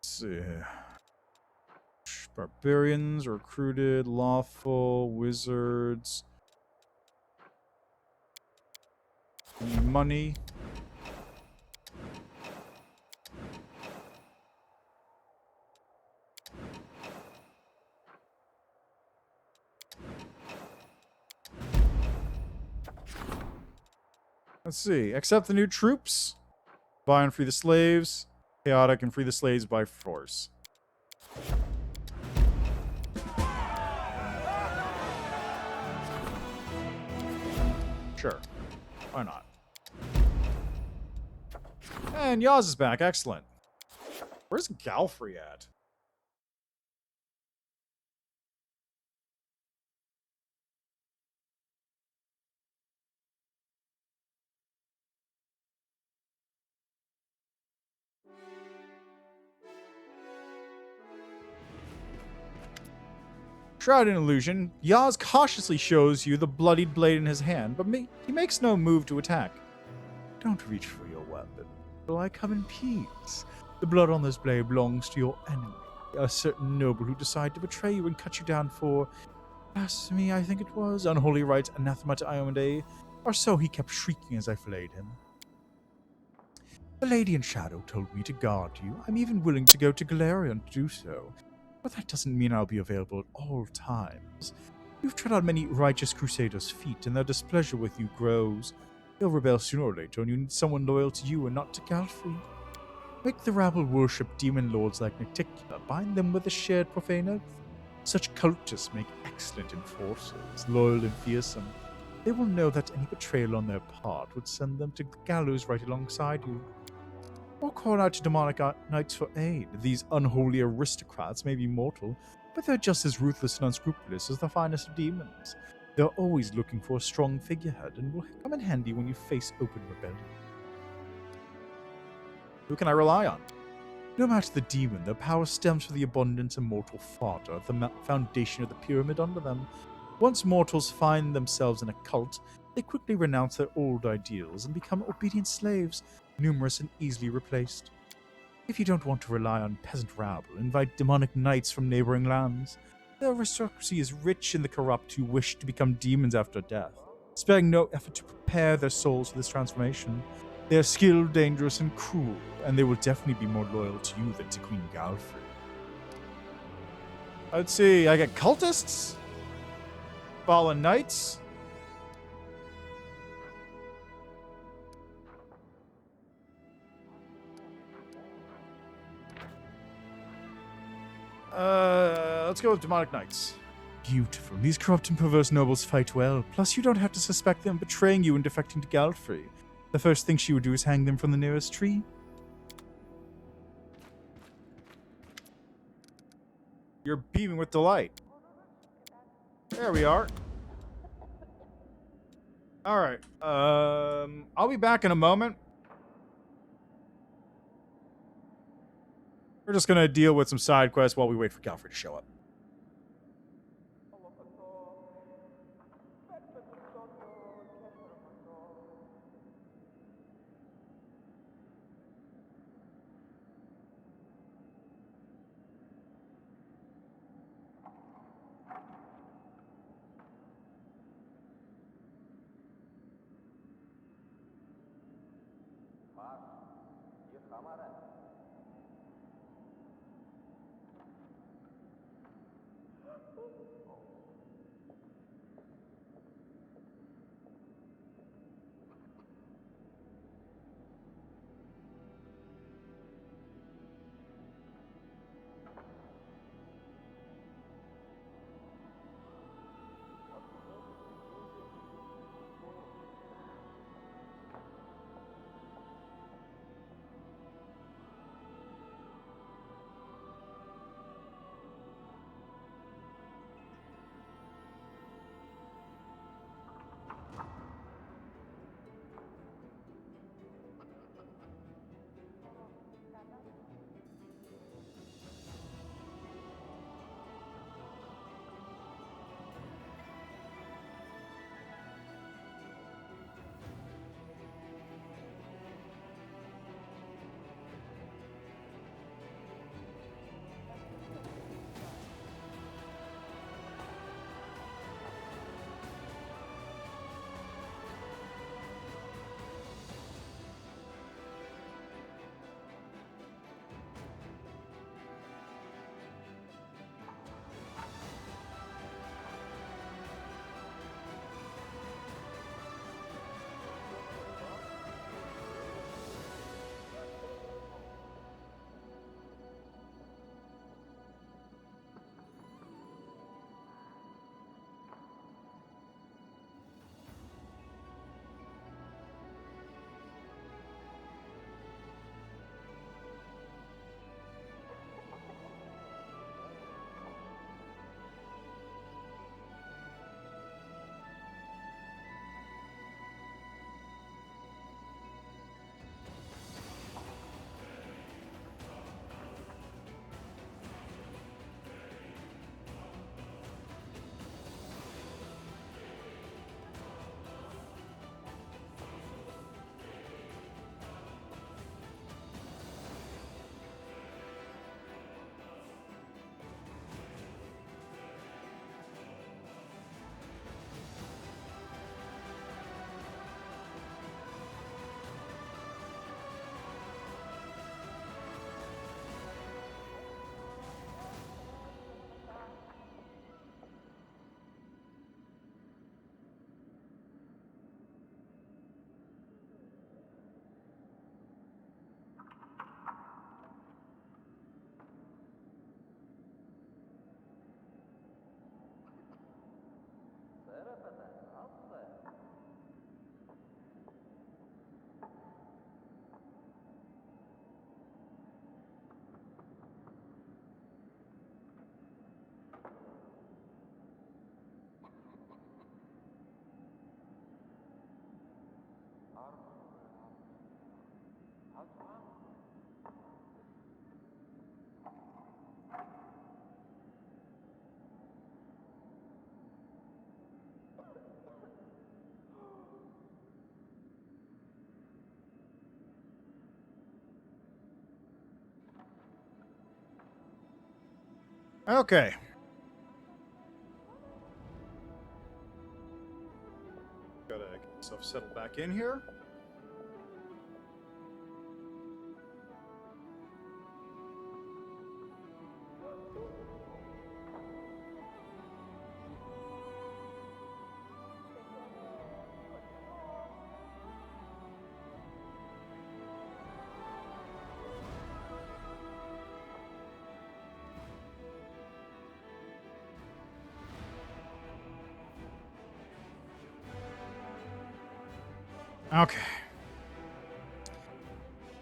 See. Barbarians, recruited, lawful, wizards. Money. Let's see. Accept the new troops. Buy and free the slaves. Chaotic and free the slaves by force. Sure. Why not? And Yaz is back. Excellent. Where's Galfrey at? Shrouded in illusion, Yaz cautiously shows you the bloodied blade in his hand, but he makes no move to attack. Don't reach for your weapon, till I come in peace. The blood on this blade belongs to your enemy, a certain noble who decided to betray you and cut you down for blasphemy, I think it was, unholy rites, anathema to Iomonde, or so he kept shrieking as I flayed him. The Lady in Shadow told me to guard you. I'm even willing to go to Galarian to do so. But that doesn't mean I'll be available at all times. You've tread on many righteous crusaders' feet, and their displeasure with you grows. They'll rebel sooner or later, and you need someone loyal to you and not to Galfrey. Make the rabble worship demon lords like Neticular, bind them with a shared profane oath. Such cultists make excellent enforcers, loyal and fearsome. They will know that any betrayal on their part would send them to the gallows right alongside you. Or call out to demonic knights for aid. These unholy aristocrats may be mortal, but they're just as ruthless and unscrupulous as the finest of demons. They're always looking for a strong figurehead and will come in handy when you face open rebellion. Who can I rely on? No matter the demon, their power stems from the abundance of mortal fodder, the foundation of the pyramid under them. Once mortals find themselves in a cult, they quickly renounce their old ideals and become obedient slaves, numerous and easily replaced. If you don't want to rely on peasant rabble, invite demonic knights from neighboring lands. The aristocracy is rich in the corrupt who wish to become demons after death, sparing no effort to prepare their souls for this transformation. They are skilled, dangerous, and cruel, and they will definitely be more loyal to you than to Queen Galfrey. Let's see, I get cultists? Fallen knights? Let's go with demonic knights. Beautiful. These corrupt and perverse nobles fight well. Plus, you don't have to suspect them betraying you and defecting to Galfrey. The first thing she would do is hang them from the nearest tree. You're beaming with delight. There we are. Alright. I'll be back in a moment. We're just gonna deal with some side quests while we wait for Galfrey to show up. Okay. Gotta get myself settled back in here. Okay.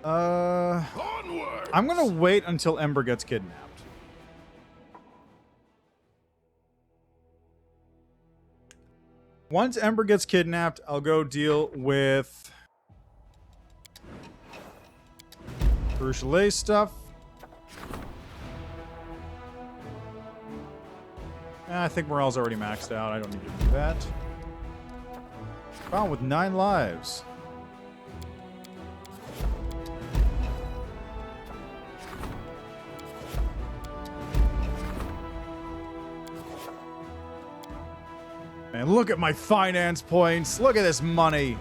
Onward! I'm gonna wait until Ember gets kidnapped. Once Ember gets kidnapped, I'll go deal with Chalet stuff. I think morale's already maxed out. I don't need to do that. Found with 9 lives. Man, look at my finance points. Look at this money.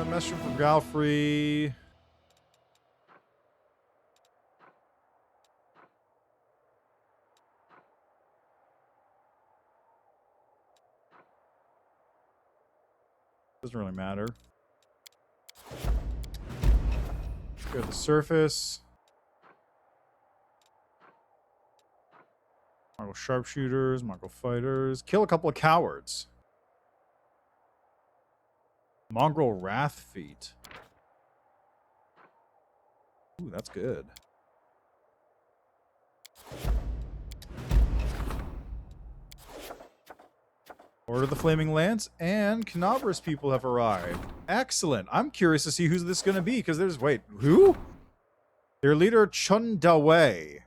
Message from Galfrey. Doesn't really matter. Go to the surface. Mongol sharpshooters, Mongol fighters. Kill a couple of cowards. Mongrel Wrath Feat. Ooh, that's good. Order the Flaming Lance and Canabra's people have arrived. Excellent. I'm curious to see who's this going to be because there's... Wait, who? Their leader, Chundaway.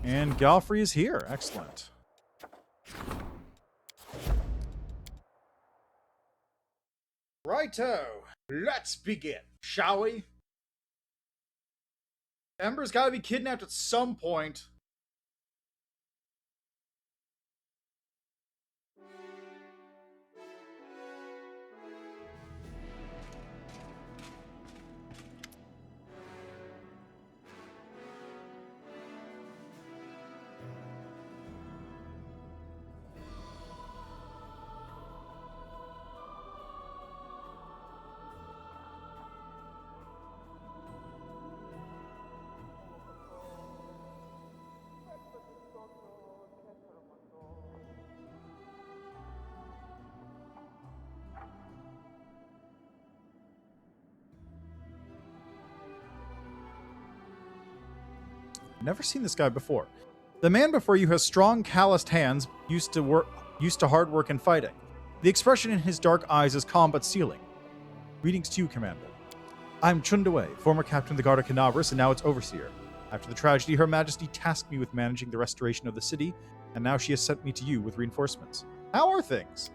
And Galfrey is here. Excellent. Righto. Let's begin, shall we? Ember's got to be kidnapped at some point. Never seen this guy before. The man before you has strong, calloused hands, used to hard work and fighting. The expression in his dark eyes is calm but sealing. Greetings to you, Commander. I'm Chundaway, former captain of the Guard of Canabras, and now its overseer. After the tragedy, Her Majesty tasked me with managing the restoration of the city, and now she has sent me to you with reinforcements. How are things?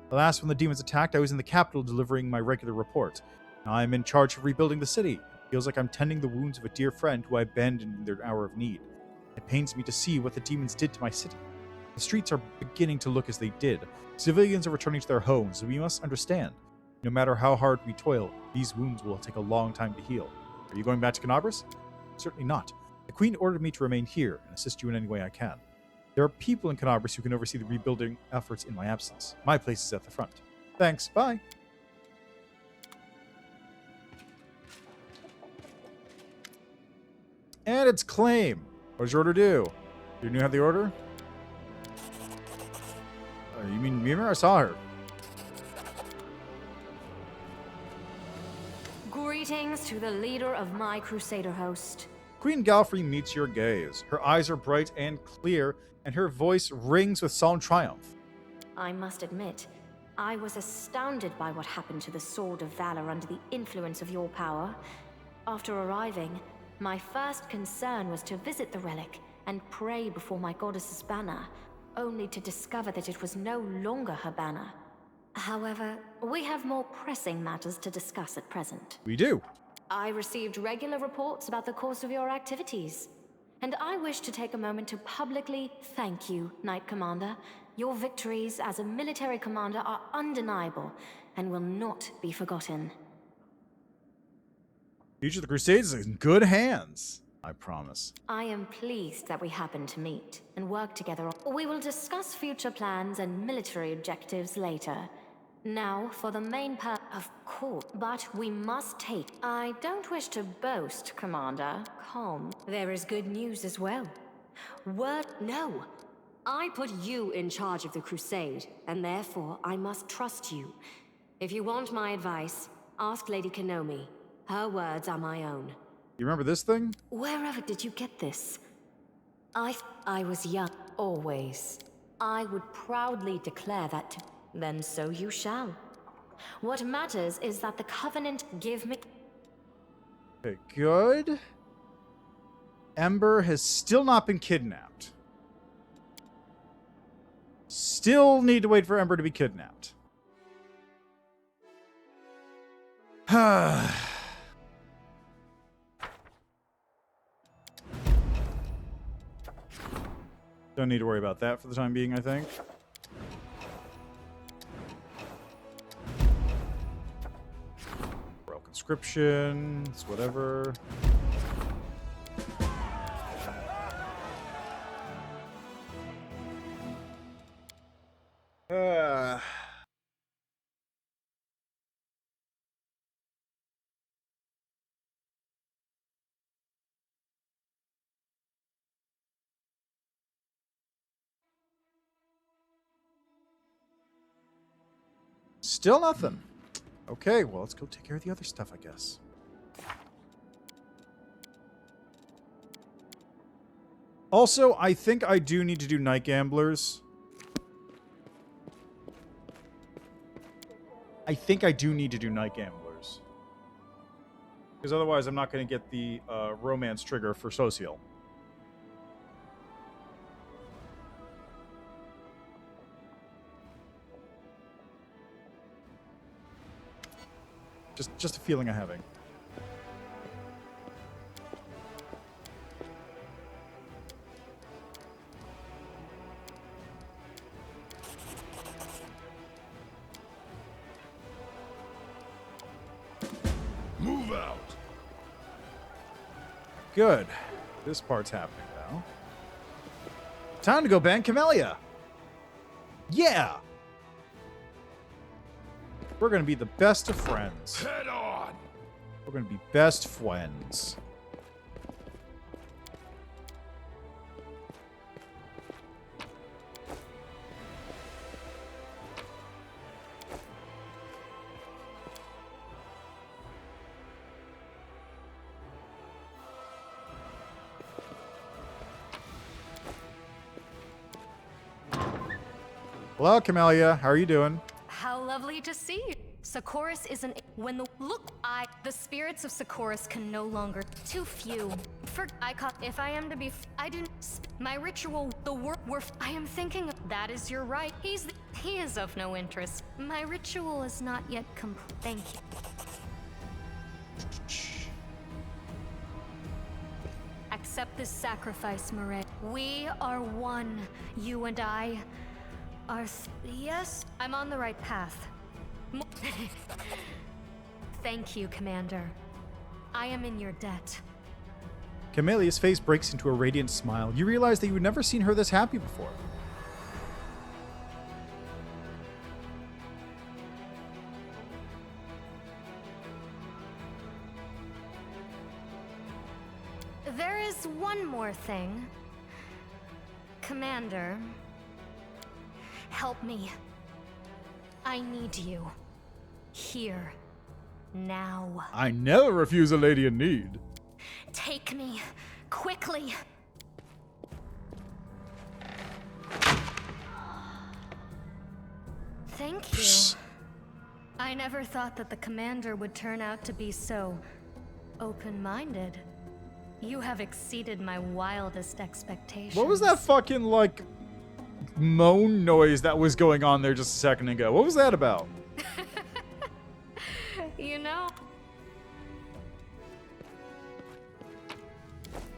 Last, when the demons attacked, I was in the capital delivering my regular report. Now I am in charge of rebuilding the city. Feels like I'm tending the wounds of a dear friend who I abandoned in their hour of need. It pains me to see what the demons did to my city. The streets are beginning to look as they did. Civilians are returning to their homes, and we must understand. No matter how hard we toil, these wounds will take a long time to heal. Are you going back to Canabras? Certainly not. The Queen ordered me to remain here and assist you in any way I can. There are people in Canabras who can oversee the rebuilding efforts in my absence. My place is at the front. Thanks. Bye. And it's claim. What does your order do? Do you have the order? You mean Mimir? I saw her. Greetings to the leader of my Crusader host. Queen Galfrey meets your gaze. Her eyes are bright and clear, and her voice rings with solemn triumph. I must admit, I was astounded by what happened to the Sword of Valor under the influence of your power. After arriving, my first concern was to visit the relic and pray before my goddess's banner, only to discover that it was no longer her banner. However, we have more pressing matters to discuss at present. We do. I received regular reports about the course of your activities, and I wish to take a moment to publicly thank you, Knight Commander. Your victories as a military commander are undeniable and will not be forgotten. Future of the Crusades is in good hands, I promise. I am pleased that we happened to meet and work together. We will discuss future plans and military objectives later. Now, for the main of course, but we must take. I don't wish to boast, Commander. Calm. There is good news as well. No. I put you in charge of the crusade, and therefore I must trust you. If you want my advice, ask Lady Kenomi. Her words are my own. You remember this thing? Wherever did you get this? I was young, always. I would proudly declare that to... Then so you shall. What matters is that the Covenant give me... Okay, good. Ember has still not been kidnapped. Still need to wait for Ember to be kidnapped. Don't need to worry about that for the time being, I think. Royal conscription, it's whatever. Still nothing. Okay, well, let's go take care of the other stuff, I guess. Also, I think I do need to do Night Gamblers. Because otherwise I'm not going to get the romance trigger for Social. Just a feeling I'm having. Move out. Good. This part's happening now. Time to go ban Camellia. Yeah. We're going to be the best of friends. Head on. We're going to be best friends. Hello, Camellia. How are you doing? How lovely to see you. Socorus isn't... When the... Look, the spirits of Socorus can no longer... Too few. If I am to be... I do... My ritual... The work... I am thinking... That is your right. He is of no interest. My ritual is not yet complete. Thank you. Accept this sacrifice, Murray. We are one. You and I... Yes, I'm on the right path. Thank you, Commander. I am in your debt. Camellia's face breaks into a radiant smile. You realize that you've never seen her this happy before. There is one more thing. Commander, help me. I need you. Here. Now. I never refuse a lady in need. Take me quickly! Thank you. I never thought that the commander would turn out to be so open-minded. You have exceeded my wildest expectations. What was that fucking, like, moan noise that was going on there just a second ago? What was that about? You know...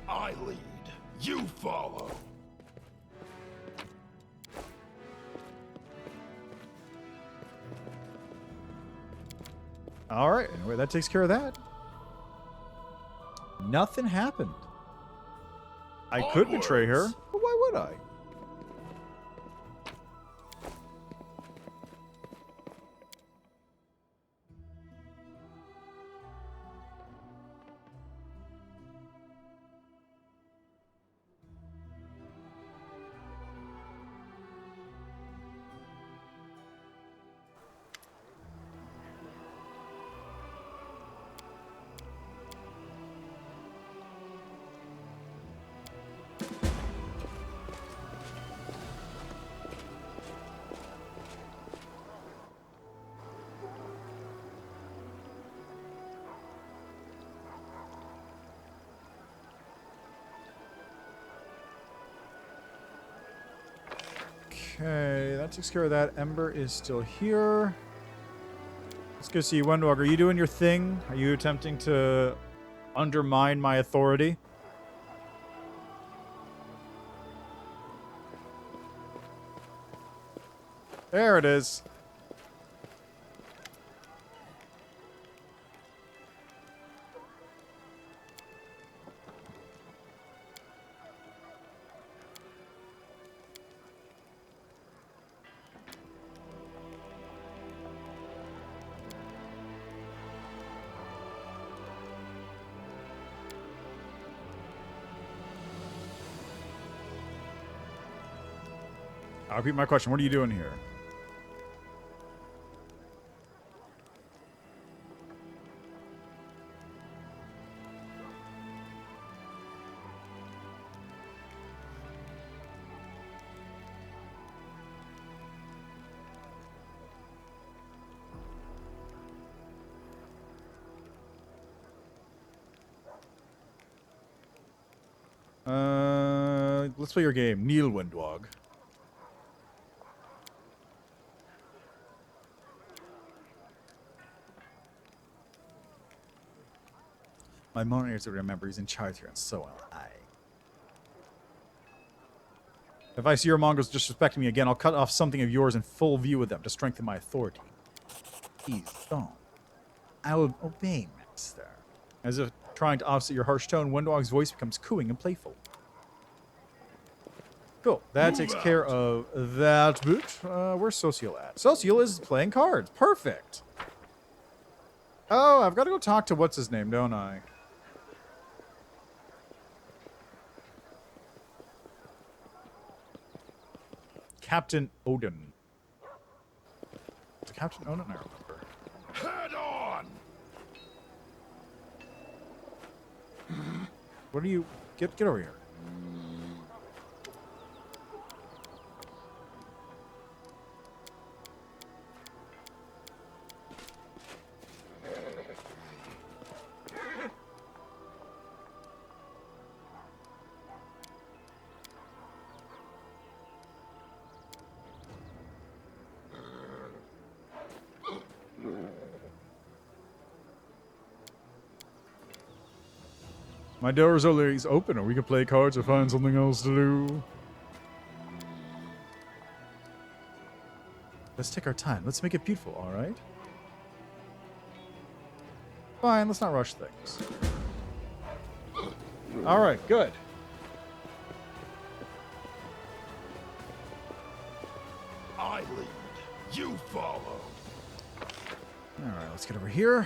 I lead. You follow. All right, anyway, that takes care of that. Nothing happened. I could betray her, Onwards. but why would I? Okay, that takes care of that. Ember is still here. Let's go see Wendwalk. Are you doing your thing? Are you attempting to undermine my authority? There it is. I'll repeat my question. What are you doing here? Let's play your game. Kneel, Windwog. My monitor to remember he's in charge here, and so am I. If I see your Mongols disrespecting me again, I'll cut off something of yours in full view of them to strengthen my authority. Please don't. I will obey, master. As if trying to offset your harsh tone, Windwog's voice becomes cooing and playful. Cool. That takes care of that bit. Where's Social at? Social is playing cards. Perfect. Oh, I've got to go talk to what's his name, don't I? Captain Odin. Is it Captain Odin? I remember. Head on. What are you? Get over here. My door is always open, or we can play cards or find something else to do. Let's take our time. Let's make it beautiful, all right? Fine, let's not rush things. All right, good. I lead. You follow. All right, let's get over here.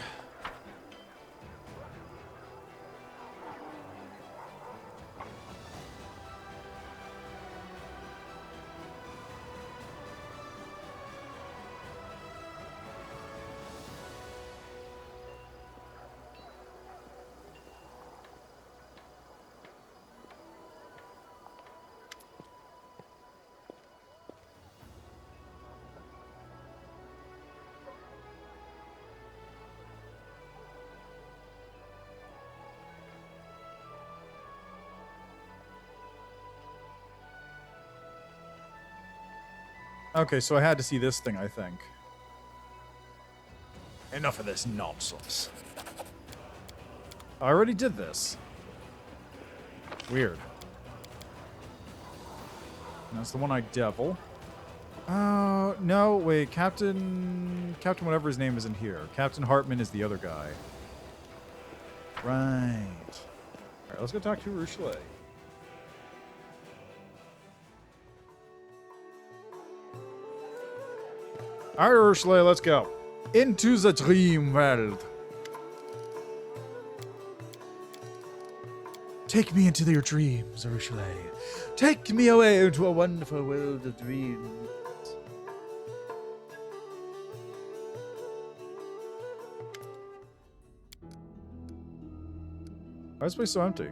Okay, so I had to see this thing, I think. Enough of this nonsense. I already did this. Weird. That's the one I devil. No, wait, Captain whatever his name isn't here. Captain Hartman is the other guy. Right. Alright, let's go talk to Rochelet. Alright, Rochelet, let's go. Into the dream world. Take me into your dreams, Rochelet. Take me away into a wonderful world of dreams. Why is this place so empty?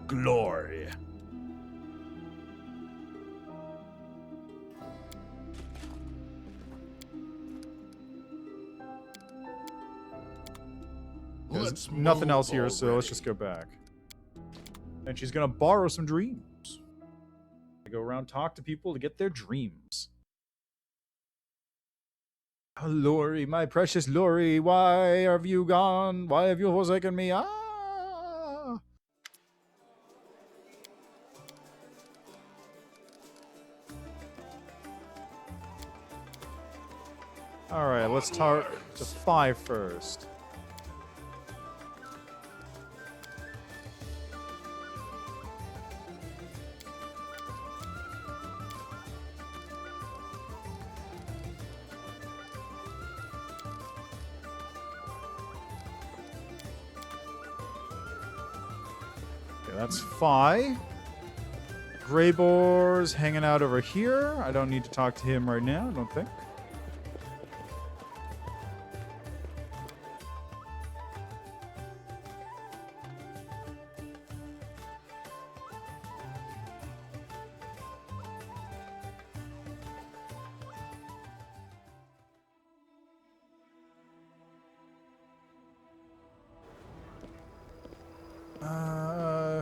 Glory. There's nothing else here, so let's just go back. And she's gonna borrow some dreams. I go around, talk to people to get their dreams. Oh, Lori, my precious Lori, why have you gone? Why have you forsaken me? Ah! Alright, let's talk to 5 first. That's Phi. Greyboar's hanging out over here. I don't need to talk to him right now, I don't think.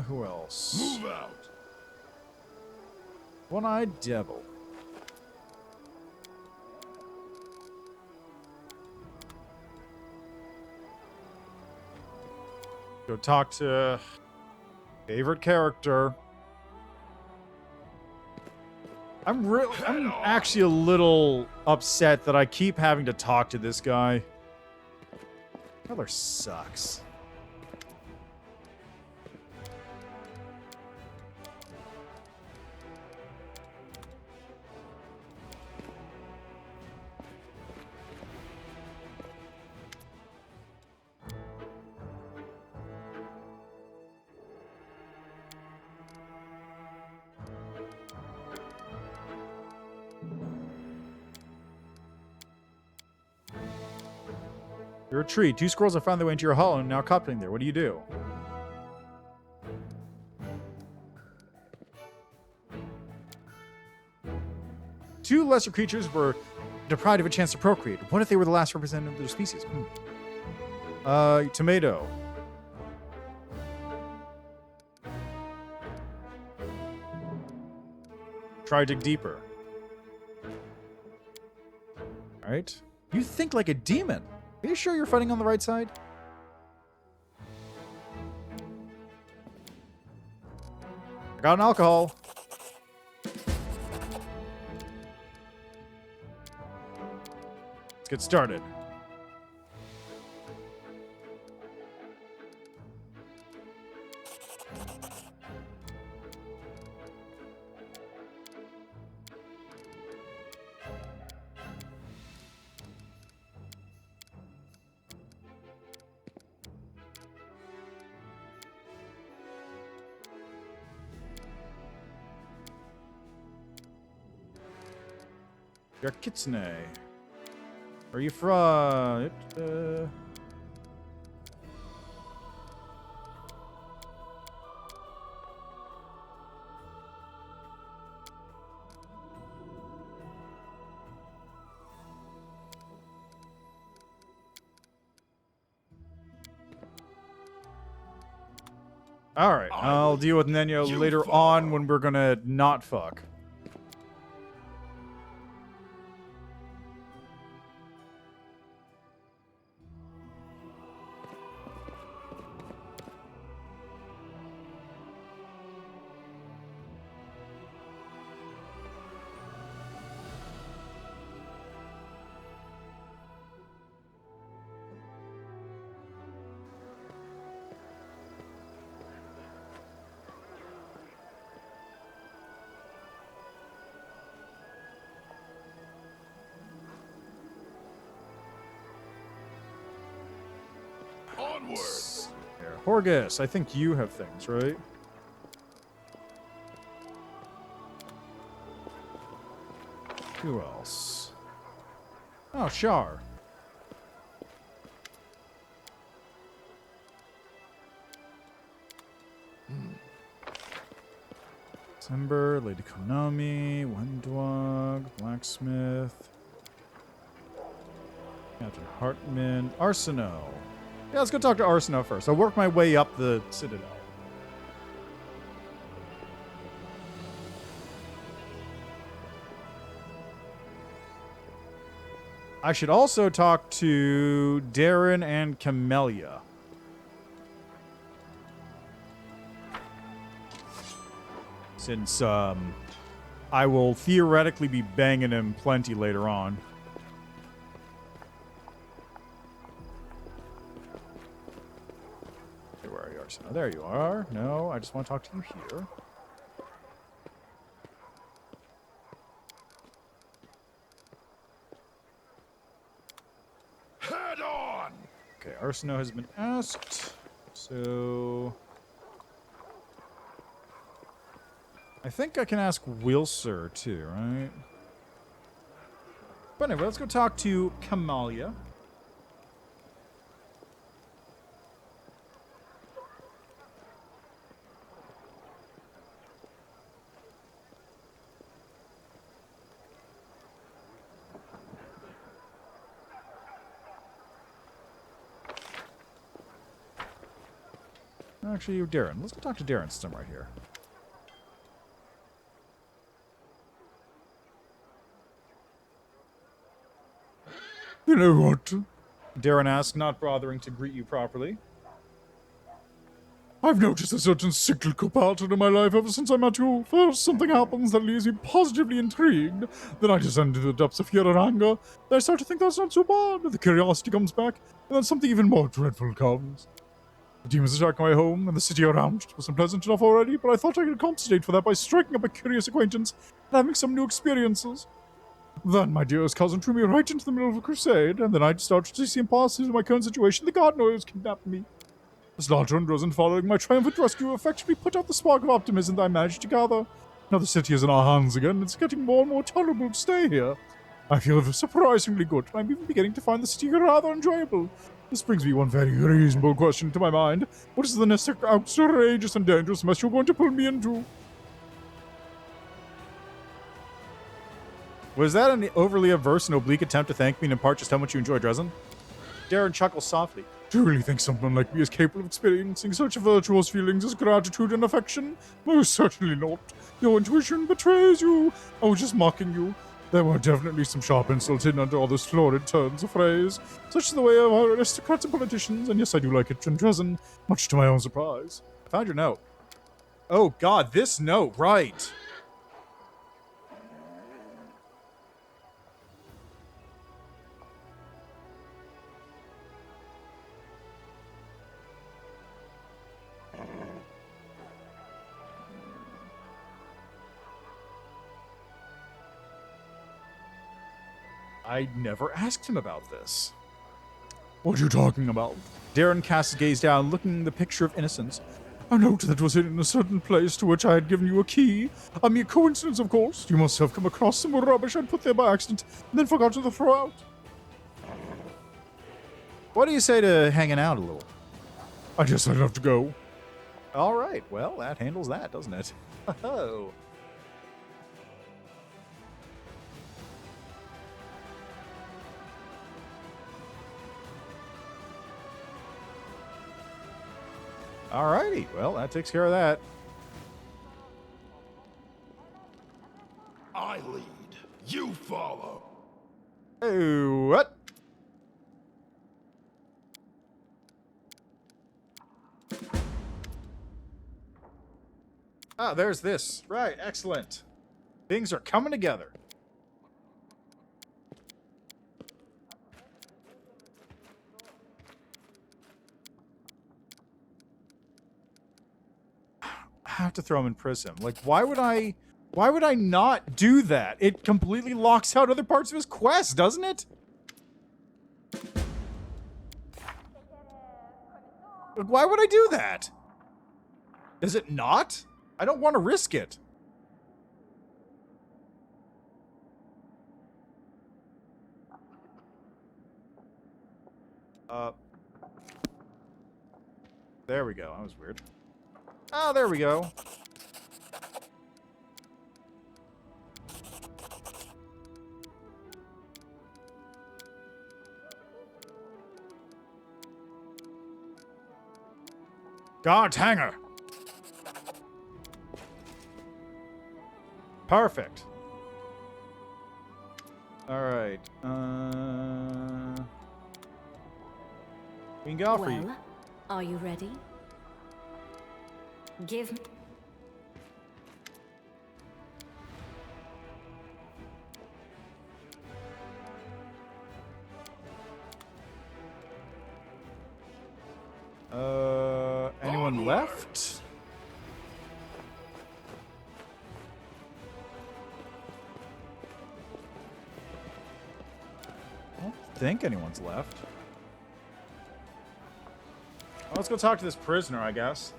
Who else? Move out. One-eyed devil. Go talk to favorite character. I'm actually a little upset that I keep having to talk to this guy. Color sucks. You're a tree. 2 squirrels have found their way into your hollow and now coupling there. What do you do? Two lesser creatures were deprived of a chance to procreate. What if they were the last representative of their species? Tomato. Try to dig deeper. Alright. You think like a demon. Are you sure you're fighting on the right side? I got an alcohol. Let's get started. You're Kitsune. Where are you from? Alright, I'll deal with Nenyo later on when we're gonna not fuck. Horgus, I think you have things, right? Who else? Oh, Shar. December, Lady Konami, Wendwog, Blacksmith, Captain Hartman, Arsino. Yeah, let's go talk to Arsino first. I'll work my way up the Citadel. I should also talk to Darren and Camellia. Since I will theoretically be banging him plenty later on. Okay, where are you, Arsino? There you are. No, I just want to talk to you here. Head on! Okay, Arsino has been asked. So I think I can ask Wilser too, right? But anyway, let's go talk to Camellia. Actually, Darren. Let's go talk to Darren since I'm right here. You know what? Darren asked, not bothering to greet you properly. I've noticed a certain cyclical pattern in my life ever since I met you. First, something happens that leaves me positively intrigued. Then I descend into the depths of fear and anger. Then I start to think that's not so bad. The curiosity comes back. And then something even more dreadful comes. The demons attack my home, and the city around. It wasn't pleasant enough already, but I thought I could compensate for that by striking up a curious acquaintance and having some new experiences. Then my dearest cousin threw me right into the middle of a crusade, and then I started to see imposters in my current situation. The god knows kidnapped me. This large wasn't following my triumphant rescue effectively put out the spark of optimism that I managed to gather. Now the city is in our hands again, and it's getting more and more tolerable to stay here. I feel surprisingly good, and I'm even beginning to find the city rather enjoyable. This brings me one very reasonable question to my mind. What is the next outrageous and dangerous mess you're going to pull me into? Was that an overly averse and oblique attempt to thank me and impart just how much you enjoy Dresden? Darren chuckles softly. Do you really think someone like me is capable of experiencing such virtuous feelings as gratitude and affection? Most certainly not. Your intuition betrays you. I was just mocking you. There were definitely some sharp insults hidden under all those florid turns of phrase, such as the way of our aristocrats and politicians, and yes, I do like it in Dresden, much to my own surprise. I found your note. Oh god, this note, right. I never asked him about this. What are you talking about? Darren cast his gaze down, looking at the picture of innocence. A note that was hidden in a certain place to which I had given you a key. A mere coincidence, of course. You must have come across some rubbish I'd put there by accident, and then forgot to throw out. What do you say to hanging out a little? I guess I'd have to go. All right, well, that handles that, doesn't it? Oh. Alrighty, well, that takes care of that. I lead. You follow. Oh, what? Ah, there's this. Right, excellent. Things are coming together. I have to throw him in prison. Like, why would I not do that? It completely locks out other parts of his quest, doesn't it? Like, why would I do that? Is it not? I don't want to risk it. There we go. That was weird. Oh, there we go. Guards hanger. Perfect. All right. We can go for you. Well, are you ready? Give me... Anyone left? I don't think anyone's left. Well, let's go talk to this prisoner, I guess.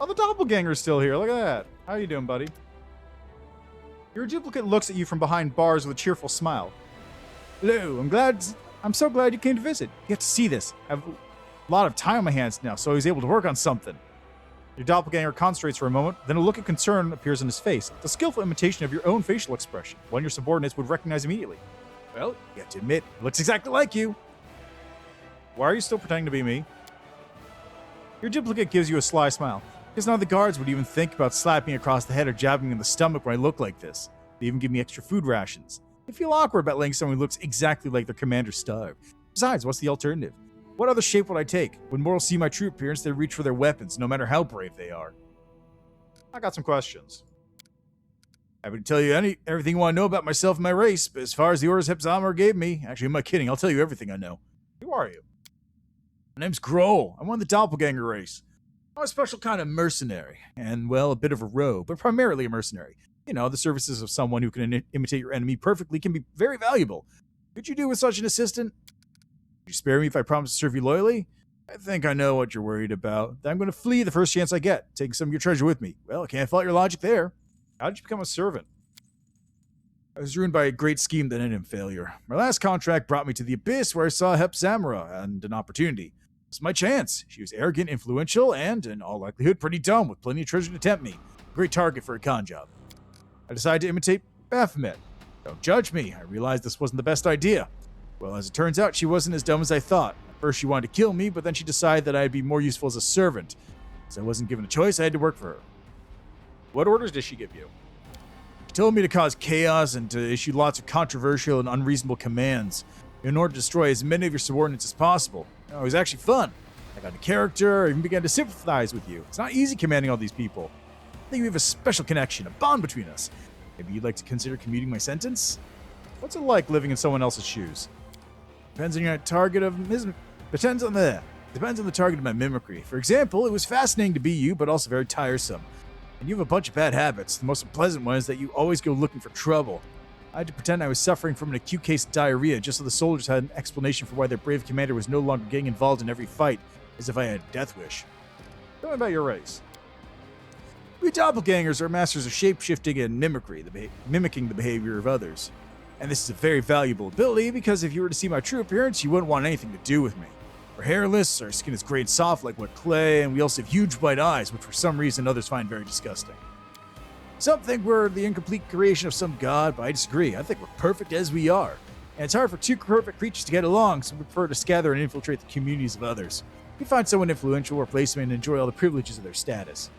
Oh, the doppelganger's still here. Look at that. How you doing, buddy? Your duplicate looks at you from behind bars with a cheerful smile. Hello, I'm so glad you came to visit. You get to see this. I have a lot of time on my hands now, so I was able to work on something. Your doppelganger concentrates for a moment, then a look of concern appears on his face. It's a skillful imitation of your own facial expression, one your subordinates would recognize immediately. Well, you have to admit, it looks exactly like you. Why are you still pretending to be me? Your duplicate gives you a sly smile. Because none of the guards would even think about slapping me across the head or jabbing me in the stomach when I look like this. They even give me extra food rations. They feel awkward about letting someone who looks exactly like their commander starve. Besides, what's the alternative? What other shape would I take? When mortals see my true appearance, they reach for their weapons, no matter how brave they are. I got some questions. Happy to tell you everything you want to know about myself and my race, but as far as the orders Hepzamar gave me, actually, I'm not kidding, I'll tell you everything I know. Who are you? My name's Grohl. I'm one of the doppelganger race. I'm a special kind of mercenary, and, well, a bit of a rogue, but primarily a mercenary. You know, the services of someone who can imitate your enemy perfectly can be very valuable. Could you do with such an assistant? Would you spare me if I promise to serve you loyally? I think I know what you're worried about. That I'm going to flee the first chance I get, taking some of your treasure with me. Well, I can't fault your logic there. How did you become a servant? I was ruined by a great scheme that ended in failure. My last contract brought me to the abyss where I saw Hepzamar and an opportunity. It was my chance. She was arrogant, influential, and, in all likelihood, pretty dumb, with plenty of treasure to tempt me. Great target for a con job. I decided to imitate Baphomet. Don't judge me. I realized this wasn't the best idea. Well, as it turns out, she wasn't as dumb as I thought. At first, she wanted to kill me, but then she decided that I'd be more useful as a servant. As I wasn't given a choice, I had to work for her. What orders did she give you? She told me to cause chaos and to issue lots of controversial and unreasonable commands in order to destroy as many of your subordinates as possible. It was actually fun. I got a character, I even began to sympathize with you. It's not easy commanding all these people. I think we have a special connection, a bond between us. Maybe you'd like to consider commuting my sentence? What's it like living in someone else's shoes? Depends on the target of my mimicry. For example, it was fascinating to be you, but also very tiresome. And you have a bunch of bad habits. The most unpleasant one is that you always go looking for trouble. I had to pretend I was suffering from an acute case of diarrhea just so the soldiers had an explanation for why their brave commander was no longer getting involved in every fight, as if I had a death wish. Tell me about your race. We doppelgangers are masters of shape-shifting and mimicry, mimicking the behavior of others. And this is a very valuable ability because if you were to see my true appearance, you wouldn't want anything to do with me. We're hairless, our skin is gray and soft like wet clay, and we also have huge white eyes, which for some reason others find very disgusting. Some think we're the incomplete creation of some god, but I disagree. I think we're perfect as we are. And it's hard for two perfect creatures to get along, so we prefer to scatter and infiltrate the communities of others. We find someone influential, replace them, and enjoy all the privileges of their status.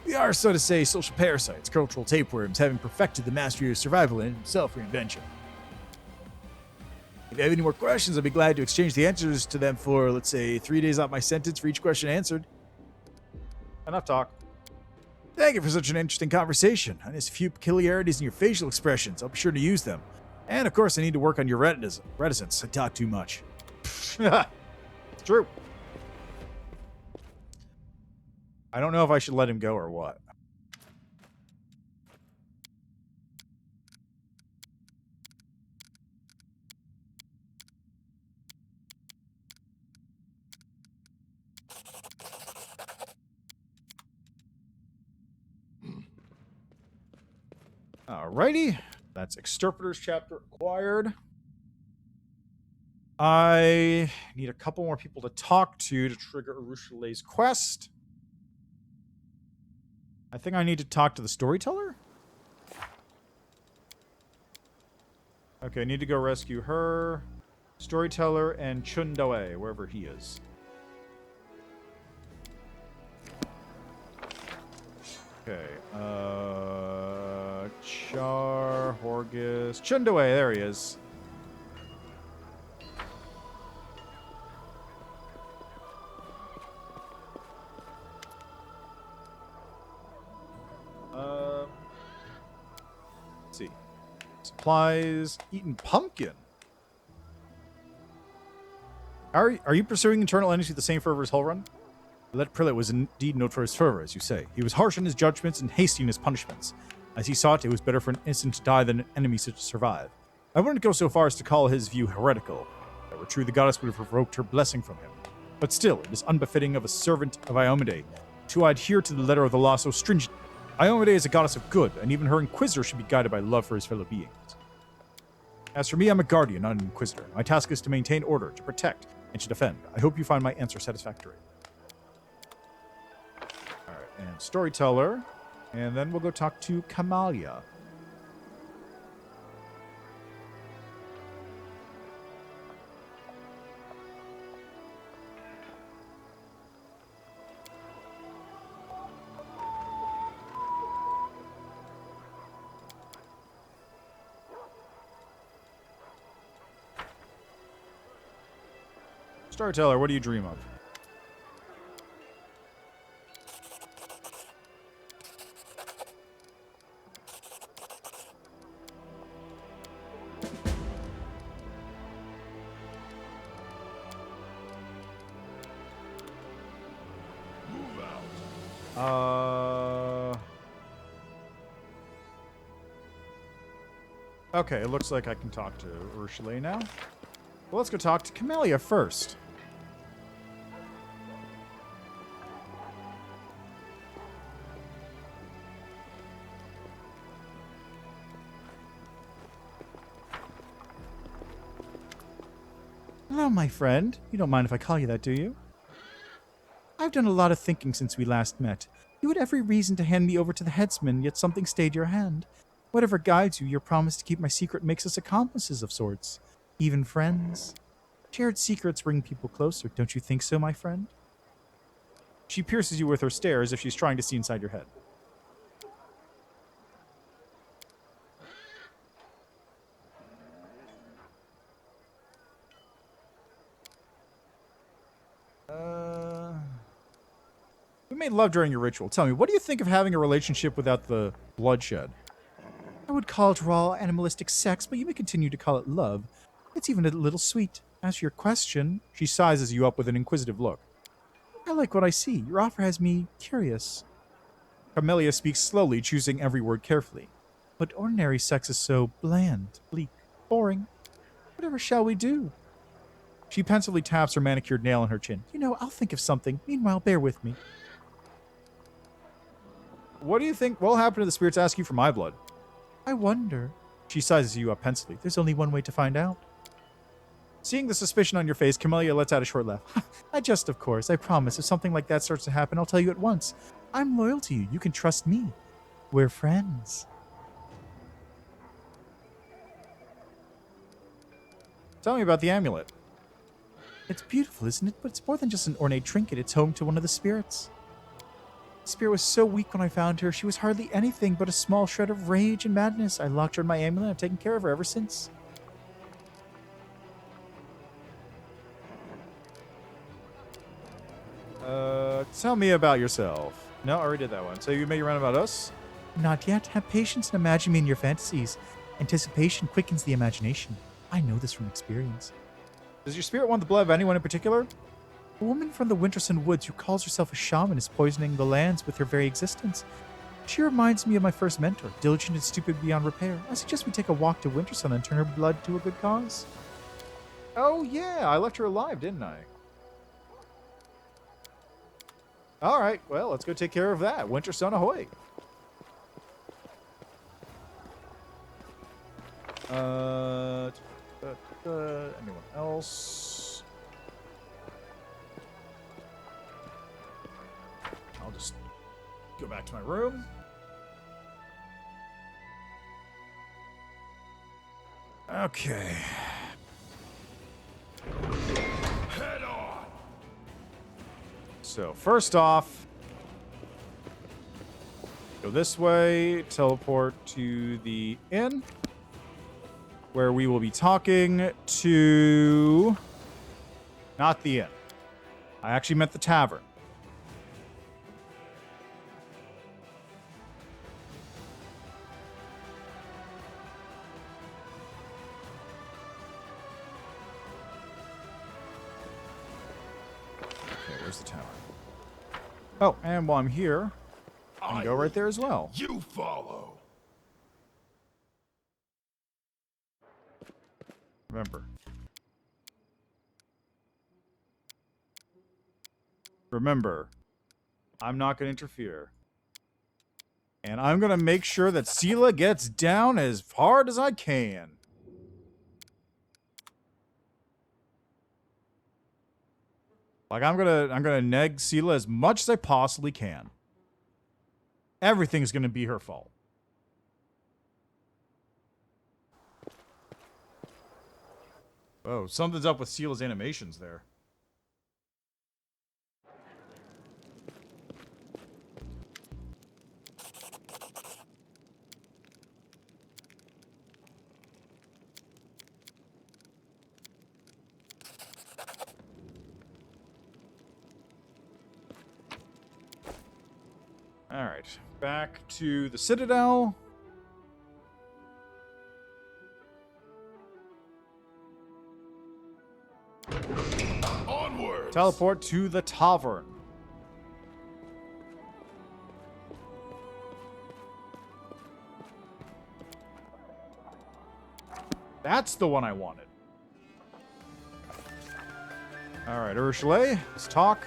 We are, so to say, social parasites, cultural tapeworms, having perfected the mastery of survival and self-reinvention. If you have any more questions, I'd be glad to exchange the answers to them for, let's say, 3 days off my sentence for each question answered. Enough talk. Thank you for such an interesting conversation. I noticed a few peculiarities in your facial expressions. I'll be sure to use them. And, of course, I need to work on your reticence. I talk too much. It's true. I don't know if I should let him go or what. Alrighty. That's Exterpreters chapter acquired. I need a couple more people to talk to trigger Urushilei's quest. I think I need to talk to the storyteller. Okay, I need to go rescue her, storyteller, and Chundoe, wherever he is. Okay, Char, Horgus, Chundoe, there he is. Let's see. Supplies, eaten pumpkin. Are you pursuing internal enemies with the same fervor as Hullrun? The Let Prelate was indeed noted for his fervor, as you say. He was harsh in his judgments and hasty in his punishments. As he saw it, it was better for an innocent to die than an enemy to survive. I wouldn't go so far as to call his view heretical. If that were true, the goddess would have revoked her blessing from him. But still, it is unbefitting of a servant of Iomade to adhere to the letter of the law so stringently. Iomade is a goddess of good, and even her inquisitor should be guided by love for his fellow beings. As for me, I'm a guardian, not an inquisitor. My task is to maintain order, to protect, and to defend. I hope you find my answer satisfactory. Alright, and storyteller. And then we'll go talk to Kamalia. Storyteller, what do you dream of? Okay, it looks like I can talk to Urushilee now. Well, let's go talk to Kamalia first. Hello, my friend. You don't mind if I call you that, do you? I've done a lot of thinking since we last met. You had every reason to hand me over to the headsman, yet something stayed your hand. Whatever guides you, your promise to keep my secret makes us accomplices of sorts. Even friends. Shared secrets bring people closer, don't you think so, my friend? She pierces you with her stare as if she's trying to see inside your head. We made love during your ritual. Tell me, what do you think of having a relationship without the bloodshed? I would call it raw animalistic sex, but you may continue to call it love. It's even a little sweet. As for your question, she sizes you up with an inquisitive look. I like what I see. Your offer has me curious. Camellia speaks slowly, choosing every word carefully. But ordinary sex is so bland, bleak, boring. Whatever shall we do? She pensively taps her manicured nail on her chin. You know, I'll think of something. Meanwhile, bear with me. What do you think will happen to the spirits ask you for my blood? I wonder. She sizes you up pensively. There's only one way to find out. Seeing the suspicion on your face, Camellia lets out a short laugh. I just, of course. I promise. If something like that starts to happen, I'll tell you at once. I'm loyal to you. You can trust me. We're friends. Tell me about the amulet. It's beautiful, isn't it? But it's more than just an ornate trinket. It's home to one of the spirits. The spirit was so weak when I found her. She was hardly anything but a small shred of rage and madness. I locked her in my amulet and I've taken care of her ever since. Tell me about yourself. No, I already did that one. So you made your round about us? Not yet. Have patience and imagine me in your fantasies. Anticipation quickens the imagination. I know this from experience. Does your spirit want the blood of anyone in particular? A woman from the Wintersun Woods who calls herself a shaman is poisoning the lands with her very existence. She reminds me of my first mentor, diligent and stupid beyond repair. I suggest we take a walk to Wintersun and turn her blood to a good cause. Oh yeah, I left her alive, didn't I? Alright, well, let's go take care of that. Wintersun ahoy. Anyone else? I'll just go back to my room. Okay. Head on! So, first off, go this way, teleport to the inn, where we will be talking to... Not the inn. I actually meant the tavern. Okay, where's the tavern? Oh, and while I'm here, I can go right there as well. You follow. Remember, I'm not going to interfere. And I'm going to make sure that Sela gets down as hard as I can. Like, I'm gonna neg Sela as much as I possibly can. Everything's gonna be her fault. Oh, something's up with Sela's animations there. Alright, back to the Citadel. Onwards! Teleport to the tavern. That's the one I wanted. Alright, Ursula, let's talk.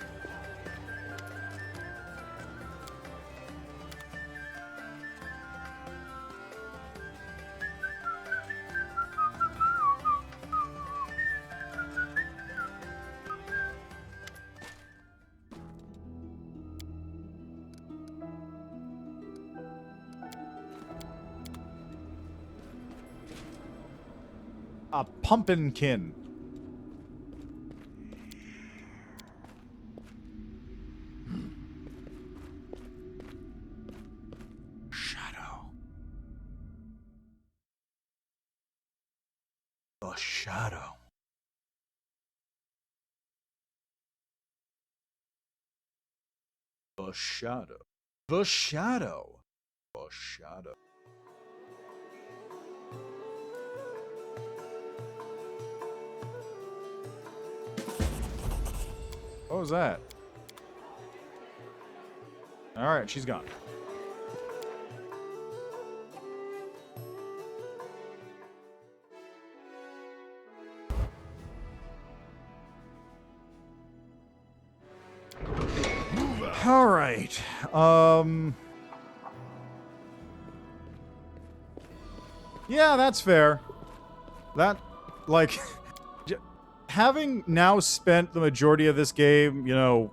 A pumpkinkin. Shadow. A shadow. A shadow. The shadow. A shadow. What was that? Alright, she's gone. Alright. Yeah, that's fair. That, like... Having now spent the majority of this game, you know,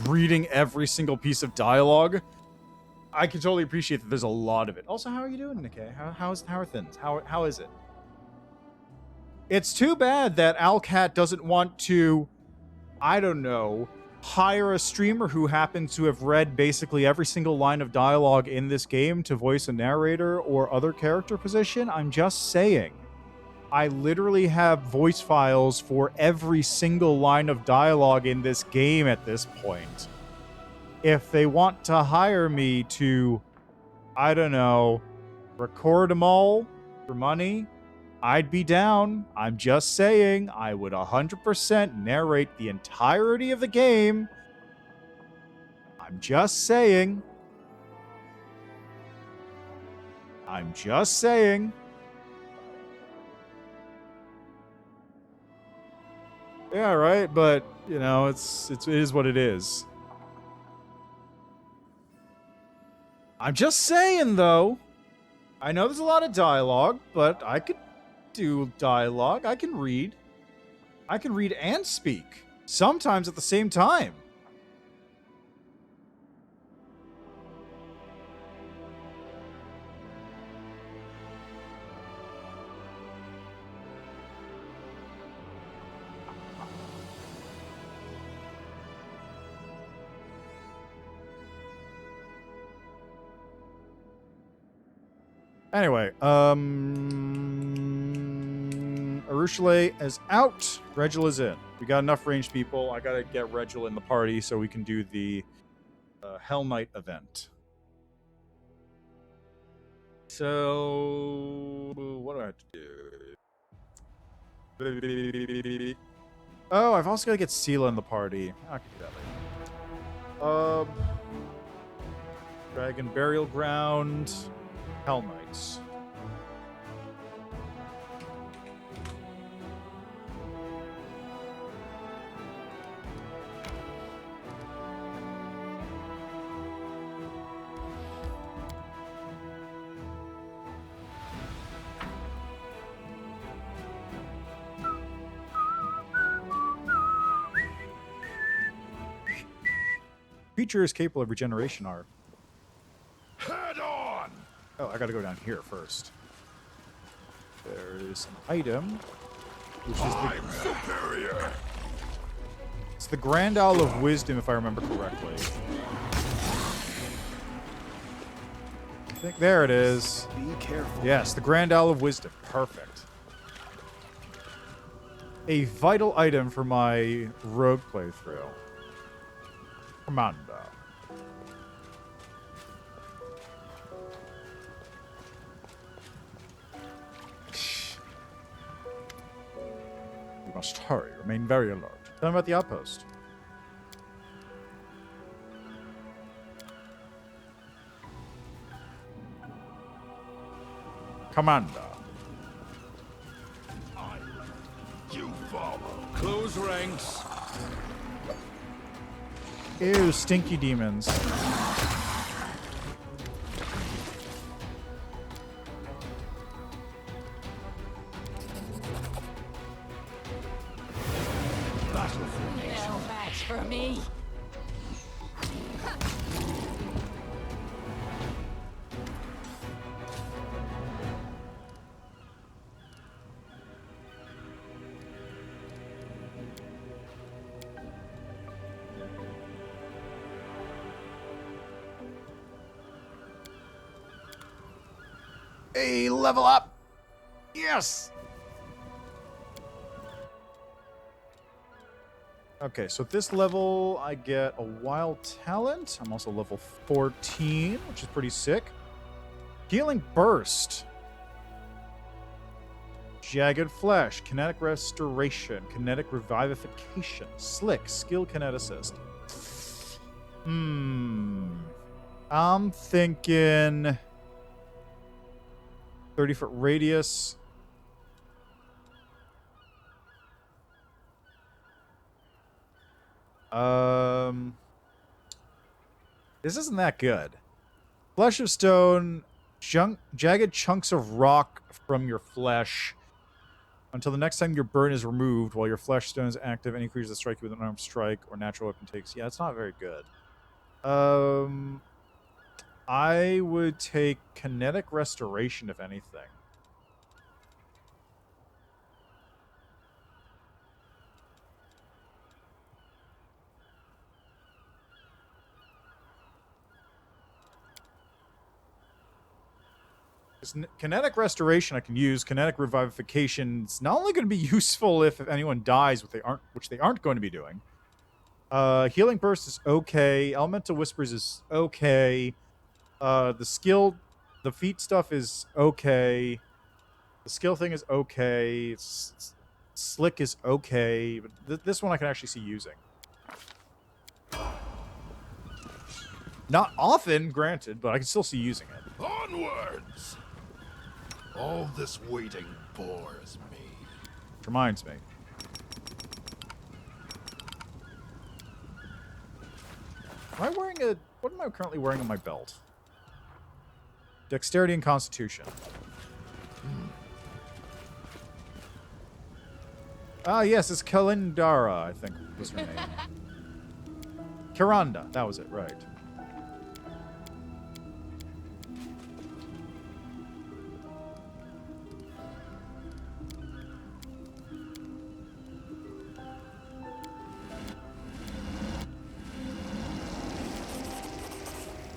reading every single piece of dialogue, I can totally appreciate that there's a lot of it. Also, how are you doing, Nikkei? How are things? How is it? It's too bad that Owlcat doesn't want to, I don't know, hire a streamer who happens to have read basically every single line of dialogue in this game to voice a narrator or other character position. I'm just saying. I literally have voice files for every single line of dialogue in this game at this point. If they want to hire me to, I don't know, record them all for money, I'd be down. I'm just saying, I would 100% narrate the entirety of the game. I'm just saying. I'm just saying. Yeah, right, but, you know, it is what it is. I'm just saying, though. I know there's a lot of dialogue, but I could do dialogue. I can read. I can read and speak. Sometimes at the same time. Anyway, Arushale is out. Regil is in. We got enough ranged people. I gotta get Regil in the party so we can do the Hell Knight event. So, what do I have to do? Oh, I've also got to get Sela in the party. I can do that later. Dragon Burial Ground. Hell Knights. Creature is capable of regeneration art. Head on! Oh, I gotta go down here first. There's an item, which is I'm superior. it's the Grand Owl of Wisdom, if I remember correctly. I think there it is. Be careful. Yes, the Grand Owl of Wisdom. Perfect. A vital item for my rogue playthrough. Commander. We must hurry. Remain very alert. Tell me about the outpost. Commander. You follow. Close ranks. Ew, stinky demons. No match for me. Hey, level up! Yes! Okay, so at this level, I get a wild talent. I'm also level 14, which is pretty sick. Healing Burst. Jagged Flesh. Kinetic Restoration. Kinetic Revivification. Slick. Skill Kineticist. I'm thinking 30-foot radius. This isn't that good. Flesh of stone, jagged chunks of rock from your flesh. Until the next time your burn is removed, while your flesh stone is active, any creature that strike you with an unarmed strike or natural weapon takes. Yeah, it's not very good. I would take kinetic restoration, if anything. Kinetic restoration I can use. Kinetic revivification is not only going to be useful if anyone dies, which they aren't going to be doing. Healing burst is okay. Elemental whispers is okay. The feat stuff is okay. The skill thing is okay. Slick is okay, but this one I can actually see using. Not often, granted, but I can still see using it. Onwards! All this waiting bores me. Which reminds me. What am I currently wearing on my belt? Dexterity and Constitution. Ah, yes, it's Kalindara, I think was her name. Kiranda, that was it, right.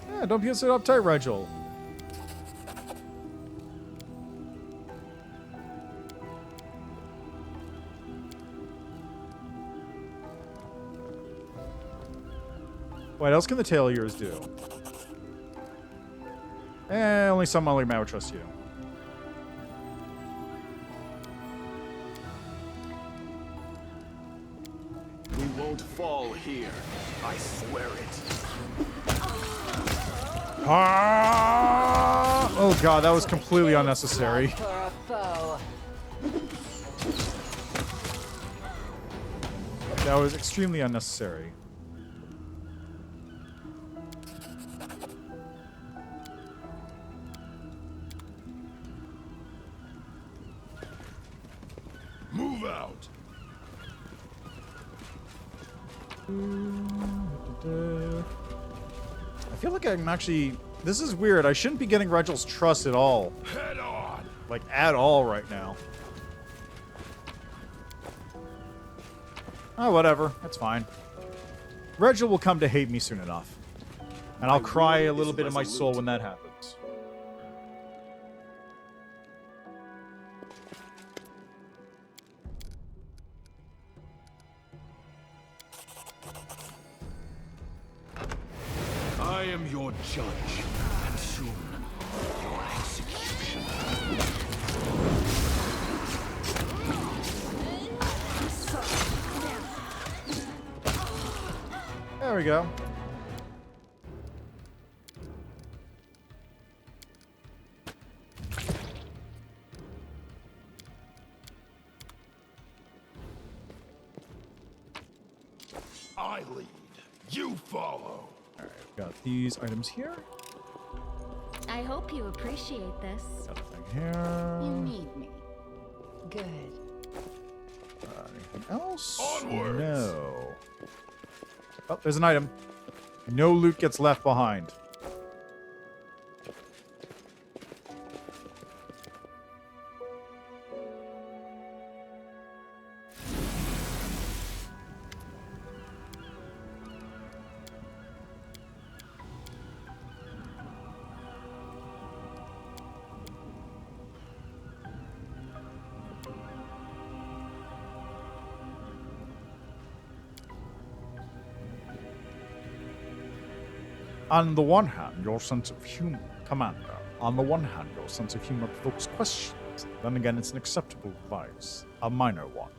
Yeah, don't be so uptight, Rigel. What else can the tail ears do? Only some other man would trust you. We won't fall here. I swear it. Ah! Oh god, that was completely unnecessary. For a foe. That was extremely unnecessary. Move out. I feel like I'm actually... This is weird. I shouldn't be getting Regel's trust at all. Head on. Like, at all right now. Oh, whatever. That's fine. Regil will come to hate me soon enough. And I'll cry a little bit in my soul when that happens. I am your judge, and soon your execution. There we go. I lead. You follow. Got these items here. I hope you appreciate this. Got a thing here. You need me. Good. Anything else? Onwards. No. Oh, there's an item. No loot gets left behind. On the one hand, your sense of humor, Commander. On the one hand, your sense of humor provokes questions. Then again, it's an acceptable vice. A minor one.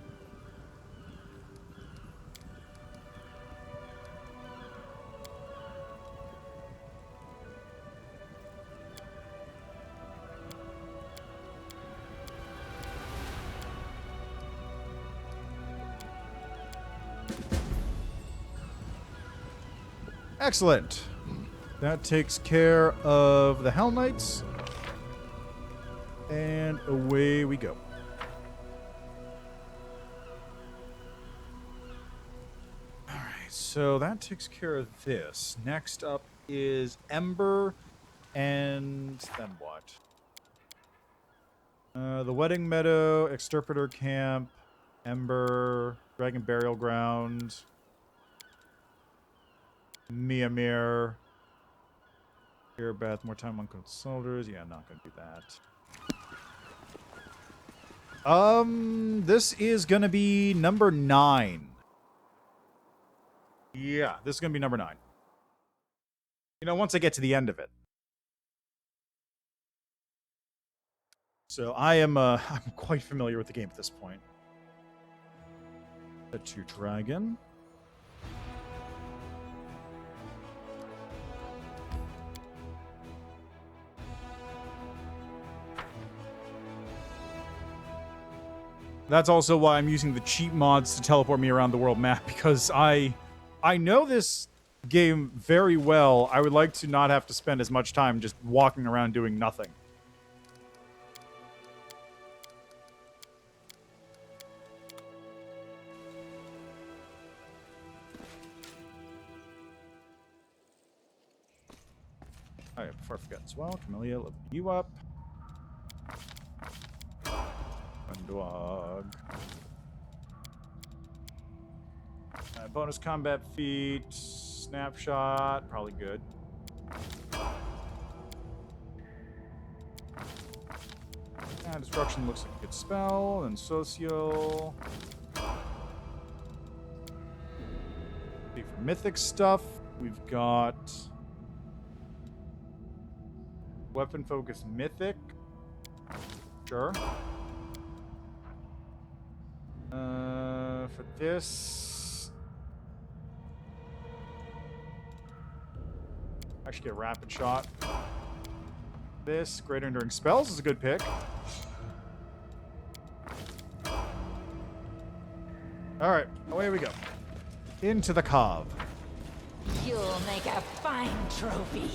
Excellent. That takes care of the Hell Knights. And away we go. Alright, so that takes care of this. Next up is Ember. And then what? The Wedding Meadow, Exterpreter Camp, Ember, Dragon Burial Ground, Miamir. Here, Bath, more time on cold soldiers. Yeah, I'm not gonna do that. This is gonna be number 9. Yeah, this is gonna be number 9. You know, once I get to the end of it. So I'm quite familiar with the game at this point. Set to Dragon. That's also why I'm using the cheat mods to teleport me around the world map, because I know this game very well. I would like to not have to spend as much time just walking around doing nothing. Alright, before I forget as well, Camellia, level you up. Dog. Bonus combat feat, snapshot, probably good. Destruction looks like a good spell, and social. Okay, for mythic stuff, we've got weapon focus mythic. Sure. For this, I should get rapid shot. This greater enduring spells is a good pick. All right, away we go. Into the cove. You'll make a fine trophy.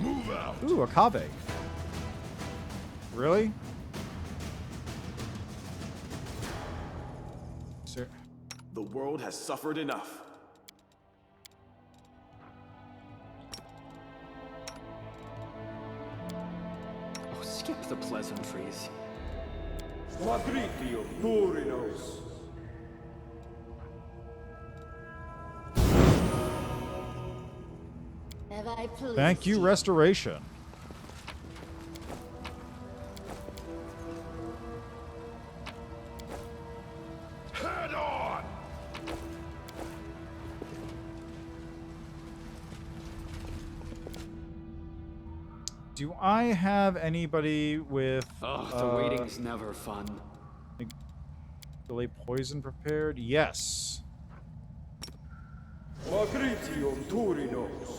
Move out. Ooh, a cave. Really? Sir. The world has suffered enough. Oh, skip the pleasantries. Have I pleased Thank you, restoration. Head on! Do I have anybody with The waiting's never fun. delay poison prepared? Yes.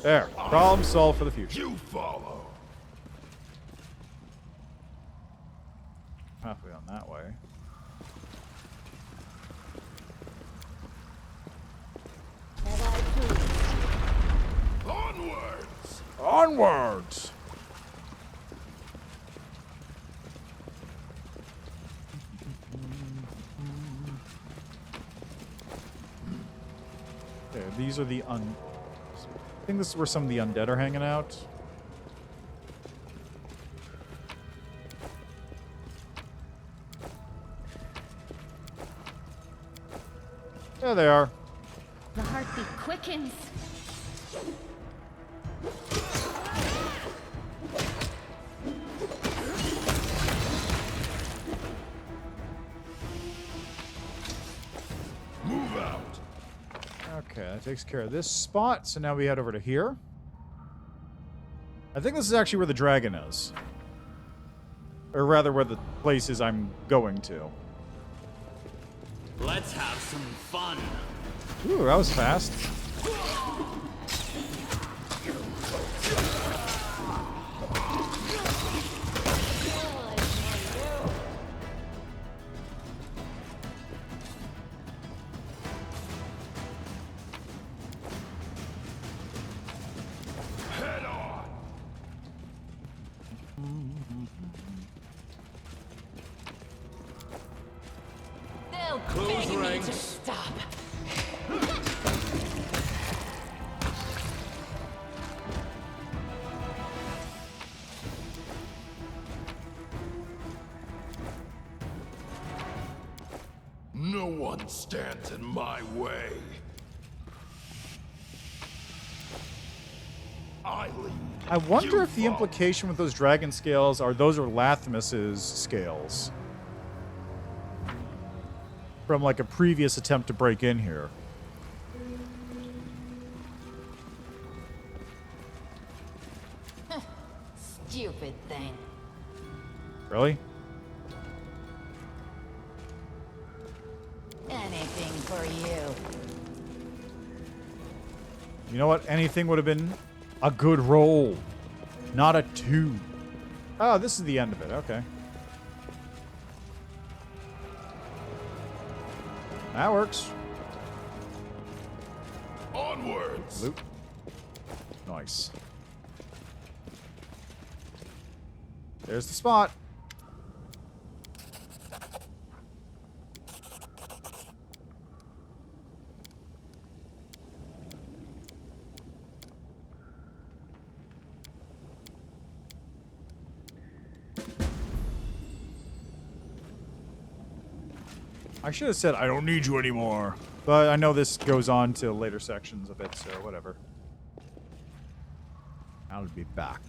There. Problem solved for the future. You follow. Halfway on that way. Have I pleased Onwards! Onwards! There, these are the I think this is where some of the undead are hanging out. There they are. The heartbeat quickens. Move out. Okay, that takes care of this spot. So now we head over to here. I think this is actually where the dragon is. Or rather, where the place is I'm going to. Let's have some fun. Ooh, that was fast. Head on. They'll Close beg me to ranks. stop. No one stands in my way. I lead. I wonder You if the follow. implication with those dragon scales are those are Lathmus's scales. From like a previous attempt to break in here. Stupid thing. Really? Anything for you. You know what? Anything would have been a good roll. Not a 2. Oh, this is the end of it. Okay. That works. Onwards. Loot. Nice. There's the spot. I should have said I don't need you anymore. But I know this goes on to later sections of it, so whatever. I'll be back.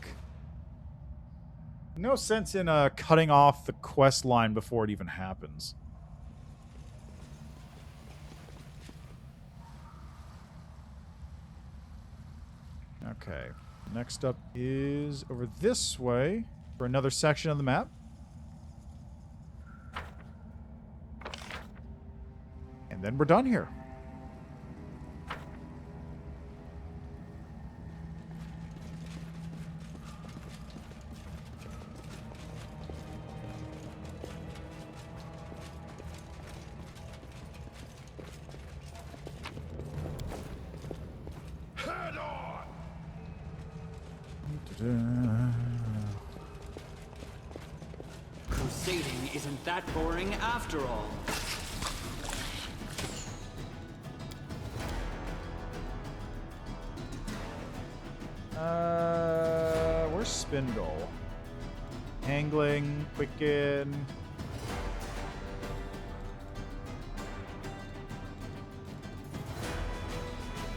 No sense in cutting off the quest line before it even happens. Okay. Next up is over this way for another section of the map. And then we're done here. Head on! Crusading isn't that boring after all. Where's Spindle? Angling, Quicken.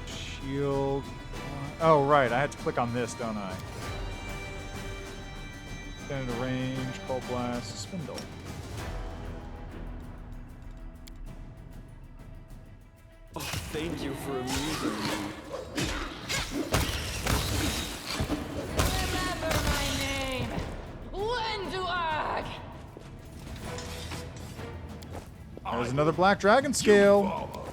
Shield. Oh, right. I had to click on this, don't I? Extended range, Cold Blast, Spindle. Oh, thank you for amusing me. Remember my name! Wenduag! There's another Black Dragon scale. Follow.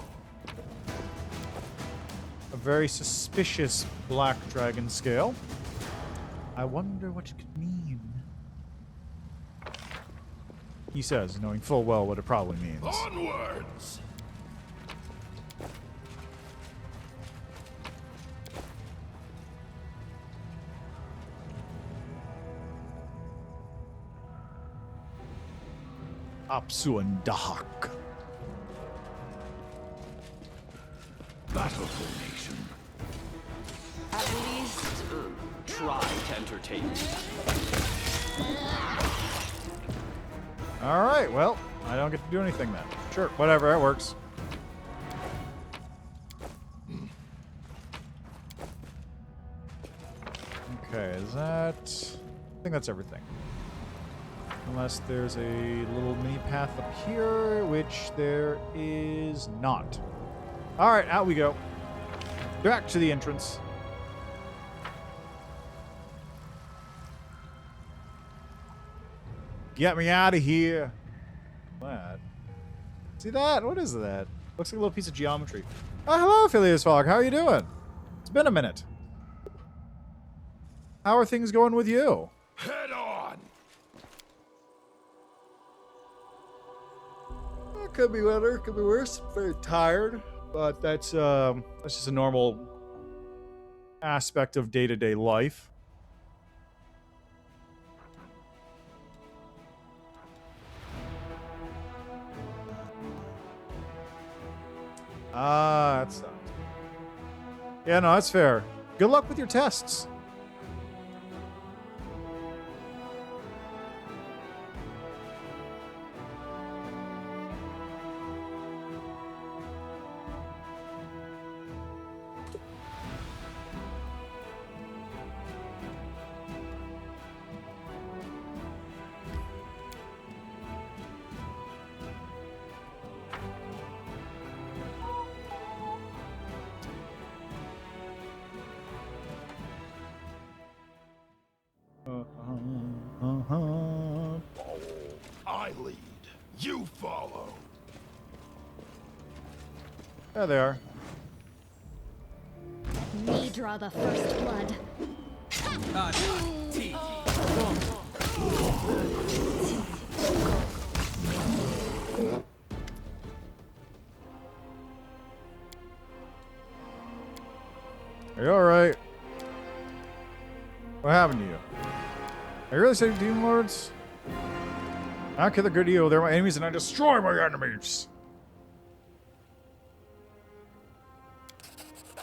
A very suspicious Black Dragon scale. I wonder what it could mean. He says, knowing full well what it probably means. Onwards! Apsu Dahak. Battle formation. At least, try to entertain me. Alright, well, I don't get to do anything then. Sure, whatever, that works. Okay, is that... I think that's everything. Unless there's a little mini path up here, which there is not. Alright, out we go. Back to the entrance. Get me out of here. What? See that? What is that? Looks like a little piece of geometry. Oh, hello, Phileas Fogg. How are you doing? It's been a minute. How are things going with you? Head on! It could be better, could be worse. Very tired, but that's just a normal aspect of day-to-day life. Ah, that sucks. Yeah, no, that's fair. Good luck with your tests. I lead. You follow. There they are. Me draw the first blood. Are you alright? What happened to you? Are you really saying Demon Lords? I don't care the good evil, they're my enemies and I destroy my enemies!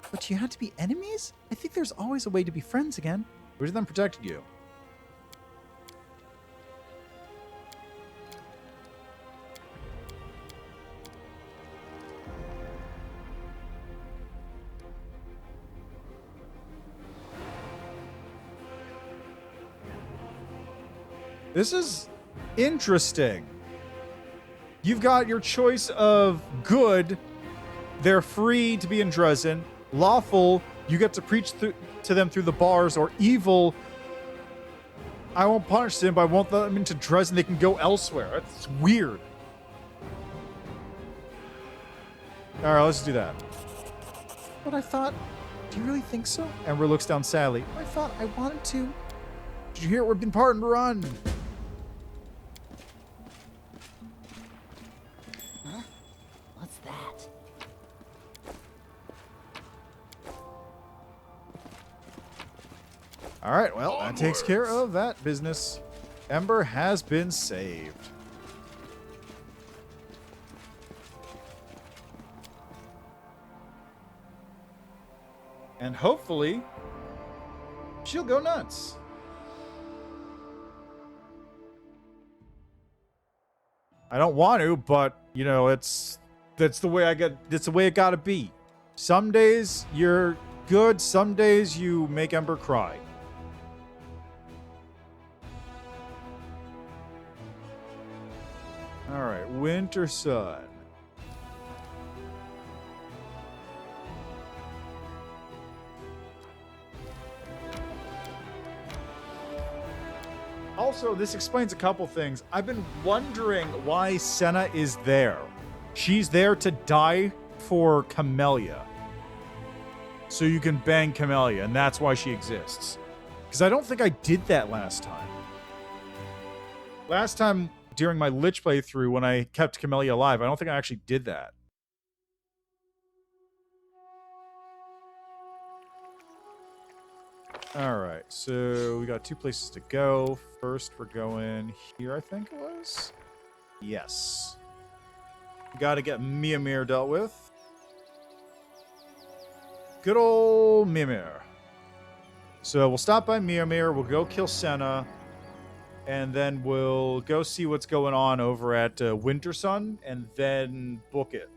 But you had to be enemies? I think there's always a way to be friends again. Which of them protected you? This is interesting. You've got your choice of good. They're free to be in Dresden. Lawful, you get to preach to them through the bars. Or evil, I won't punish them, but I won't let them into Dresden. They can go elsewhere. That's weird. All right, let's do that. But I thought, do you really think so? Ember looks down sadly. I thought I wanted to. Did you hear? We've been parting to run. Huh? What's that? All right, well, that takes care of that business. Ember has been saved. And hopefully, she'll go nuts. I don't want to, but you know, that's the way it's the way it gotta be. Some days you're good, some days you make Ember cry. Alright, Winter Sun. Also, this explains a couple things. I've been wondering why Senna is there. She's there to die for Camellia. So you can bang Camellia, and that's why she exists. Because I don't think I did that last time. Last time, during my Lich playthrough, when I kept Camellia alive, I don't think I actually did that. Alright, so we got two places to go. First, we're going here, I think it was? Yes. We gotta get Mimir dealt with. Good old Mimir. So we'll stop by Mimir, we'll go kill Senna, and then we'll go see what's going on over at Winter Sun, and then book it.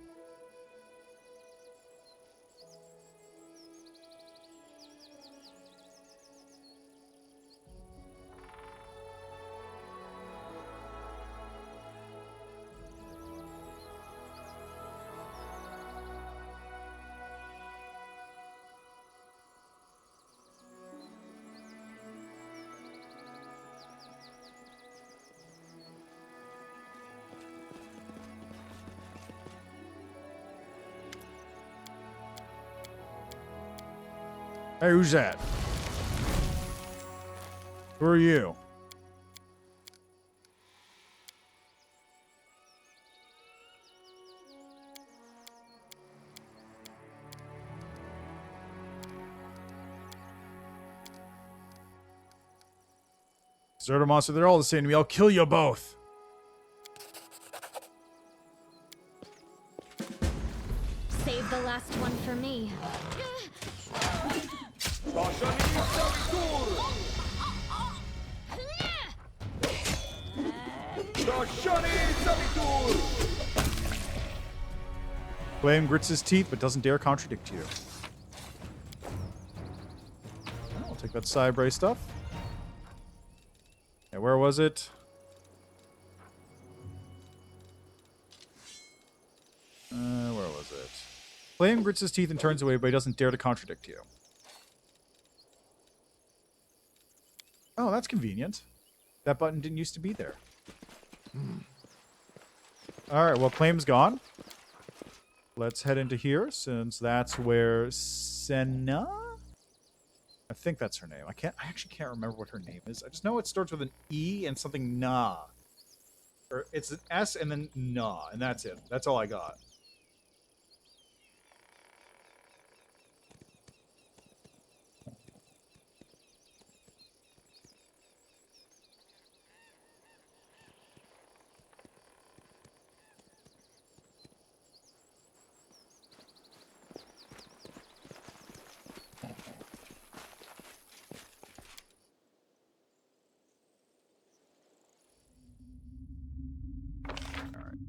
Hey, who's that? Who are you? Deserter monster, they're all the same to me. I'll kill you both. Save the last one for me. Flame grits his teeth, but doesn't dare contradict you. I'll take that Cybray stuff. Yeah, where was it? Where was it? Flame grits his teeth and turns away, but he doesn't dare to contradict you. Oh, that's convenient. That button didn't used to be there. Alright, well, Claim's gone. Let's head into here, since that's where Senna? I think that's her name. I actually can't remember what her name is. I just know it starts with an E and something Na. Or it's an S and then Na, and that's it. That's all I got.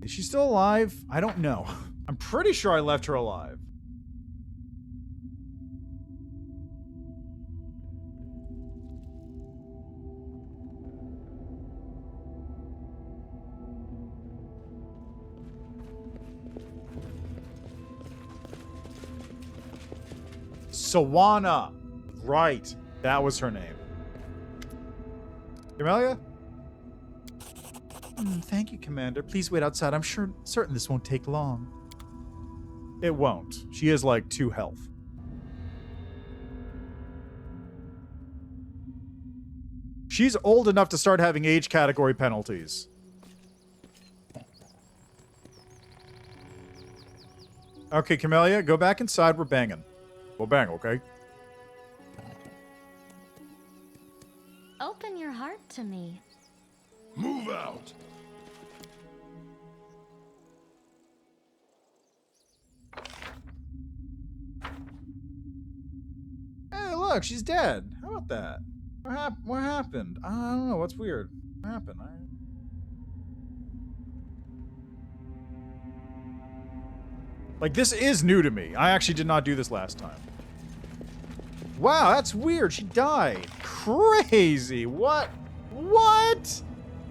Is she still alive? I don't know. I'm pretty sure I left her alive. Sawana. Right. That was her name. Camellia? Thank you, Commander. Please wait outside. I'm certain this won't take long. It won't. She is like 2 health. She's old enough to start having age category penalties. Okay, Camellia, go back inside. We're banging. We'll bang, okay? Open your heart to me. Move out. Hey, look, she's dead. How about that? What happened? I don't know. What's weird? What happened? Like, this is new to me. I actually did not do this last time. Wow, that's weird. She died. Crazy. What? What?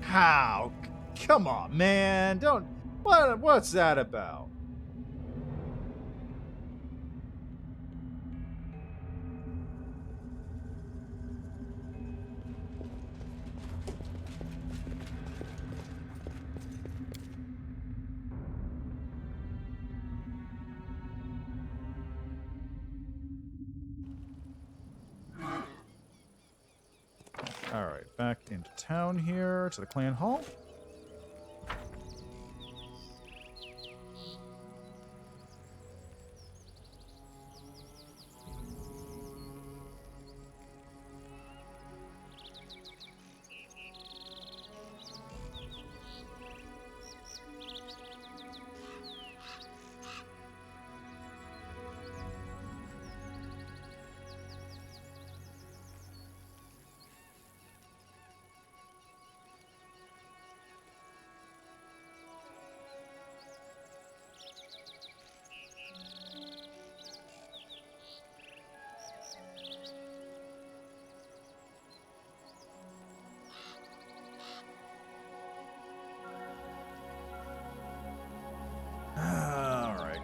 How? Come on, man. Don't... What's that about? Alright, back into town here, to the clan hall.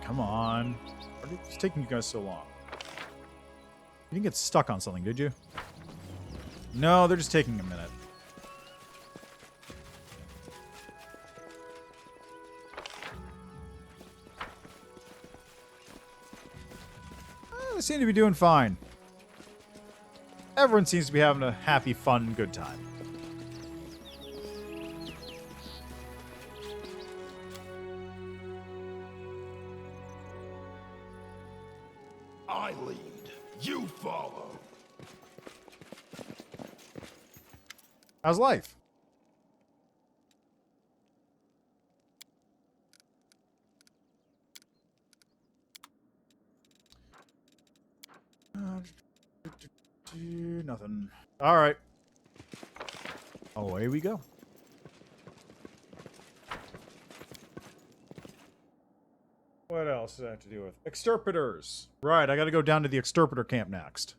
Come on. Why is it taking you guys so long? You didn't get stuck on something, did you? No, they're just taking a minute. They seem to be doing fine. Everyone seems to be having a happy, fun, good time. I lead. You follow. How's life? Nothing. All right. Away we go. What else do I have to deal with? Exterpretors. Right, I gotta go down to the exterpreter camp next.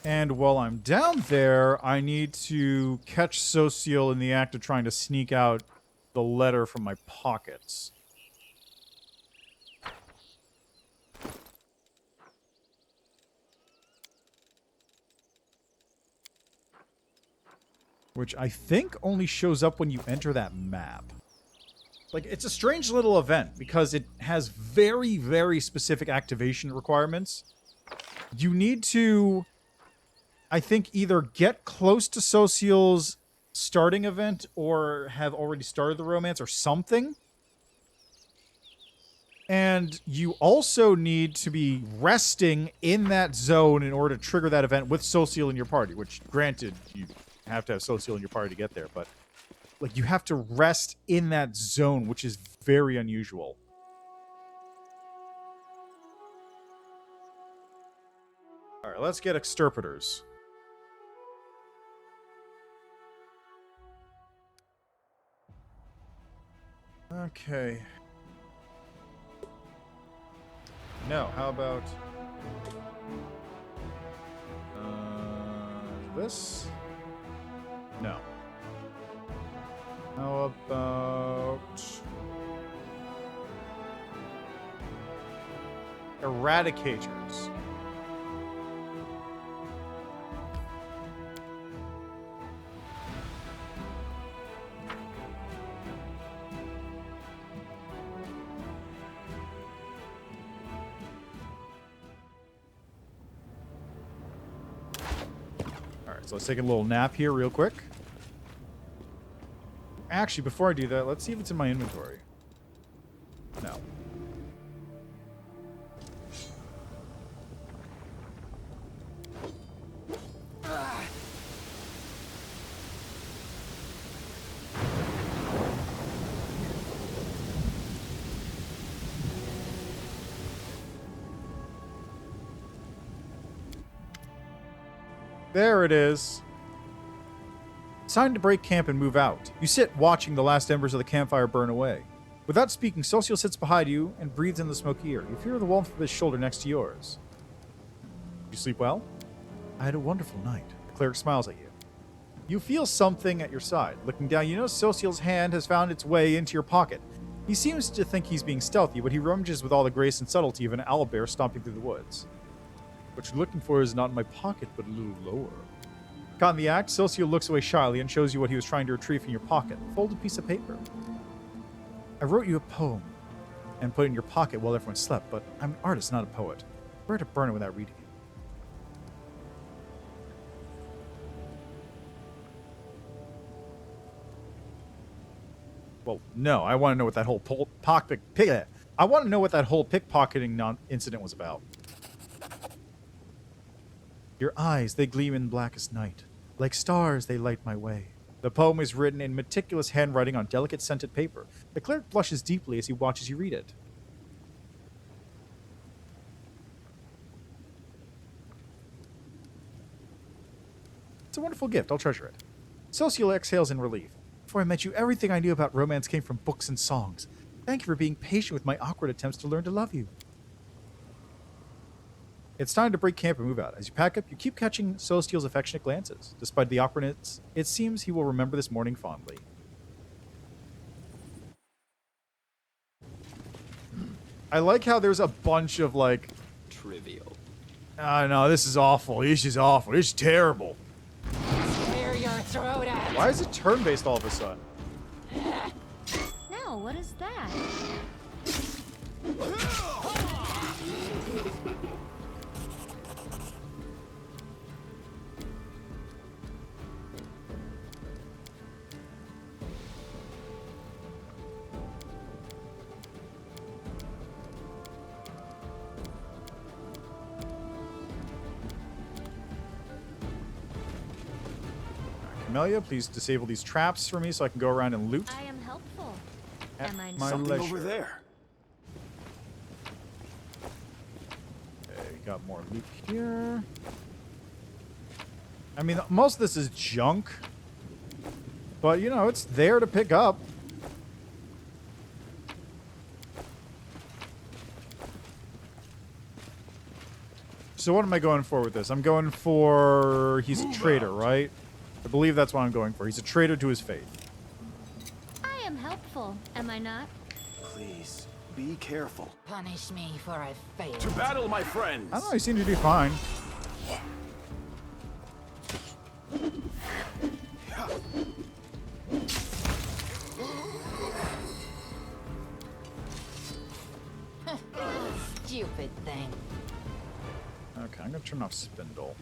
And while I'm down there, I need to catch Social in the act of trying to sneak out the letter from my pockets. Which I think only shows up when you enter that map. Like, it's a strange little event because it has very, very specific activation requirements. You need to, I think, either get close to Social's starting event or have already started the romance or something. And you also need to be resting in that zone in order to trigger that event with Social in your party, which, granted, you have to have Social in your party to get there, but like you have to rest in that zone, which is very unusual. All right, let's get exterpreters. Okay. No, how about this? No. How about Eradicators. Alright, so let's take a little nap here real quick. Actually, before I do that, let's see if it's in my inventory. No. There it is. It's time to break camp and move out. You sit watching the last embers of the campfire burn away. Without speaking, Social sits behind you and breathes in the smoky air. You feel the warmth of his shoulder next to yours. You sleep well? I had a wonderful night. The cleric smiles at you. You feel something at your side. Looking down, you notice Social's hand has found its way into your pocket. He seems to think he's being stealthy, but he rummages with all the grace and subtlety of an owlbear stomping through the woods. What you're looking for is not in my pocket, but a little lower. Caught in the act, Socio looks away shyly and shows you what he was trying to retrieve from your pocket. A folded piece of paper. I wrote you a poem and put it in your pocket while everyone slept, but I'm an artist, not a poet. Where to burn it without reading it? Well, no. I want to know what that whole I want to know what that whole pickpocketing incident was about. Your eyes, they gleam in blackest night. Like stars, they light my way. The poem is written in meticulous handwriting on delicate scented paper. The cleric blushes deeply as he watches you read it. It's a wonderful gift. I'll treasure it. Social exhales in relief. Before I met you, everything I knew about romance came from books and songs. Thank you for being patient with my awkward attempts to learn to love you. It's time to break camp and move out. As you pack up, you keep catching Social's affectionate glances. Despite the awkwardness, it seems he will remember this morning fondly. I like how there's a bunch of, like... Trivial. No, this is awful. This is awful. This is terrible. Clear your throat out. Why is it turn-based all of a sudden? Now, what is that? Camellia, please disable these traps for me so I can go around and loot. I am helpful. At Am I my Something leisure. over there. Okay, got more loot here. I mean, most of this is junk. But, you know, it's there to pick up. So what am I going for with this? I'm going for... He's a traitor, right? I believe that's what I'm going for. He's a traitor to his faith. I am helpful, am I not? Please, be careful. Punish me for I failed. To battle, my friends! I don't know, he seemed to do fine. Stupid thing. Okay, I'm going to turn off Spindle.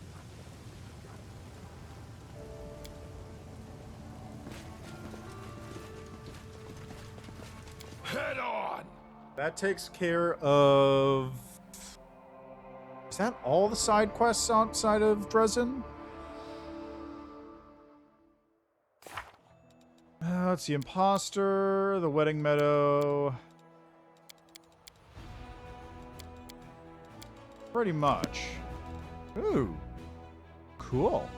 Head on! That takes care of... Is that all the side quests outside of Dresden? Let's see, Imposter, the Wedding Meadow... Pretty much. Ooh. Cool.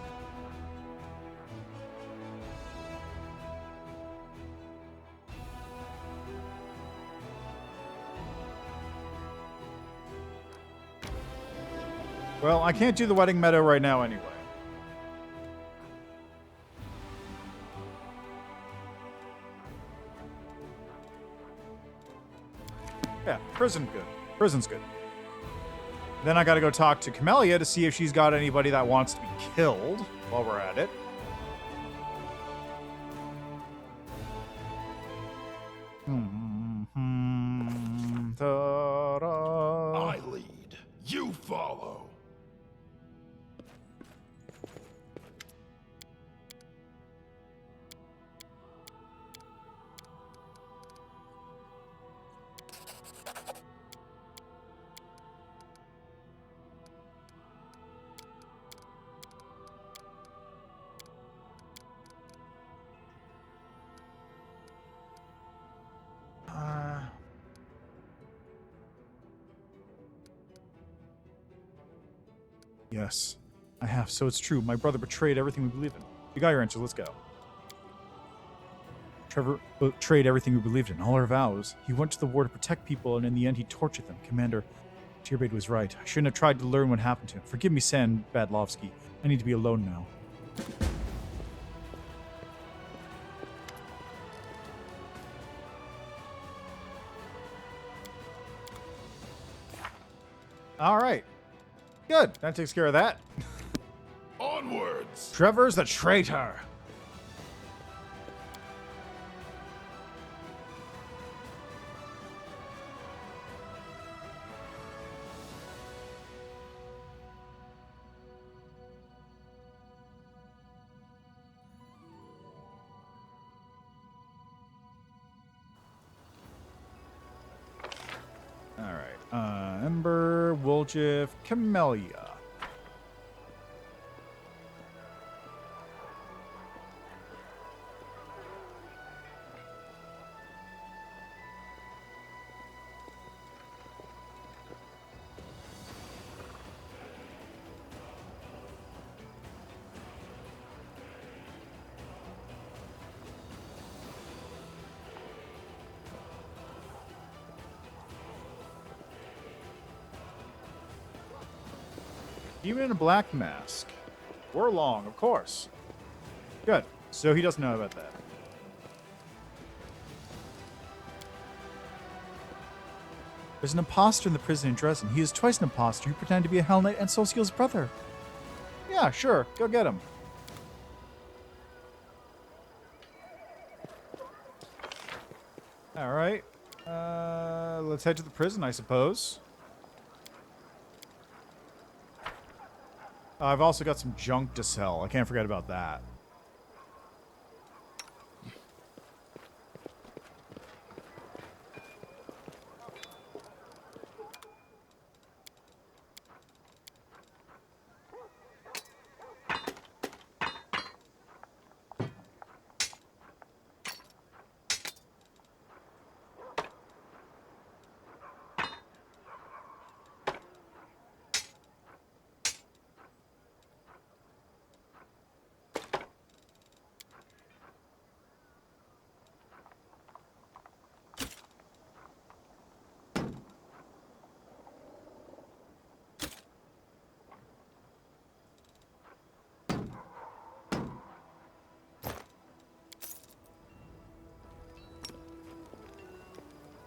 Well, I can't do the Wedding Meadow right now anyway. Yeah, prison good. Prison's good. Then I gotta go talk to Camellia to see if she's got anybody that wants to be killed while we're at it. I lead. You follow. Yes, I have. So it's true. My brother betrayed everything we believe in. You got your answers. Let's go. Trevor betrayed everything we believed in, all our vows. He went to the war to protect people, and in the end, he tortured them. Commander Tierbade was right. I shouldn't have tried to learn what happened to him. Forgive me, San Badlovsky. I need to be alone now. All right. Good. That takes care of that. Onwards. Trevor's the traitor. All right. Ember, Woljif, Camellia. Demon in a black mask. Warlong, of course. Good. So he doesn't know about that. There's an imposter in the prison in Dresden. He is twice an imposter. He pretended to be a Hell Knight and Solskiel's brother. Yeah, sure. Go get him. All right. Let's head to the prison, I suppose. I've also got some junk to sell. I can't forget about that.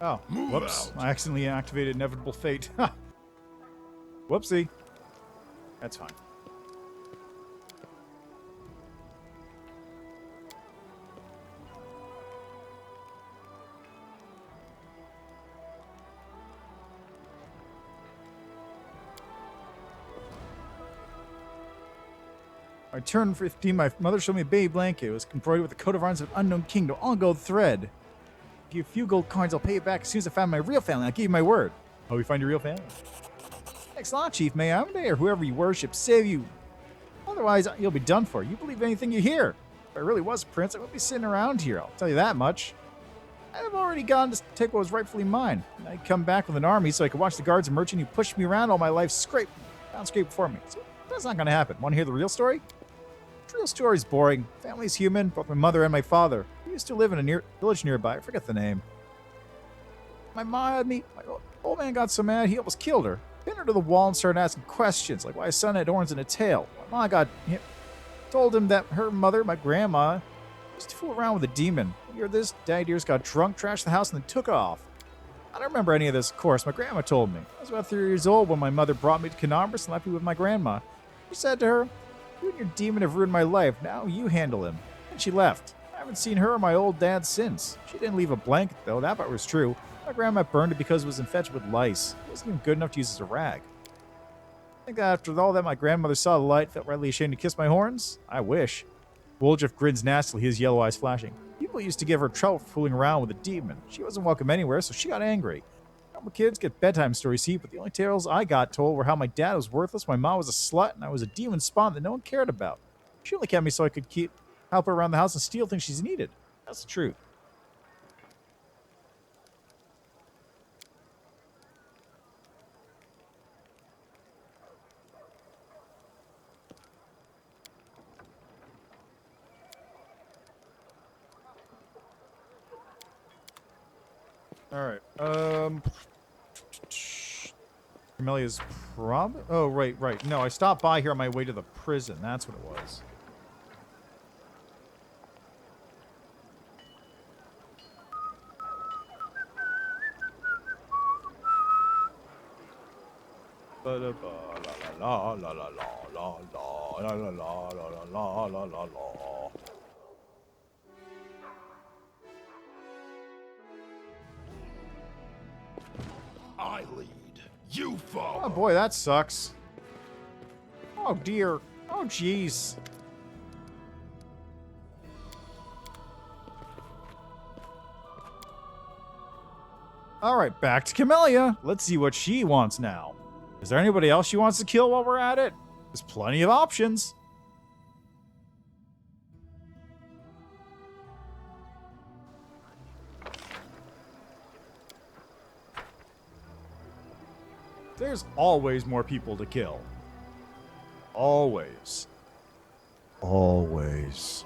Oh, whoops. I accidentally activated Inevitable Fate. Whoopsie. That's fine. I turned 15. My mother showed me a baby blanket. It was embroidered with the coat of arms of an unknown kingdom, all gold thread. Give you a few gold coins, I'll pay you back as soon as I find my real family. I'll give you my word. Oh, we find your real family? Thanks a lot, Chief. May Amade or whoever you worship save you. Otherwise, you'll be done for. You believe anything you hear. If I really was a prince, I wouldn't be sitting around here. I'll tell you that much. I've already gone to take what was rightfully mine. I'd come back with an army so I could watch the guards and merchant who pushed me around all my life scrape before me. So that's not going to happen. Want to hear the real story? The real story's boring. Family's human, both my mother and my father. We used to live in a village nearby. I forget the name. My mom had me. My old man got so mad he almost killed her. Pinned her to the wall and started asking questions, like why his son had horns and a tail. My mom told him that her mother, my grandma, used to fool around with a demon. You hear this? Daddy Deers got drunk, trashed the house, and then took off. I don't remember any of this, of course. My grandma told me. I was about 3 years old when my mother brought me to Canobras and left me with my grandma. She said to her, "You and your demon have ruined my life. Now you handle him." And she left. I haven't seen her or my old dad since. She didn't leave a blanket, though. That part was true. My grandma burned it because it was infected with lice. It wasn't even good enough to use as a rag. I think that after all that, my grandmother saw the light, felt rightly ashamed to kiss my horns? I wish. Woljif grins nastily, his yellow eyes flashing. People used to give her trouble for fooling around with a demon. She wasn't welcome anywhere, so she got angry. Normal kids get bedtime stories, see, but the only tales I got told were how my dad was worthless, my mom was a slut, and I was a demon spawn that no one cared about. She only kept me so I could help her around the house and steal things she's needed. That's the truth. All right. Camelia's Oh, right. No, I stopped by here on my way to the prison. That's what it was. I lead. You follow. Oh boy, that sucks. Oh dear. Oh jeez. Alright, back to Camellia. Let's see what she wants now. Is there anybody else she wants to kill while we're at it? There's plenty of options. There's always more people to kill. Always. Always.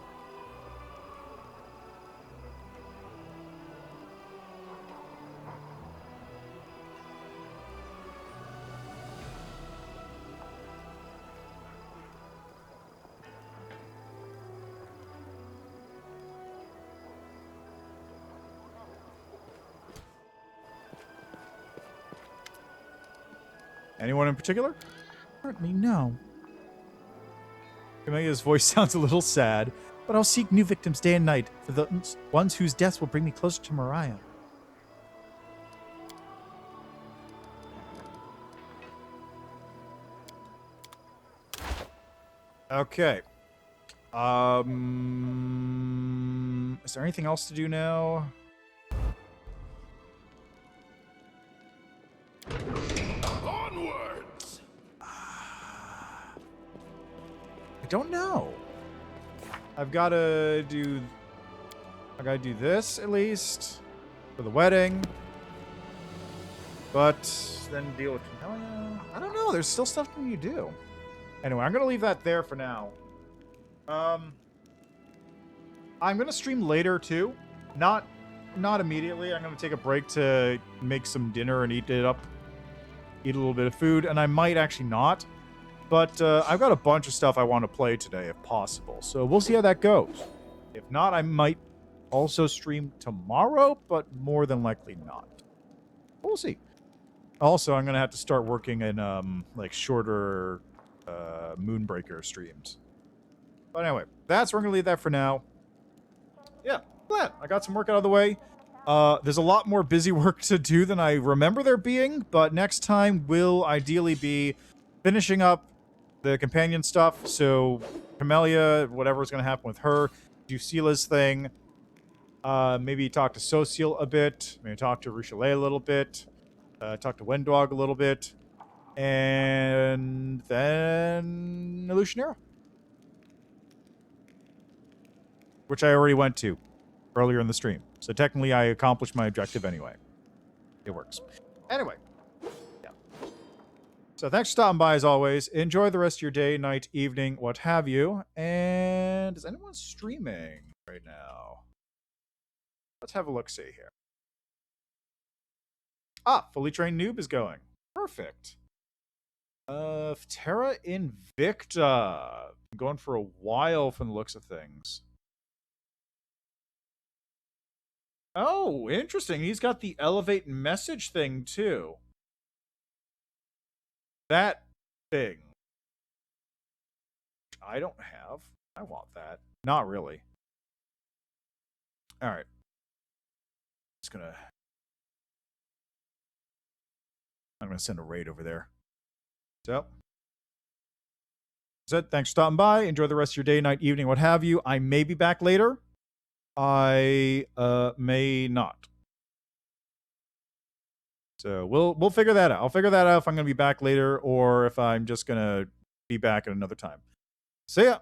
Anyone in particular? Certainly no. Camelia's voice sounds a little sad, but I'll seek new victims day and night for the ones whose deaths will bring me closer to Mariah. Okay. Is there anything else to do now? Onwards! I don't know. I gotta do this at least for the wedding. But then deal with Camellia. I don't know. There's still stuff for me to do. Anyway, I'm gonna leave that there for now. I'm gonna stream later too. Not immediately. I'm gonna take a break to make some dinner and eat a little bit of food, and I might actually not. But I've got a bunch of stuff I want to play today if possible. So we'll see how that goes. If not, I might also stream tomorrow, but more than likely not. We'll see. Also, I'm gonna have to start working in like shorter Moonbreaker streams. But anyway, we're gonna leave that for now. Yeah, glad I got some work out of the way. There's a lot more busy work to do than I remember there being, but next time will ideally be finishing up the companion stuff. So Camellia, whatever's gonna happen with her, Drusilla's thing. Maybe talk to Sociel a bit. Maybe talk to Richelieu a little bit. Talk to Wendog a little bit. And then Alushinyrra, which I already went to earlier in the stream. So technically I accomplished my objective anyway. It works. Anyway. Yeah. So thanks for stopping by as always. Enjoy the rest of your day, night, evening, what have you. And is anyone streaming right now? Let's have a look-see here. Ah, Fully Trained Noob is going. Perfect. Terra Invicta. Been going for a while from the looks of things. Oh, interesting. He's got the elevate message thing, too. That thing. I don't have. I want that. Not really. All right. Just gonna... I'm gonna send a raid over there. So... That's it. Thanks for stopping by. Enjoy the rest of your day, night, evening, what have you. I may be back later. I may not. So we'll figure that out. I'll figure that out if I'm going to be back later or if I'm just going to be back at another time. See ya.